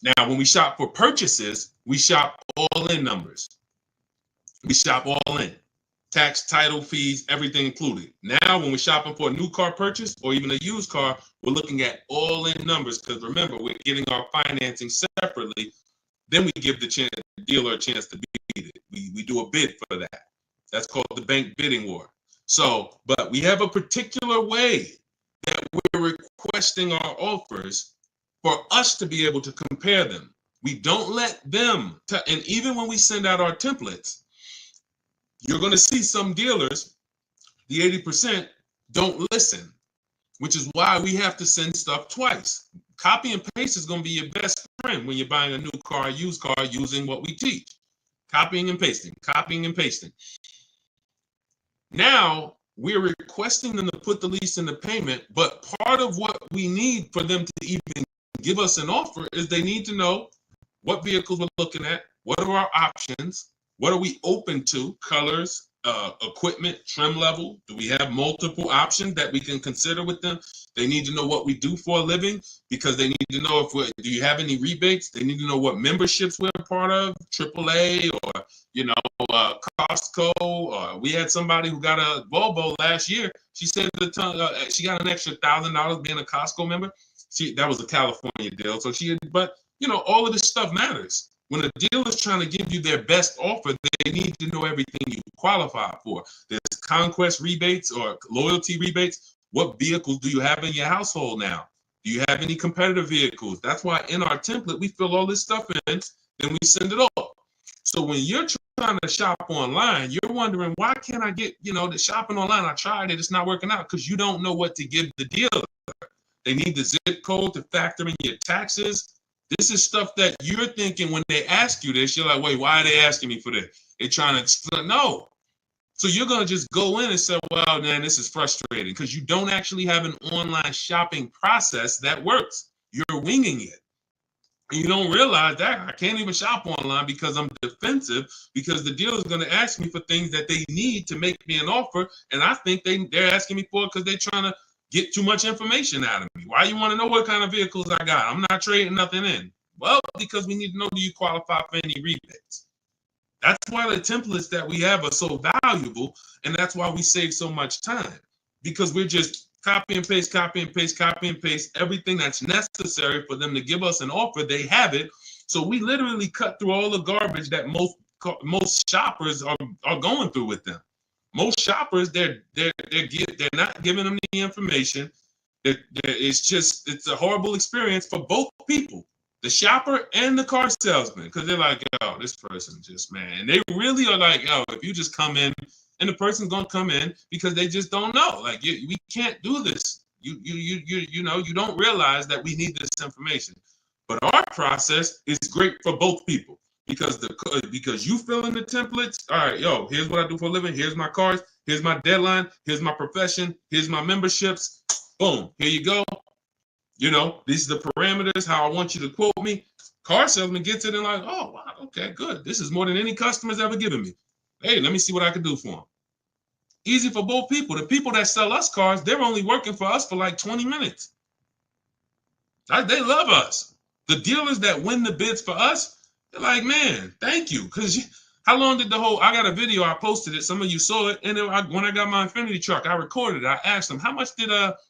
Now, when we shop for purchases, we shop all in numbers. We shop all in. Tax, title, fees, everything included. Now, when we're shopping for a new car purchase or even a used car, we're looking at all in numbers because remember, we're getting our financing separately. Then we give the dealer a chance to beat it. We do a bid for that. That's called the bank bidding war. So, but we have a particular way that we're requesting our offers for us to be able to compare them. We don't let them, and even when we send out our templates, you're going to see some dealers, the 80%, don't listen, which is why we have to send stuff twice. Copy and paste is going to be your best friend when you're buying a new car, used car, using what we teach. Copying and pasting, copying and pasting. Now, we're requesting them to put the lease in the payment, but part of what we need for them to even give us an offer is they need to know what vehicles we're looking at, what are our options, what are we open to, colors, equipment, trim level. Do we have multiple options that we can consider with them? They need to know what we do for a living because they need to know if do you have any rebates? They need to know what memberships we're a part of, AAA or, Costco. We had somebody who got a Volvo last year. She said she got an extra $1,000 being a Costco member. That was a California deal. So all of this stuff matters. When a dealer is trying to give you their best offer, they need to know everything you qualify for. There's conquest rebates or loyalty rebates. What vehicles do you have in your household now? Do you have any competitive vehicles? That's why in our template, we fill all this stuff in, then we send it off. So when you're trying to shop online, you're wondering, why can't I get, the shopping online? I tried it, it's not working out because you don't know what to give the dealer. They need the zip code to factor in your taxes. This is stuff that you're thinking when they ask you this, you're like, wait, why are they asking me for this? They're trying to explain. No. So you're going to just go in and say, well, man, this is frustrating because you don't actually have an online shopping process that works. You're winging it. And you don't realize that I can't even shop online because I'm defensive because the dealer is going to ask me for things that they need to make me an offer. And I think they're asking me for it because they're trying to get too much information out of me. Why you want to know what kind of vehicles I got? I'm not trading nothing in. Well, because we need to know, do you qualify for any rebates? That's why the templates that we have are so valuable, and that's why we save so much time, because we're just copy and paste, copy and paste, copy and paste, everything that's necessary for them to give us an offer, they have it. So we literally cut through all the garbage that most shoppers are going through with them. Most shoppers, they're not giving them the information. It's a horrible experience for both people, the shopper and the car salesman, because they're like, yo, this person just, man. And they really are like, yo, if you just come in, and the person's gonna come in because they just don't know. Like, we can't do this. You don't realize that we need this information. But our process is great for both people. Because you fill in the templates. All right, yo, here's what I do for a living. Here's my cars. Here's my deadline. Here's my profession. Here's my memberships. Boom, here you go. These are the parameters, how I want you to quote me. Car salesman gets it and like, oh, wow, okay, good. This is more than any customer's ever given me. Hey, let me see what I can do for them. Easy for both people. The people that sell us cars, they're only working for us for like 20 minutes. They love us. The dealers that win the bids for us, they're like, man, thank you. Because how long did I got a video, I posted it. Some of you saw it. And when I got my Infinity truck, I recorded it. I asked them, how much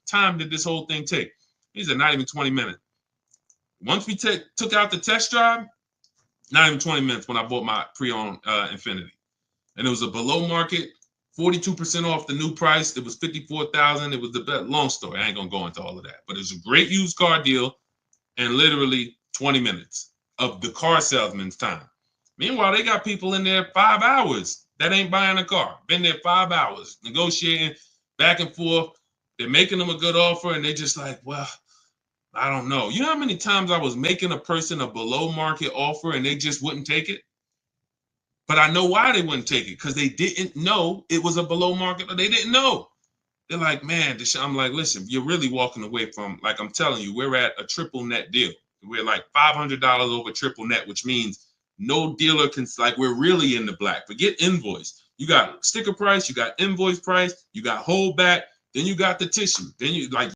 time did this whole thing take? He said, not even 20 minutes. Once we took out the test drive, not even 20 minutes when I bought my pre-owned Infinity. And it was a below market, 42% off the new price. It was $54,000. It was the best. Long story. I ain't going to go into all of that. But it was a great used car deal and literally 20 minutes of the car salesman's time. Meanwhile, they got people in there 5 hours that ain't buying a car. Been there 5 hours, negotiating back and forth. They're making them a good offer, and they just like, well, I don't know. You know how many times I was making a person a below market offer and they just wouldn't take it? But I know why they wouldn't take it, because they didn't know it was a below market, or they didn't know. They're like, man, I'm like, listen, you're really walking away from, like, I'm telling you, we're at a triple net deal. We're like $500 over triple net, which means no dealer can, like, we're really in the black. Forget invoice. You got sticker price, you got invoice price, you got holdback, then you got the tissue. Then you, like,